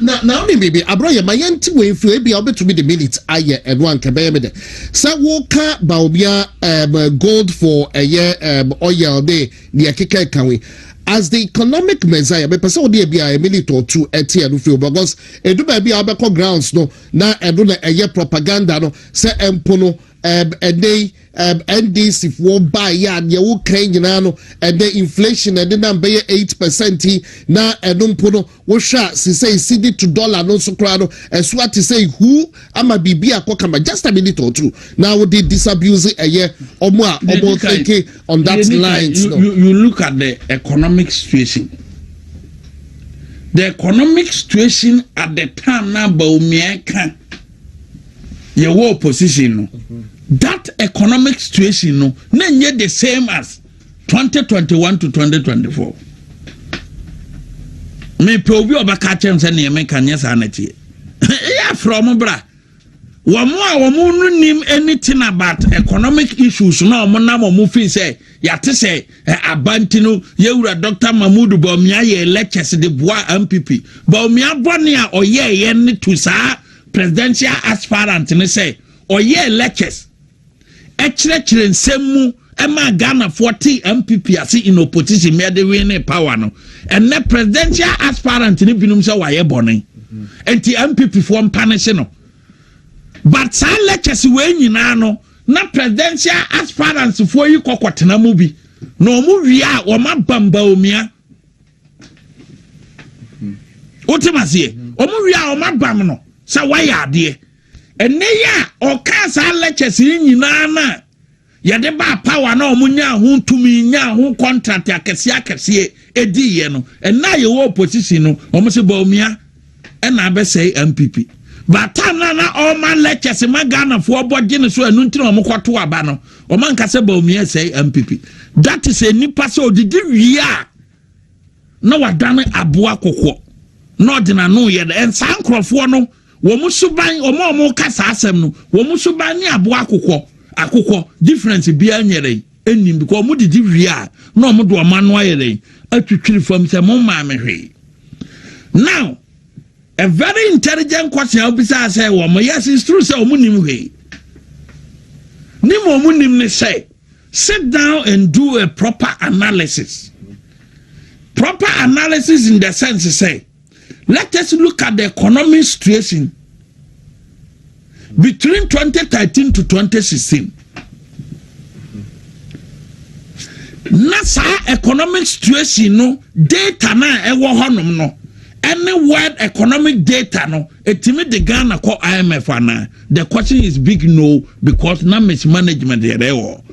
na only maybe abroye mayanti we feel be able to be the minute aye and one can be me say woka Bawumia gold for a year oil day near keke kanwe as the economic measure be person dey be a minute or two etia no feel because edu ba be abeko grounds no na edu na eye propaganda no say empo no day NDC for buy ya wo kan nyina no the inflation and then be 8% na edumpo no wo hwa se say cedi to dollar no so kra no so what to say who ama bibi akokama just a minute or two now we did disabuse omo thinking on that lines you look at the economic situation at the time na Bawumia kan ye wo opposition no that economic situation no na the same as 2021 to 2024 me probi obaka chem se ne me kanye sa na tie ya from bra womo no nim anything about economic issues no omo na mo fi say ya te say abanti no yewura Dr. Mahmoud Bawumia ye lectures de boa MPP Bawumia bone a oye ye ne to sa presidential aspirant ne say oye lectures echire nsemu ema Ghana 40 MPP asi in opposition me de win power no and the presidential aspirant ni binum say waye bone enti MPP for mpanish no but sa lectures we nyina no na presidential aspirants for yi kokotena mu bi no mu wi a o ma Bawumia otimase o mu wi a o ma bam no sa waye ade eneya o ka sa lectures nyina na ya de ba power na omunya ho tumi nya ho contract akese edi ye no na ye wo opposition no omo se Bawumia na be say MPP but na all man lectures ma Ghana for boje ne so anu ntira omo kwato aba no o man ka se Bawumia say MPP that is a nipa so didi wi a na wadane aboa kokko no de na no ye en sankrofo no wo musuban omo kasa asem no wo musuban ni aboa akokko difference bia nyere enim because mo didi wi a no mo do omano ayere atwitwiri fam se mo ma me hwe now a very intelligent question obisa say wo mo yes it's true say omunim hwe ni mo omunim ne say sit down and do a proper analysis in the sense say let us look at the economic situation between 2013 to 2016. Nasa economic situation no data na ewo honom no any world economic data no etimi de Ghana call IMF ana the question is big no because na mismanagement there wo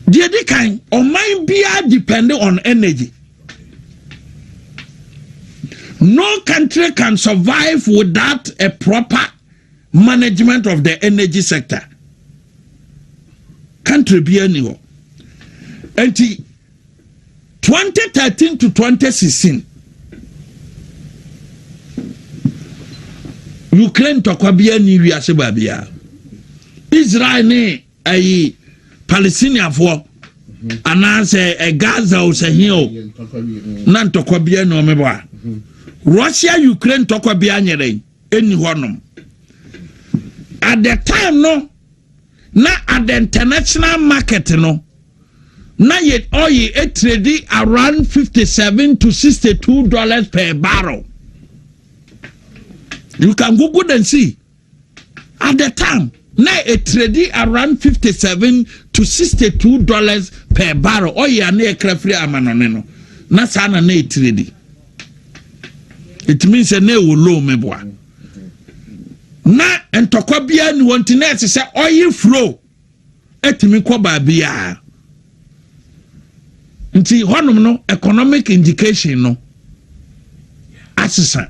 the other kind o mind bia depending on energy. No country can survive without a proper management of the energy sector. Country be anywhere. And 2013 to 2016, Ukraine to kwabia ni wiase babia. Israel ne ayi Palestiniafoɔ anaasɛ Gaza o sɛ hia o na ntɔkwa bia na ɔmebɔ a Russia Ukraine ntɔkwa bia nyere eni hɔnom at the time no na at the international market no na yet oil it trading around $57 to $62 per barrel. You can Google and see. At the time, now it trading around $57 to $62 per barrel. Oil and aircraft amanoneno. Na sana na trading. It means a ne low meboa. Na entokwa bia ni wantine se oil flow. Etimi kwa bia. Nti honum no economic indication no asesa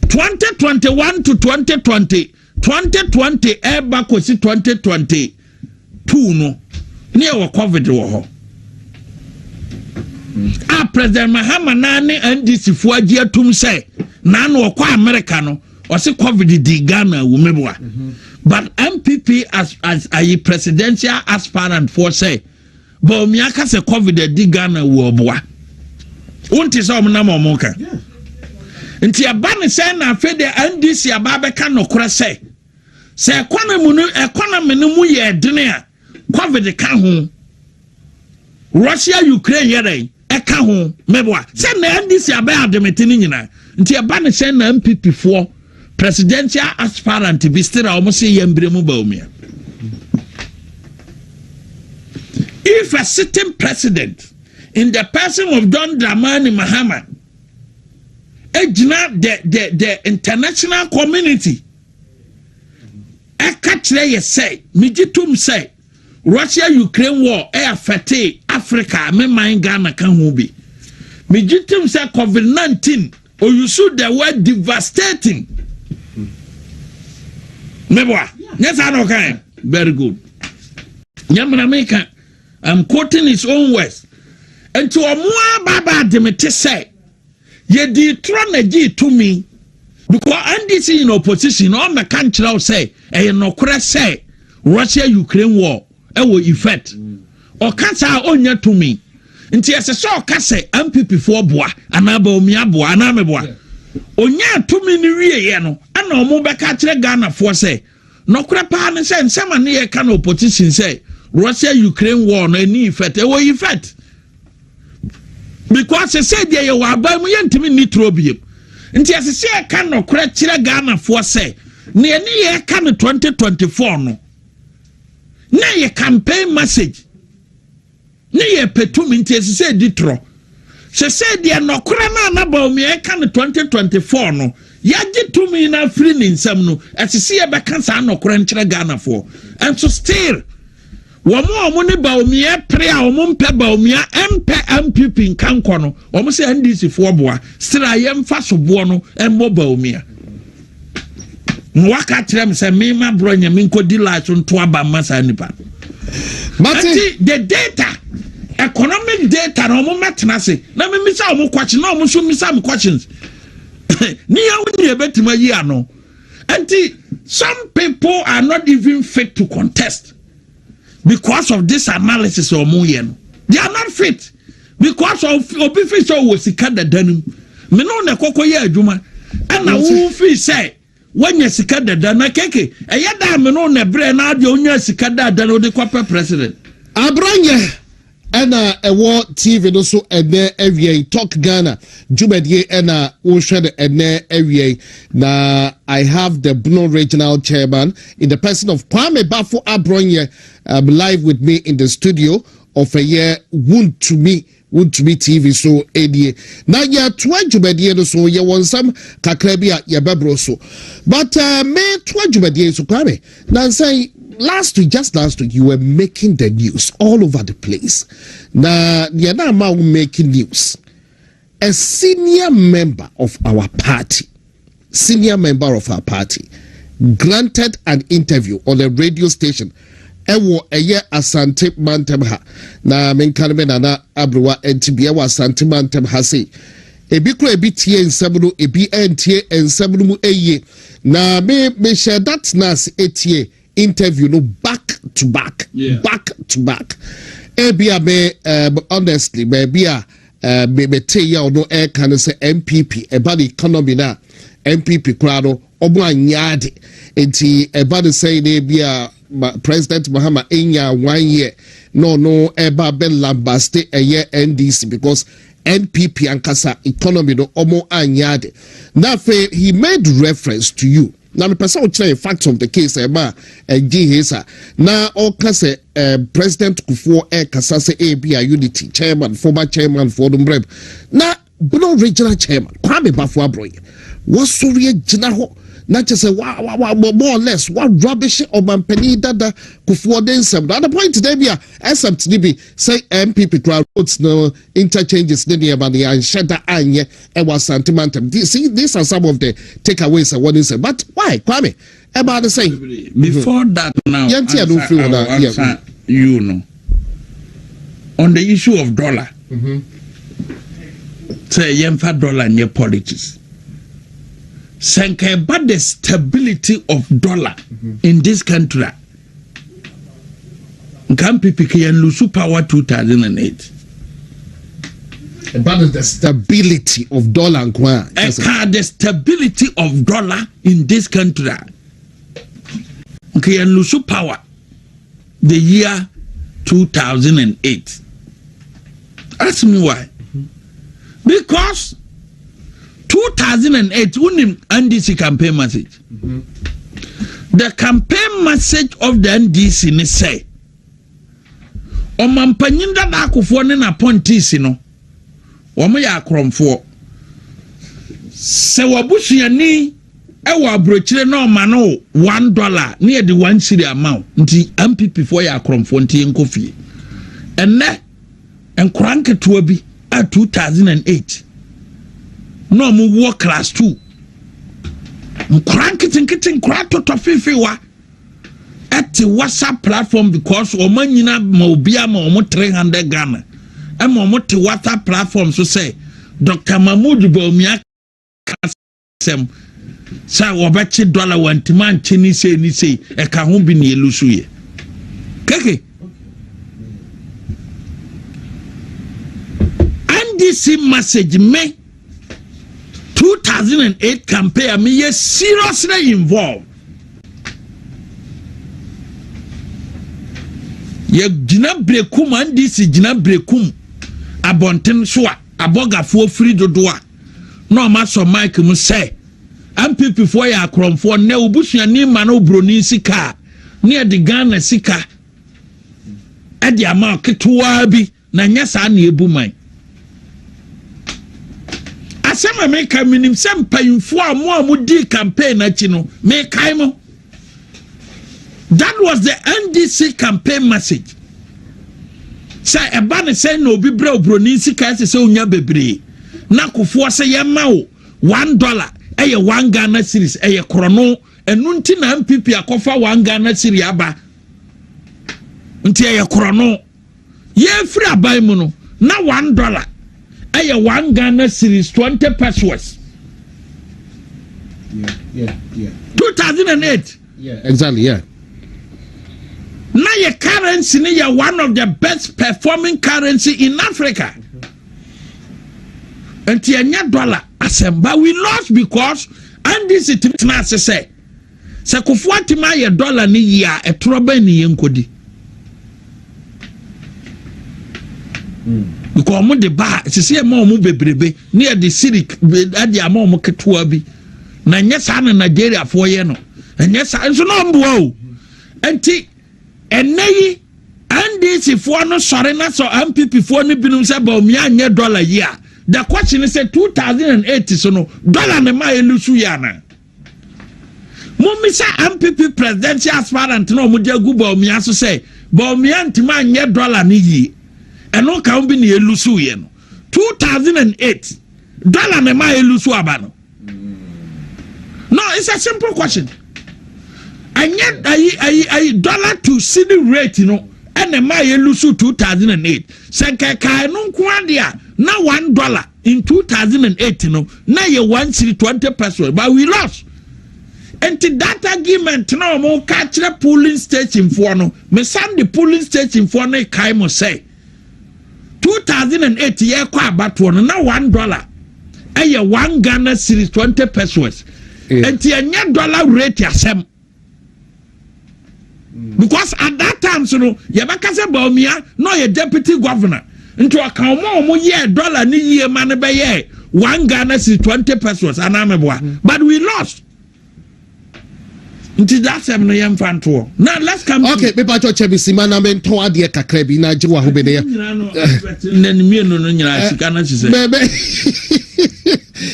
2021 to 2020 eba kosi 2022 no ne e covid wo ho a president Mahama na ne NDC fo agi atum say na no okwa America no o se covid di Ghana wo meboa but MPP as a presidential aspirant for say Bawumia ka se covid di Ghana wo boa unti so mo na mo monka nti aba ne se na afi de NDC aba be ka no kora se economy no mu ye dene a covid ka ho Russia Ukraine yere e ka ho meboa se na NDC aba ademete ni nyina nti aba ne se na MPP fo presidential aspirant bi stira o mo se yembre mu Bawumia. If a sitting president in the person of John Dramani Mahama, the international community, I catch they say, Mijitum say, Russia-Ukraine war, affected Africa, me mind Ghana can be. Mijitum say COVID-19, or you should the word devastating. Meboa, yes, I know kind. Very good. Yamana I'm quoting his own words. And to a more baba demete say, ye di tron G to me because NDC in opposition on the country say, no crash say Russia Ukraine war, will effect. Or cancer onya to me. Until as a saw case MPP for bois, and Bawumia bois, and ameboa. Onya to me ni yeno, and no more back at Ghana for say, no crap and say, some near can opposition say. Russia Ukraine war no any effect e wo effect because they say there you aba mu yentimi nitrobiem nti ase say kan no kora kire Ghana for say na any ye kan 2024 no na ye campaign message na ye petumi nti ase say ditro say there no kora na Bawumia kan 2024 no ya gitumi na free ni nsam no ase say be kan sa no kora kire Ghana for and so still Womo ne Bawumia pre a womo mpe Bawumia MPP nkanko no womo se NDC fo boa stra yemfa so bo no embo Bawumia nwaka trem se mema bronya minkodi light nto aba masa nipa but the data economic data no womo metena se na memisa womo kwachi na womo so misa me questions ni ya woni ebetima yi ano anti some people are not even fit to contest because of this analysis or moyen. They are not fit because of official was sikada danum. Me no na koko ye adwuma. Ana wo fi say when you sikada dana keke. E yada me no na bre na ade onya sikada dana o de kwape president. Abranya ena ewo TV no so ene awie Talk Ghana Jumedie ena wo hwede ene awie na I have the Bruno regional chairman in the person of Kwame Bafo Abranya live with me in the studio of a year wound to me TV so edie na ya twa Jumedie no so ye won some kakra bi a ye bebro so but me twa Jumedie so Kwame na say just last week, you were making the news all over the place. Now, you're not making news. A senior member of our party, granted an interview on a radio station. Ewo eye Asante Mantem ha. Na menkaneme nana abrewa NTB ewo Asante Mantem ha say. Ebi kro ebi tie nsabunu ebi entie nsabunu mu eye. Na me share that nas etie. interview no back to back. Ebia me honestly maybe me tell you no air can say MPP about the economy na MPP crowd omo anyade enti about say ebia President Mahama enya 1 year no eba be lambaste a year NDC because NPP ankasa economy no omo anyade. Now he made reference to you. Now me person will tell fact of the case eba hesa. Now all kase President Kufuor kasa se ABA Unity chairman former chairman for Dumbreb. Now no regional chairman Kwame Bafo Abroye. What sorry jina ho not just say more or less what rubbish or mampeni dada Kufuor den some. The other point today be SMTB say MPP crowd votes no interchanges near money and shada anye and was sentimental. See, these are some of the takeaways I want to say. But why, Kwame? About the same. Before that now, you know, on the issue of dollar, say yemfa dollar in your politics. Sanka about the stability of dollar in this country. Kampi and lose power 2008. About the stability of dollar and the stability of dollar in this country. Okay, and lose power the year 2008. Ask me why. Because 2008 unim NDC campaign message. The campaign message of the NDC ne say omampanyinda da akofo ne na pontis no omo ya akromfo se wabusuani ewo abrochire na oma no $1 na ye de 1 cedi amount nti MPP for ya akromfo nti enkofie enne enkranke to bi at 2008 no mu war class 2 nkrankitin krato fifi wa at the WhatsApp platform because omanyina ma obia ma omo 300 Ghana e ma omo te WhatsApp platform so say Dr. Mahmoud Bawumia kasem sa wobachi dollar wantiman chini say ni say e ka ho bi ne elusu ye keke and this message me 2008 campaign me yes seriously involved. Ye gina brekum and this gina brekum abonten so a abogafo free dodoa no ma so mic mu say MPP for ya kromfo na obusuani ma no broni sika na de Ghana sika e de ama ketewa bi na nyesa na ebuman asema me ka minim se mpayimfo amu di campaign achi no me kai mo. That was the NDC campaign message. Say ebane say no bi bra obroni sika se onya bebre na kofo se ye ma wo $1 eye 1 Ghana series eye krono enu nti na MPP akofa 1 Ghana series aba nti eye krono ye free abai mu no na $1 eye 1 Ghana series 20 pesos. Yeah. 2008. Yeah, exactly, yeah. Now your currency is one of the best performing currency in Africa. And $1 but we lost because and this is not to say Sakufuati ma $1 ni ya a trouble ni yenkodi. Because mo de ba se mo bebrebe near the city ade ama mo ketua bi na nyesa na Nigeria for ye no nyesa nso no mbo o enti eneyi NDC for no sorry na so MPP for no binum say Bawumia anye $1 year. The question is 2008 so no dollar ne ma elusu ya na Mummy say MPP presidential aspirant no mo de gu Bawumia so say Bawumia ntima anye $1 ni yi eno ka bi ne elusu ye no 2008 dollar ne ma elusu aba no. No, it's a simple question. And yet I $1 to city rate, you know, and the my elusu 2008. Sanka no kwandia na $1 in 2008, you know, now you 1 city 20 pesos, but we lost. enti that argument na omo ka kire polling station for no me send the polling station for no kai mo say 2008 year kwa abato no na $1 eye 1 Ghana cedis 20 pesos enti enye dollar rate asem because at that time so no ye baka say Bawumia no ye deputy governor into account mo ye dollar ni ye man be ye 1 Ghana cedis 20 pesos anameboa but we lost. That's no now let's come. Okay, me pacho chebisi mana me to ade kakra bi na jiwa ho be ne.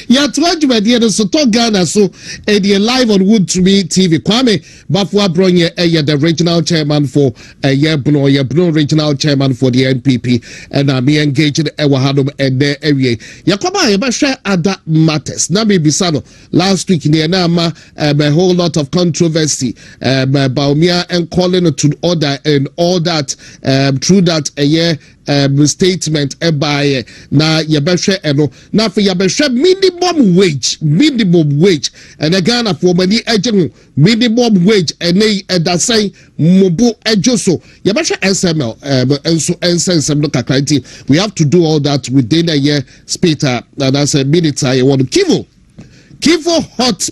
Ya to adwumade no so to Ghana so e dey live on Wood to Me TV. Kwame Bafua Bronye the regional chairman for Yebno regional chairman for the NPP and me engaged Ewahadom and there area. Yakoba ye ba share other matters. Na me bisano last week in na ma a whole lot of controversy Bawumia and calling to order and all that through that statement by na yebehwe eno na for yebehwe minimum wage and again for many agent minimum wage and that say mobo ejoso yebehwe SML enso ensensem no kakranti we have to do all that within a year spita and as a minute I want Kivo hot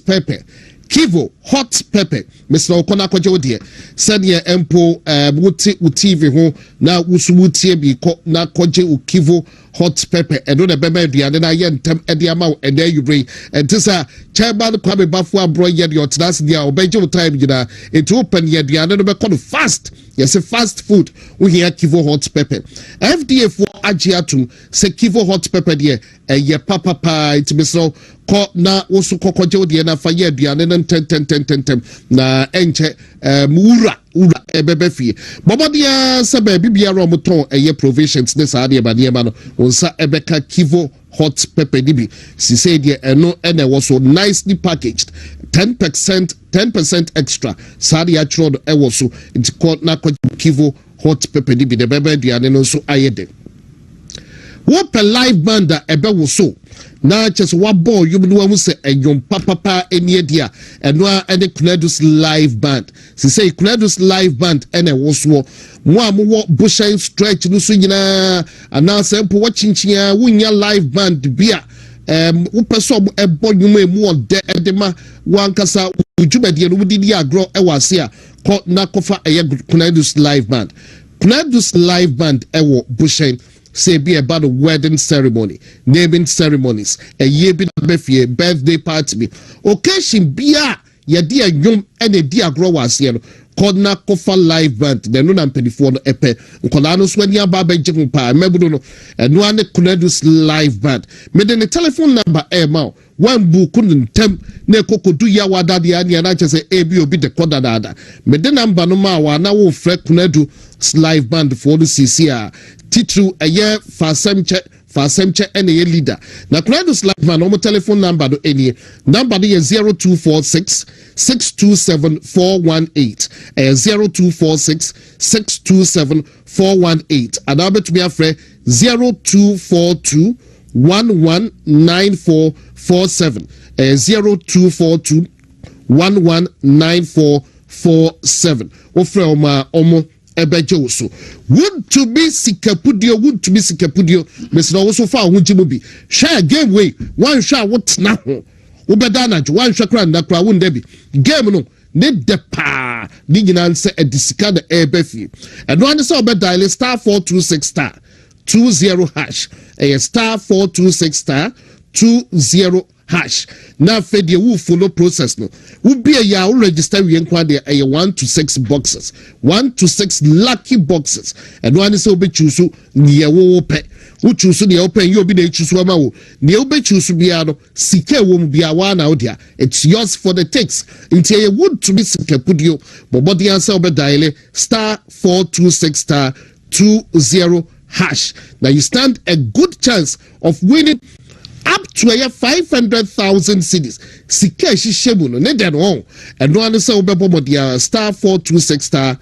pepper Mr. Okona kwaje die send ye empo wuti TV ho na wusuwutie bi na kwaje Kivo hot pepper eno na bema aduane na ye ntem ede ama and there you bring and this chairman Kwame Bafua bro ye the otas dia obeje time gina it open ye aduane no be call fast yes fast food we hear Kivo hot pepper FDA for Agyapong say Kivo hot pepper there ye papa it be so ko na wosu kokoje die na fa ye aduane no ten na enche ura ebebe fie bobodia se ba bibia ro moton provisions ne sa de ba ne ma no onsa ebeka Kivo hot pepper dibi si say de eno ene was so nicely packaged 10% extra sa de atro do e was so it called na Kivo hot pepper dibi de bebe de ane no so ayede what per live band ebe wo so na just what boy you know who say yon papa any dia and no any Kunedus live band si say Kunedus live band and was mo bushin stretch no so nyina ana sample watching chia wunya live band bia upeso ebo nyuma mu de ma wankasa ujubade no wudi dia agro e wase a na kofa Kunedus live band ewo bushin say be about the wedding ceremony, naming ceremonies, a year be birthday party. Occasion be ya dear yum and a dear growers here. Kodna kofa live band, the no penny for no epe, Kolanos when ya baba jing pa, mebuno, and one Kunedus live band. Made the telephone number mouth. One book couldn't tempt ne koko do ya wada the ani and I just say ABO be the kodada. Made the number no ma wa na wo fret Kunedu live band for the CCR. Titru a year for Semche any leader. Now Kunedus live band no telephone number do any number is 0246 627 418 0246 627 418 and I'll bet me a friend 0242 119447 0242 119447 ofre omo ebeje so would to be sikapudio Mr. also fa ho jimu bi share game way one share what na ho ubeda na one share kra na kra won bi game no ne de pa ni nyina nse edisika na ebefi eno an se obeda ile star 426 star 20 hash star 426 star 20 hash na fedie wu follow process no wu be ya wu register we nkwa de 1 to 6 boxes 1 to 6 lucky boxes and one is obe choose ne wo pe wu choose ne open you obi na choose ama wo ne obe choose bia no sike wo mu bia wa na odia it's yours for the takes until you would to be sike pudio bobodi answer obe dial star 426 star 20 hash. Now you stand a good chance of winning up to 500,000 cedis. Sike shi shebu no ne den won. And no an say obebo mo dia star 426 star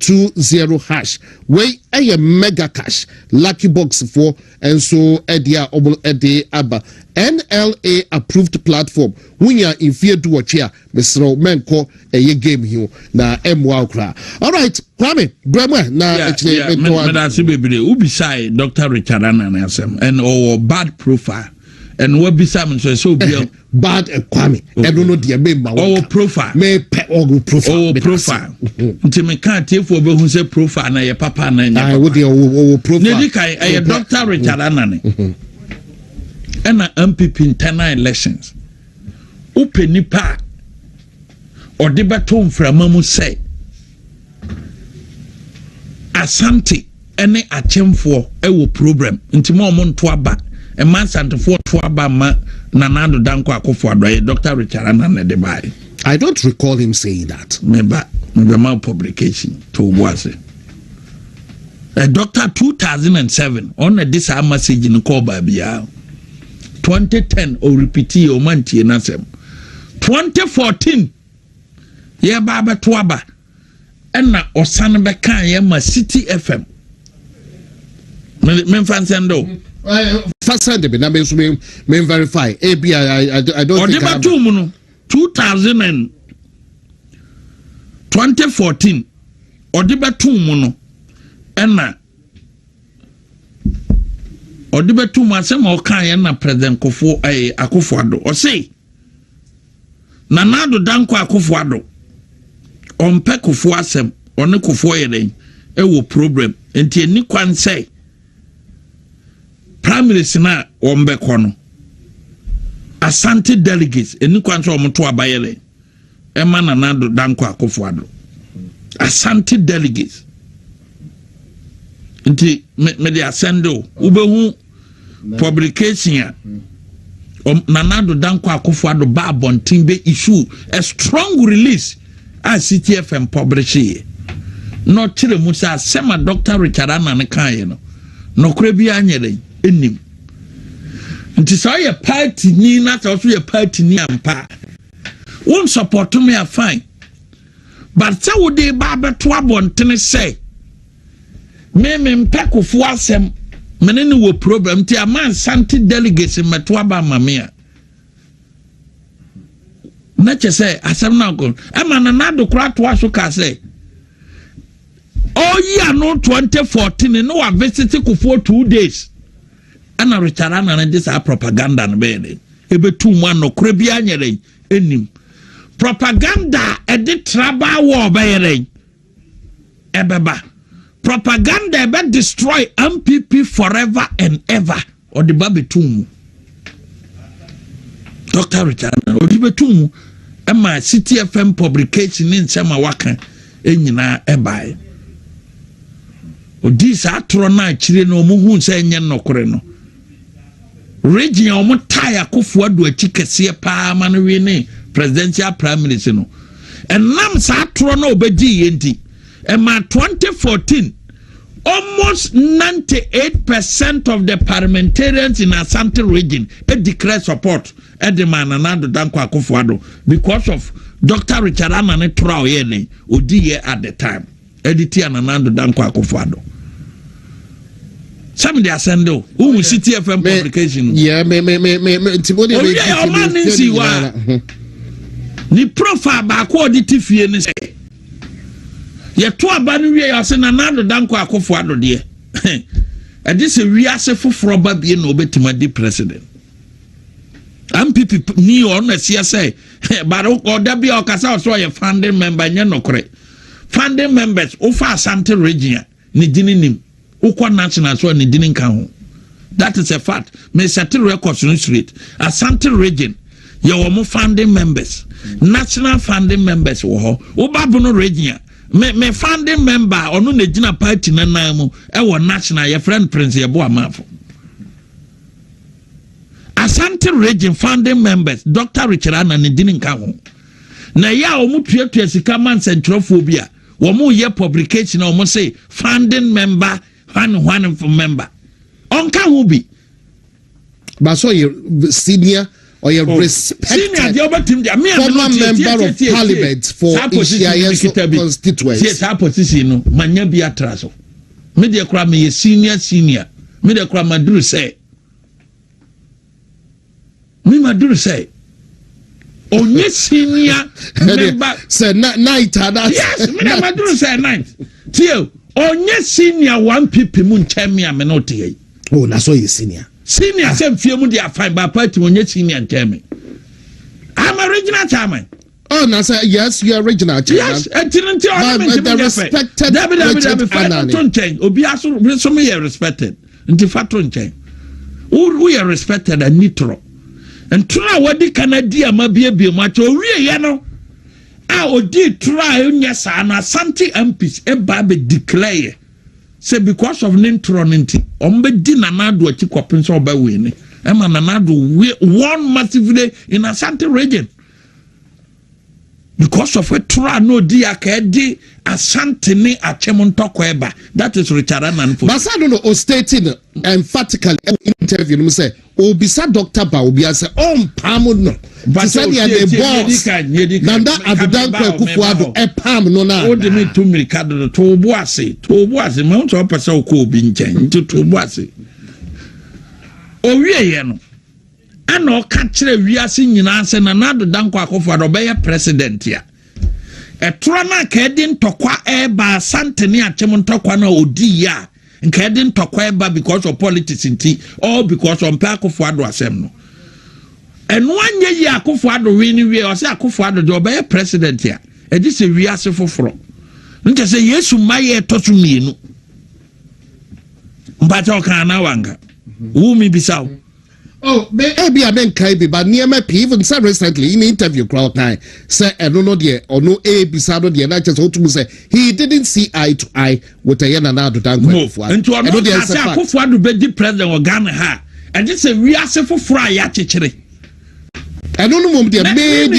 #20# wey a mega cash lucky box for and so edia obol ede aba NLA approved platform wunya in fear do watch here Mr. Menko a game here na M1 kra. All right, Kwame Bremwe na actually ubi say Dr. Richard Ananasem and or bad profile and what be some so be bad Kwame I don't know the member or profile me profile nti me can't take for who say profile na your papa na I would the profile ne kai a Dr. Richard Anane and MPP internal elections open nipa or debatum from mamu say Asante any achemfo ewo program nti mo nto aba e man santefo to aba ma nanado danko akofo adoye Dr. Richard Anane de bai. I don't recall him saying that. Maybe my publication to was Dr. 2007 on a this message in call by 2010 or repeat your manti nasem 2014 yeah baba tuaba enna osan beka ye ma City FM men fansendo fasande be na me so me verify ab I don't think I 2014 odibatum no enna odibetum asem o kan ye na president Kofo Akufo-Addo o say nanado danko Akufo-Addo on pe Kofo asem one Kofo ye den e wo problem enti eni kwan say primaries na on be kono Asante delegates eni kwan so omoto abayele e ma nanado danko Akufo-Addo Asante delegates enti me de asendo ubehu publication nanado danko Akufo-Addo ba bontin be issue a strong release as CTFM publish here no chire musa sema Dr. Richard Anane kan no no kura bi anyere enim nti so ye party ni na so ye party ni ampa won support me a fine but say wo dey ba beto abontin say me mpekofo asem menene wo problem ti aman santi delegates meto aba mamia na che say asem na go e man na do kra to aso ka say year no 2014 no wa visit Kofo 2 days ana Richard Anane this propaganda no be e be tu man no kra bi anyere enim propaganda e de traba wo be yere ebeba propaganda ebe destroy MPP forever and ever or the babetum Dr. Richard or the betum ema City FM publication in sema waka enyina ebae odisa atro na chire no mu hu nse enye nokore no region omo tire Akufo-Addo achikese pa ma no we ne presidential primaries no enam sa atro na obedi yenti ema 2014 almost 98% of the parliamentarians in Asante region declare support Edema Nanado Danko Akufo-Addo because of Dr. Richard Anane Trao Yene Odiye at the time Editi Nanado Danko Akufo-Addo. Some of the Asendo who City FM publication. Yeah, me. Ni profile ba ko oditi fie ni say ye to aba no wie ya se Nanado Danko Akufo-Addo de e de se wi ase foforo ba bie na obetima di president MPP ni on na sia say but o da bia o kasa so ye founding member nya nokore founding members o fa Asante region ni dininim o kwa national so ni dinin kan ho that is a fact me set records no straight Asante region ye wo mo founding members national founding members wo ho o babuno region me founding member onu na gina party na mu e wo national your friend Prince Yebo Amafo Asante region founding members Dr. Richard Anane dinin kan ho na ya o mu tuatua sika man centrophobia wo mu ye publication o mu say founding member one member on kan ho bi but so senior or your respected former member of parliament for Ishiayeso constituency. Yes, our position no manya bi atraso. Me de kra me senior. Me de kra maduru say. Me maduru say. Onye senior member say night yes, me de maduru say night. Tio, onye senior 1 pp mu nchemi a me no tie. Oh, na so you senior. Senior sem fie mu dia fine by party onye senior nchemi. I'm original chairman. Oh, now say yes, you are original chairman. Yes, and the respected Obi aso so me respected. Nti fatron chain. We are respected and nitro. And try wadi Canada ma bie ma cho wie ye no. A odi try nya sa na Santi MPs e ba be declare. Say because of nitro nti ombe di nanado ati kwapin so ba we ni. Ema nanado won massively in Asante region. Because of a try no dia kedi Asante ni achemontoko eba. That is Richard Anan. But I don't know, stating emphatically interview him say, Obisa Dr. Bawumia say, Pamu no. But said the boss. Nanda Abudanko Kufuado e Pam no na. O de me to me Ricardo to boase mount up a so ko binchen to boase. O wie no. Ano ka kire wiase nyina se na nado danko Kufuado be president ya. Etrona ka edi ntokwa eba Asante ni achemontokwa na odi ya. Nka edi ntokwa eba because of politics nti or because of Kufuado asem no. Eno anye yi Kufuado wini we o se Kufuado do be president ya. Edi se wiase foforo. Nka se Yesu maye totu mienu. Mbata ka na wanga. Wumi bisaw. Oh, maybe I mean Kaibi, but near my even said recently in interview crowd time, say I don't know the or no a beside the and I just want to say he didn't see eye to eye with a yana to dango. And to another Kufuado be the president of Ghana ha. And this a we are for fry yachichere. I don't know the main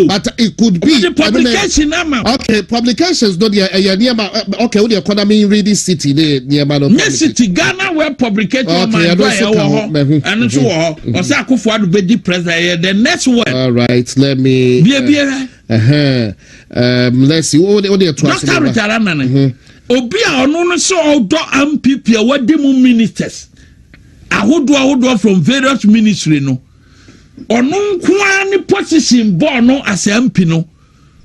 but it could be the publication okay, publications don't okay, the economy reading city near yes, city Ghana where publication and so on Kufuado be the president the next one. All right, let me let's see what the Dr. Richard Anan obi a ono no so odo MPP a wadi mu ministers ahodo from various ministry no ono nkoa ni position board no as MP no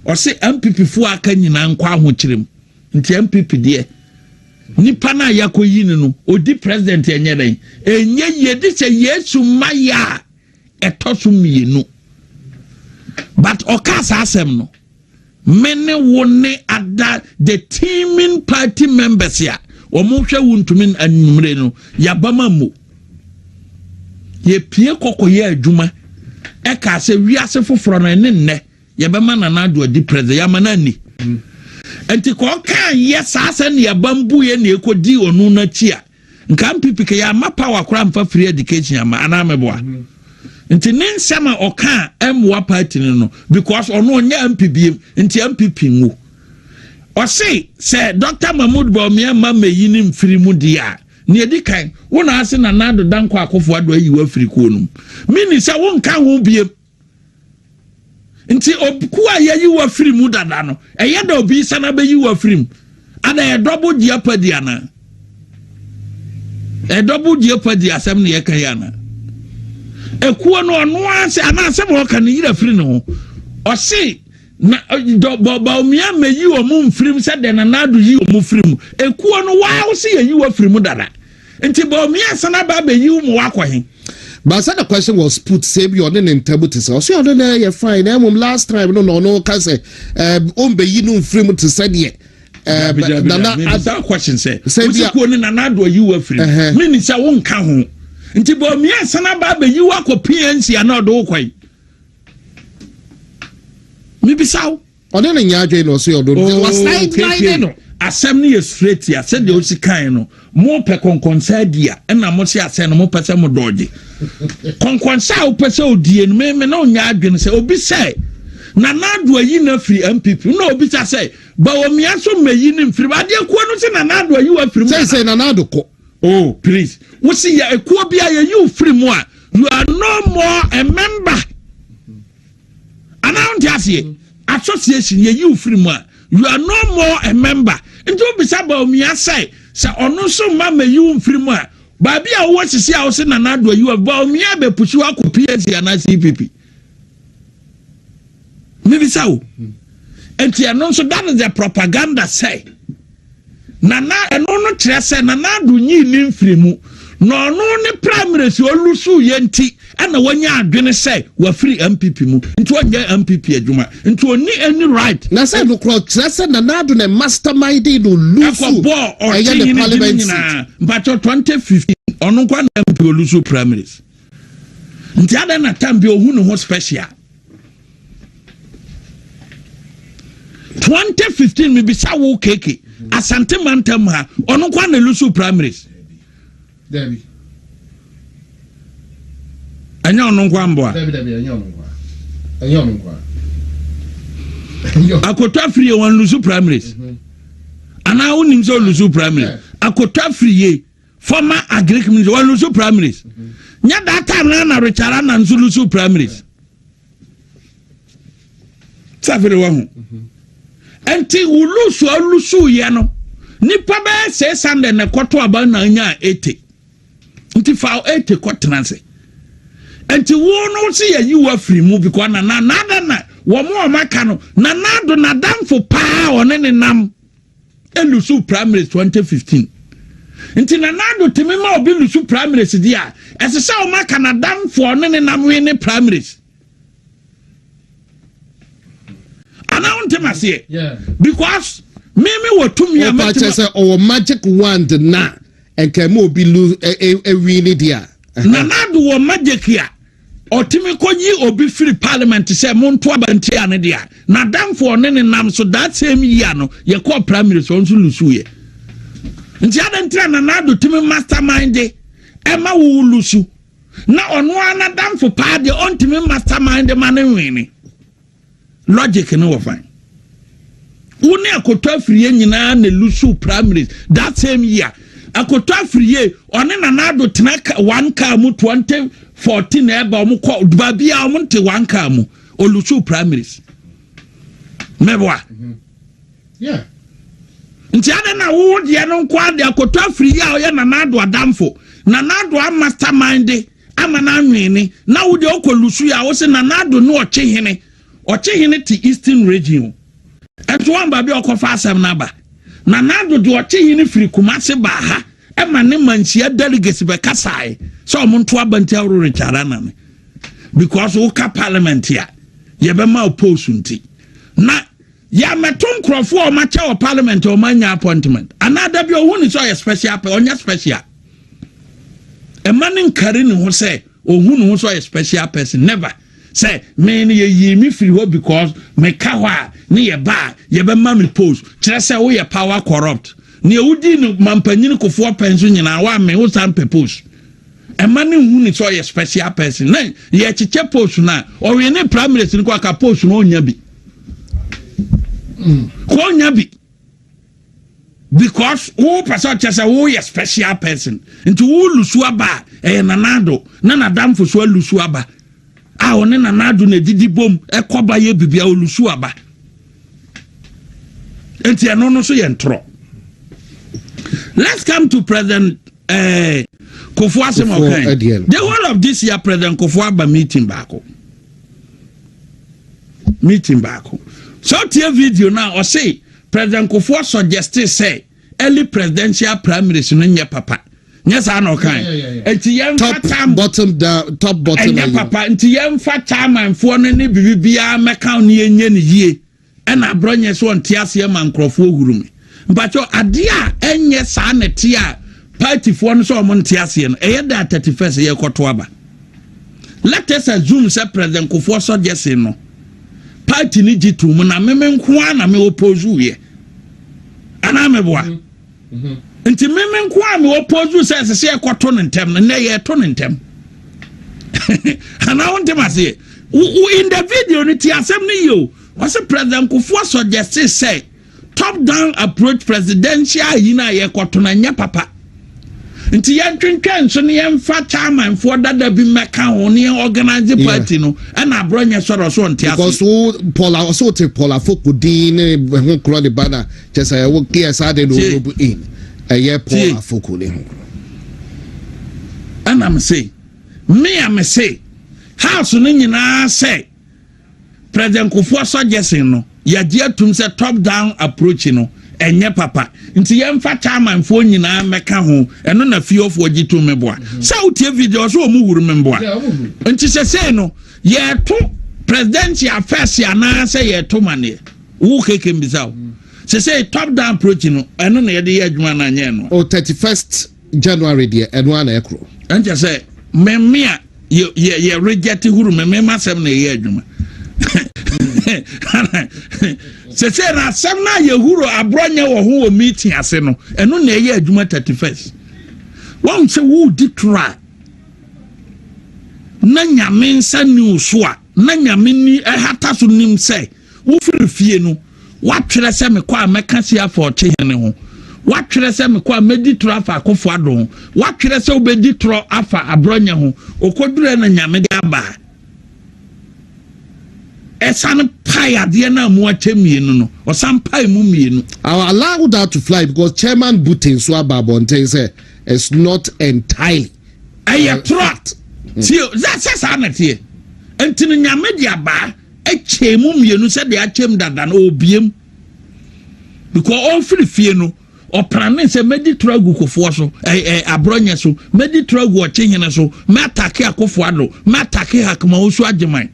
o se MPP fu aka nyina nkwa ahokyerem nti MPP de nipa na yakoyi ni no odi president enye den enye yedi se Yesu maya etoso mienu but okasa asem no many wone ada the teaming party members ya omo hwe wuntumin anumre no yabama mo ye pie kokoye adwuma e ka se wiase foforo na ne nne ye be ma na ado adi president ya mana ni enti ko kan yes asa ne yabambu ye ne ekodi onu na chi a nka mpipike ya ma power kora mfa free education ama ana meboa nti ne nsema oka emwa party no because ono onye MPB nti MPP ngu o say Dr. Mahmoud Bawumia ma meyi ni mfiri mu dia ne edi kan wona ase na nado danko Kufuado ayi wa firi ko num mini se won kan ho biem nti oku ayi wa firi mu dada no eye da obi sana be yi wa firi mu ana e double jeopardy ana e double jeopardy asem ne ye kan yana ekuo no ono ase ana asem wo kan yira firi no o se na Bawumia meyi o mu mfirim se de na nado yi o mu firim ekuo no wa o se yi wa firim dada nti Bawumia sana ba be yi mu akwahin. But the question was put say you on in table to say so you fine last time no can say be yi no mfirim to say ye that question say ekuo no na nado yi wa firim meaning say won ka ho nti Bawumia sana ba be yi wa ko PNC ana do kwai maybe so ono na nyaadwe no so yodo was like no asem ne straight ya said the osikan no mo pe konkonsa dia na mo se asem no mo pese mo doje konkonsa o pese odie no me na nyaadwe no se obi say na nado ayi na free MPP no obi ta say Bawumia so meyi ni mfiri ade kuo no se na nado ayi wa free say na nado ko oh please wo see ya ekuo bia ya yi free mu a you are no more a member. And I don't just say association you free more. You are no more a member. And don't be Bawumia say ono so mama you free more. Baby I watch see how say nanado you have Bawumia be push you ko PhD and CPP. Maybe so. And so that is the propaganda say. Nana eno no kire say nanado nyi ni free mu. No ne primary so lusu yenti ana wanya adwene say wa free MPP mu nti wanya MPP adwuma nti oni any right na say no clock say na nado na mastermind no lusu the parliament but 2015 ono kwa na MP lusu primaries nti ada na tambi ohu no special 2015 me bisa wo keke asante mantam ha ono kwa na lusu primaries Debbie. Anya ono kwa mboa. Debbie anya ono kwa. Anya ono kwa. Akotwa free one lusu primaries. Ana unim so lusu primaries. Akotwa free former agric minister one lusu primaries. Nya that time na Richard na lusu primaries. Safere wa hu. Enti lusu ye no. Nipa be say Sunday na kwoto aba na anya 80. Nti fa 80 kwotenanse. Enti wo no se ya yiwa free mu because na wo mo maka no na do na damfo pa one ne nam elusu primaries 2015. Nti na do timi ma obi lusu primaries dia ese se o maka na damfo one ne nam we ne primaries. Ana unte masie. Yeah. Because Mimi wo tumi ya metima say o magic wand na enke mo bi lu e wini dia na do wo magic ya otimi koyi obi free parliament say monto abanti ane dia na damfo ne nam so that same year no ye call primary so nso lusu ye nti adantra na do timi mastermind e ma wo lusu na ono ana damfo pa de ontimi mastermind ma ne wini logic no wo fine. Uni akotwa friye nyina na lusu primaries that same year akotwa friye one na nado tenaka 1 car mu 2014 eba mu ko babia mu nte 1 car mu olusu primaries mebwa yeah nti ade na wo de no kwa de akotwa friye a oye na nado adamfo na nado a mastermind ama na nwene na wo de okolusu ya wo se na nado no ochehene ti eastern region. And one baby or confessam naba. Nanado do a chin free Kumasi Baha, and my name and she delegates by Kasai, so Montua Bantel Richaranami. Because Oka Parliament here, Yabama opposunti. Na Yamaton Crawford Macha or Parliament or Mania appointment. Another be a woman saw a special on your special. A man in Karin who say, or who saw a special person, never. Say, many ye me free ho because me kawa ni ye ba ye be ma me post. Chere say we power corrupt. Ni udi no mampanyin ko fo pension nyina wa me wo san post. E man hu ni so ye special person. Na ye chiche post na o we ni primaries ni ko aka post no onya bi. Ko onya bi. Because who person say we ye special person. Into who lusu aba e nanado na nadam fo so lusu aba. A one na nadu na didi bom ekoba ye bibia olusu aba enti eno no so ye ntro. Let's come to President Kofu Asem. The whole of this year President Kofu Aba meeting back. So tie video now or say President Kofu suggested say early presidential primaries no nye papa. Yes, I know kind. Top bottom down, top bottom. And papa, into young fat time and for any BBA Macau near ye. And I brought yes one Tiasia man Crawford room. But your idea, and yes, I net tia party for one so Montiasian, a that 31st year Cotuaba. Let us assume, Sir President Kofu suggested no. Party need you to Mona Kwana me oppose you. And I'm a boy. Nti memen kwa me oppose say ekoto ntem na ye to ntem. And I want to say in the video ni ti asem ni yo was President Kofu suggested say top down approach presidential yina ye ekoto na nya papa. nti yɛn twentwɛn so ne yɛn fa chairman for dada bi mɛka ho ne yɛn organize party no ɛna abronya sɔrɔ so ntia because Paula so te Paula Fokudin ne ho kro de bana kyesa wo KSA de no in ɛyɛ Paula Fokudin ho ɛna me say house no nyinaa say President Kufuor suggesting no yɛgye atum sɛ top down approach no enye papa nti yɛmfa chairman fo nyinaa mɛka ho ɛno na fiofo gye to meboa sɛ wotie video so omu huru meboa nti sɛ no yɛto presidential affairs ana sɛ yɛto mane wo keke mbisa sɛ top down approach no ɛno na yɛde yɛ adwuma na nyɛ no 31st January deɛ ɛno ana ɛkro ɛnkyɛ sɛ memia yɛ reject huru memma sɛm na yɛ adwuma sese na asem na yehuro abronye wo ho wo meeting ase no eno na eye adwuma 31st won se wo di try na nyame nsa ni so a na nyame ni ehata so nim se wo firi fie no watwere se me kwa meka se afọ chehene ho watwere se me kwa medi tro afa akofo ado watwere se obedi tro afa abronye ho okodure na nyame de aba esan pai ade na mu atemienu no osan pai mu mienu. I will allow that to fly because Chairman Butin so ababonte say it's not entirely a threat. See that says anate entini nyame dia ba echemu mienu se de achem dada na obiem because all free fie no oprane se medi tragu kofo so abronya so medi tragu ochehene so matake akofo ado matake hakma osu ageman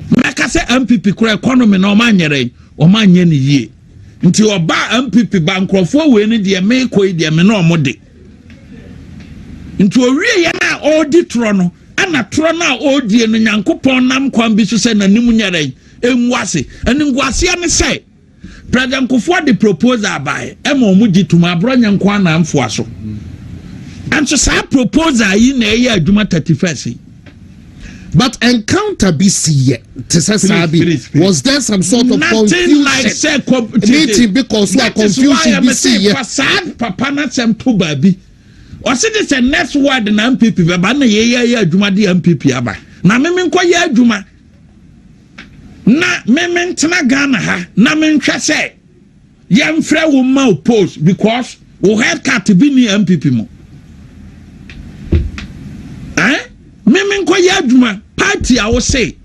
meka se MPP kura economy na o manyere o manye ne yie nti oba MPP bankrofo we ne de me koi de me na omode nti owie ye na auditro no ana tro na odie no nyankopon nam kwan bi so se nanim nyere enwase eningwase ne se President Kufuor the proposal by ema omuji tuma abronya nkwa na amfo aso and so sa proposal yi na ye adwuma 31st. But encounter BC was there some sort of confusion? Like meeting because we are confusing BC. Sad papa na sem to baby. O se this next word na MPP baba na ye adwuma de MPP aba. Na me nko ye adwuma. Na me ntena Ghana ha na me nhwe se ye mfrɛ wo ma oppose because wo head cut bi ni MPP mo. Mimi nko ya adwuma party I will say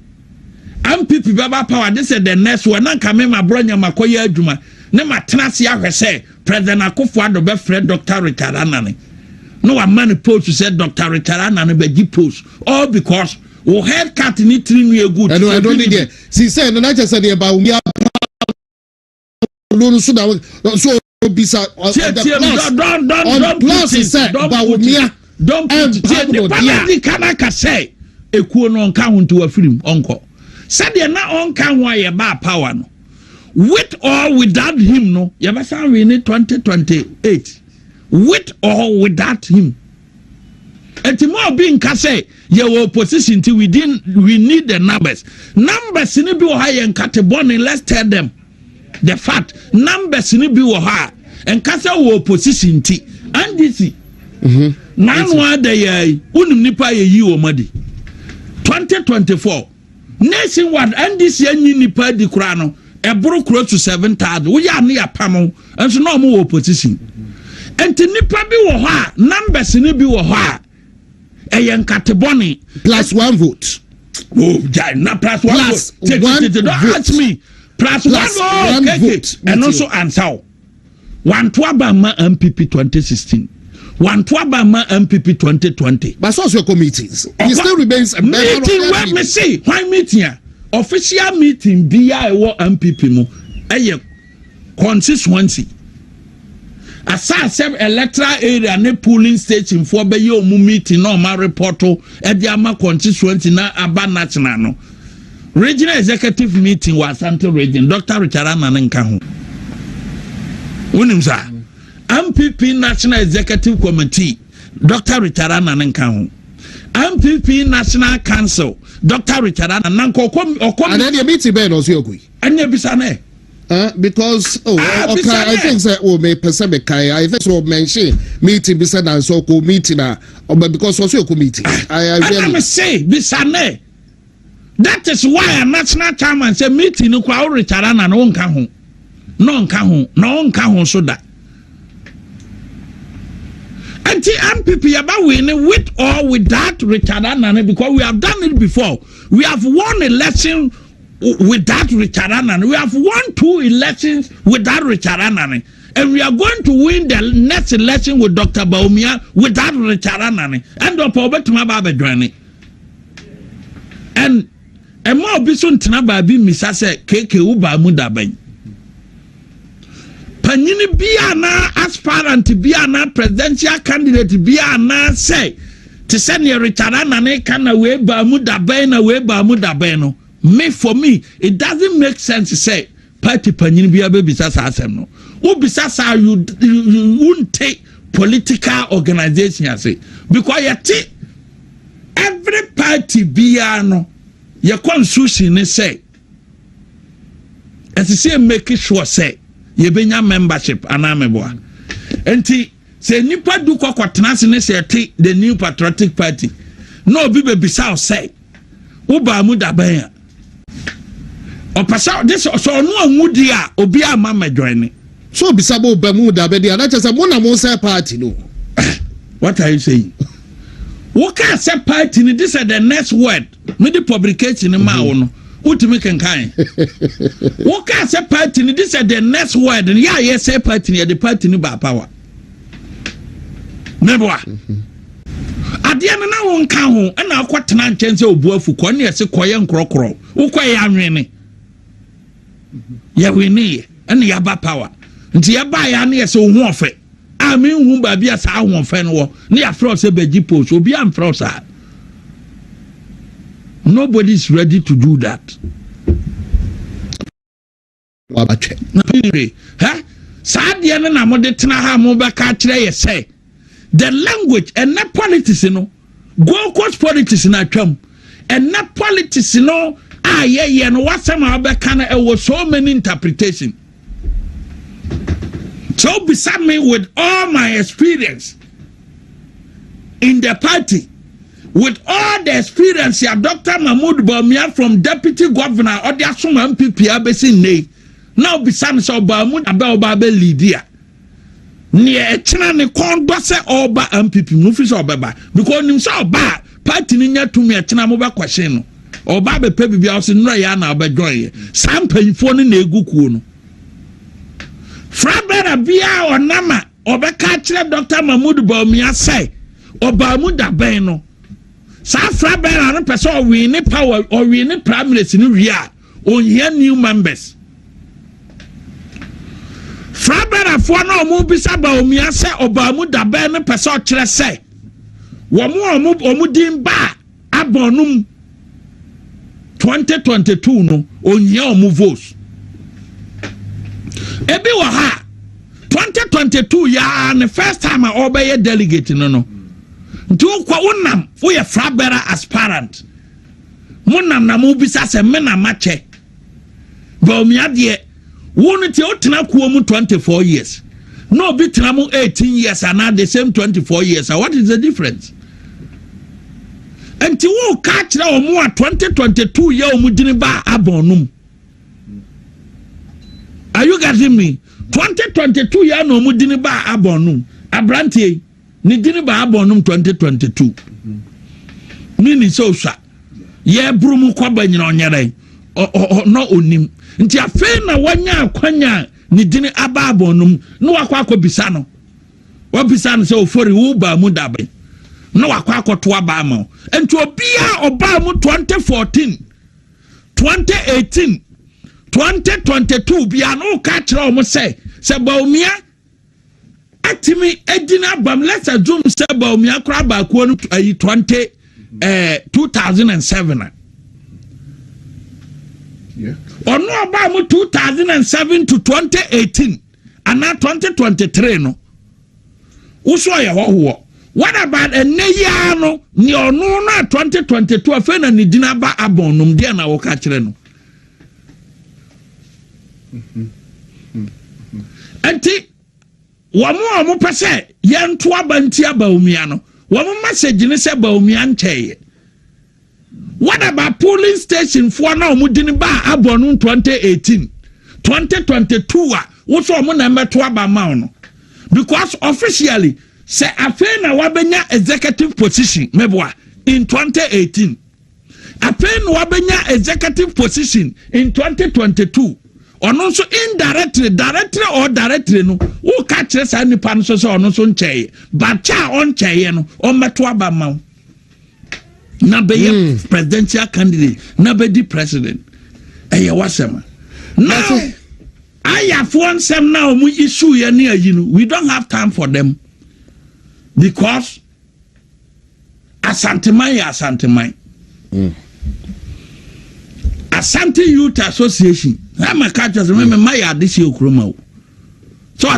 MPP baba power this is the next one na nka me ma bronya makoya adwuma ne matena se ahwese President Akufo-Addo be friend Dr. Richard Anane no a man post to say Dr. Richard Anane be gi post all because we head cut ni three good. I don't need it. See say no na just say the Bawumia no so that so bisa don't plus say Bawumia don't the kanaka say ekuo no nka ho nto afirim onko said na onka ho aye ba power no with or without him no you better win in 2028 with or without him etimo bi nka say your opposition till we need the numbers ni bi wo ha ye nkate born let's tell them the fact numbers ni bi wo ha enka say wo opposition ti ndc nanu adayai unim nipa ye yi o madi 2024 nationwide ndc anyi nipa di kura no eboro kuro to 7,000 wo ya ne apam enso na omo opposition enti nipa bi wo ho a numbers ni bi wo ho a eyen kateboni plus 1 vote oh jai na plus 1 vote don't ask me plus 1 vote and also answer one to abama MPP 2016 one to Abama MPP 2020. But social committees. He still remains a member meeting of where me see why meeting ya official meeting be ya MPP mo eye constituency asa sem electoral area ne polling station for be ye omu meeting no ma report e dey ama constituency na aba national no regional executive meeting was Asante region Dr. Richard Anane nka ho wonim sa MPP National Executive Committee, Dr. Richard Anane nka ho. MPP National Council, Dr. Richard Anane nka okom. And then the meeting bed also yokui. Anya bisa na. Because okay, I think that me person I think so mention meeting beside and so ko meeting because also ko meeting. I really say bisane. That is why a national chairman say meeting no kwa Richard Annan no nka ho. No nka ho so that. Anti MPP about winning with or without Richard Annan because we have done it before. We have won election without Richard Annan. We have won 2 elections without Richard Annan. And we are going to win the next election with Dr. Bawumia without Richard Annan. And the poverty mababe journey. And more bison tinababi misase keke uba mudaben. Panini biana aspirant biana presidential candidate biana say to send your Richard Annan kana we ba mudaben. For me, it doesn't make sense to say party panyin biya be bisasa asem no. Who bisasa you won't take political organization as it because every party biya no your constitution say as you say make sure say you benya membership anameboa. Enti say nipa du kwatena se ne say the New Patriotic Party no be bisa say wo ba mu daban opasa this so no amudi a obi ama medjoine so bisabo bamuda be dia na chese mo na mo say party no. What are you saying? What can say party this is the next word me the publication ma no utimi kenkan. What can say party this is the next word yeah yes say party the party ni ba power meboa adia na won ka ho na akwatena nchen se obu afu ko ne se koye nkrokro ukoye anwene ya wini ene ya ba power nti ya ba ya ne se ohu ofe a me hu ba bia sa ho ofe no ne ya fro se beji post obi am fro sa. Nobody is ready to do that. Wabache ha sadia na mo de tena ha mo ba ka kire ye say the language and not politics, Gold Coast politics in a term, and not politics, and what's some other kind of was so many interpretation. So beside me with all my experience in the party, with all the experience, Dr. Mahmoud Bawumia from deputy governor or the Asuma MPP Abesin now beside me so Mahmoud Ababe Lydia. Near China ne kon base oba MPP mufi so obeba because nim so oba party ni nya tumi China mo ba question no oba be pe bibia so nra ya na obedwan sam panfo ne na egukuo no frabera bia onama obeka kire Dr. Mahmoud Bawumia say oba mu da ben no sa frabera no person we ni power or we ni primaries ni wi a onhia new members. Frabera for no mu bisa Bawumia se obamu dabe ne pese o kire se wo mu din ba abonum 2022 no onhia omu votes ebi wa ha 2022 ya the first time I obey delegate no ntu kwa unam wo ye frabera aspirant munam na mu bisa se me na mache Bawumia de won't you kuomu 24 years? No, bitnamu 18 years and not the same 24 years. What is the difference? And you catch now more 2022 year mudiniba abonum. Are you getting me? 2022 year no mudiniba abonum. Abranti nidiniba abonum 2022. Mini so sha. Ye brumu kwa banyina onyere. No onim. Nti afe na wanya akwanya ni dini ababonum no wakwa akobisa no wabisa no se ofori wo ba mu dabe no wakwa akoto aba ma enti obia oba mu 2014 2018 2022 bia no ka kire o mu se Bawumia atimi edina bam let's assume se Bawumia kra ba ko no 2007 yeah. Or no about 2007 to 2018 and now 2023 no. Uso ya wo. What about a neyano ni ono na 2022 afena ni dinaba abonum dia na wo ka kire no. Enti wɔn pɛ sɛ yɛnto aba nti Bawumia no wɔn message ne sɛ Bawumia nkyɛe. What about polling station for now wɔn ba abɔ no 2018 2022 a wɔso wɔn na mbɛto aba ma no because officially say afei na wabenya executive position meboa in 2018 afei na wabenya executive position in 2022 ono nso indirectly directly no wo ka kire sa nipa no so ono nso nkyɛe but cha on kyɛe no on meto aba ma na be presidential candidate na be di president ɛyɛ wasɛm now ayafo nsɛm na omu issue ye ne ayi no we don't have time for them because Asanteman Asante Youth Association I'm a catcher me my this year so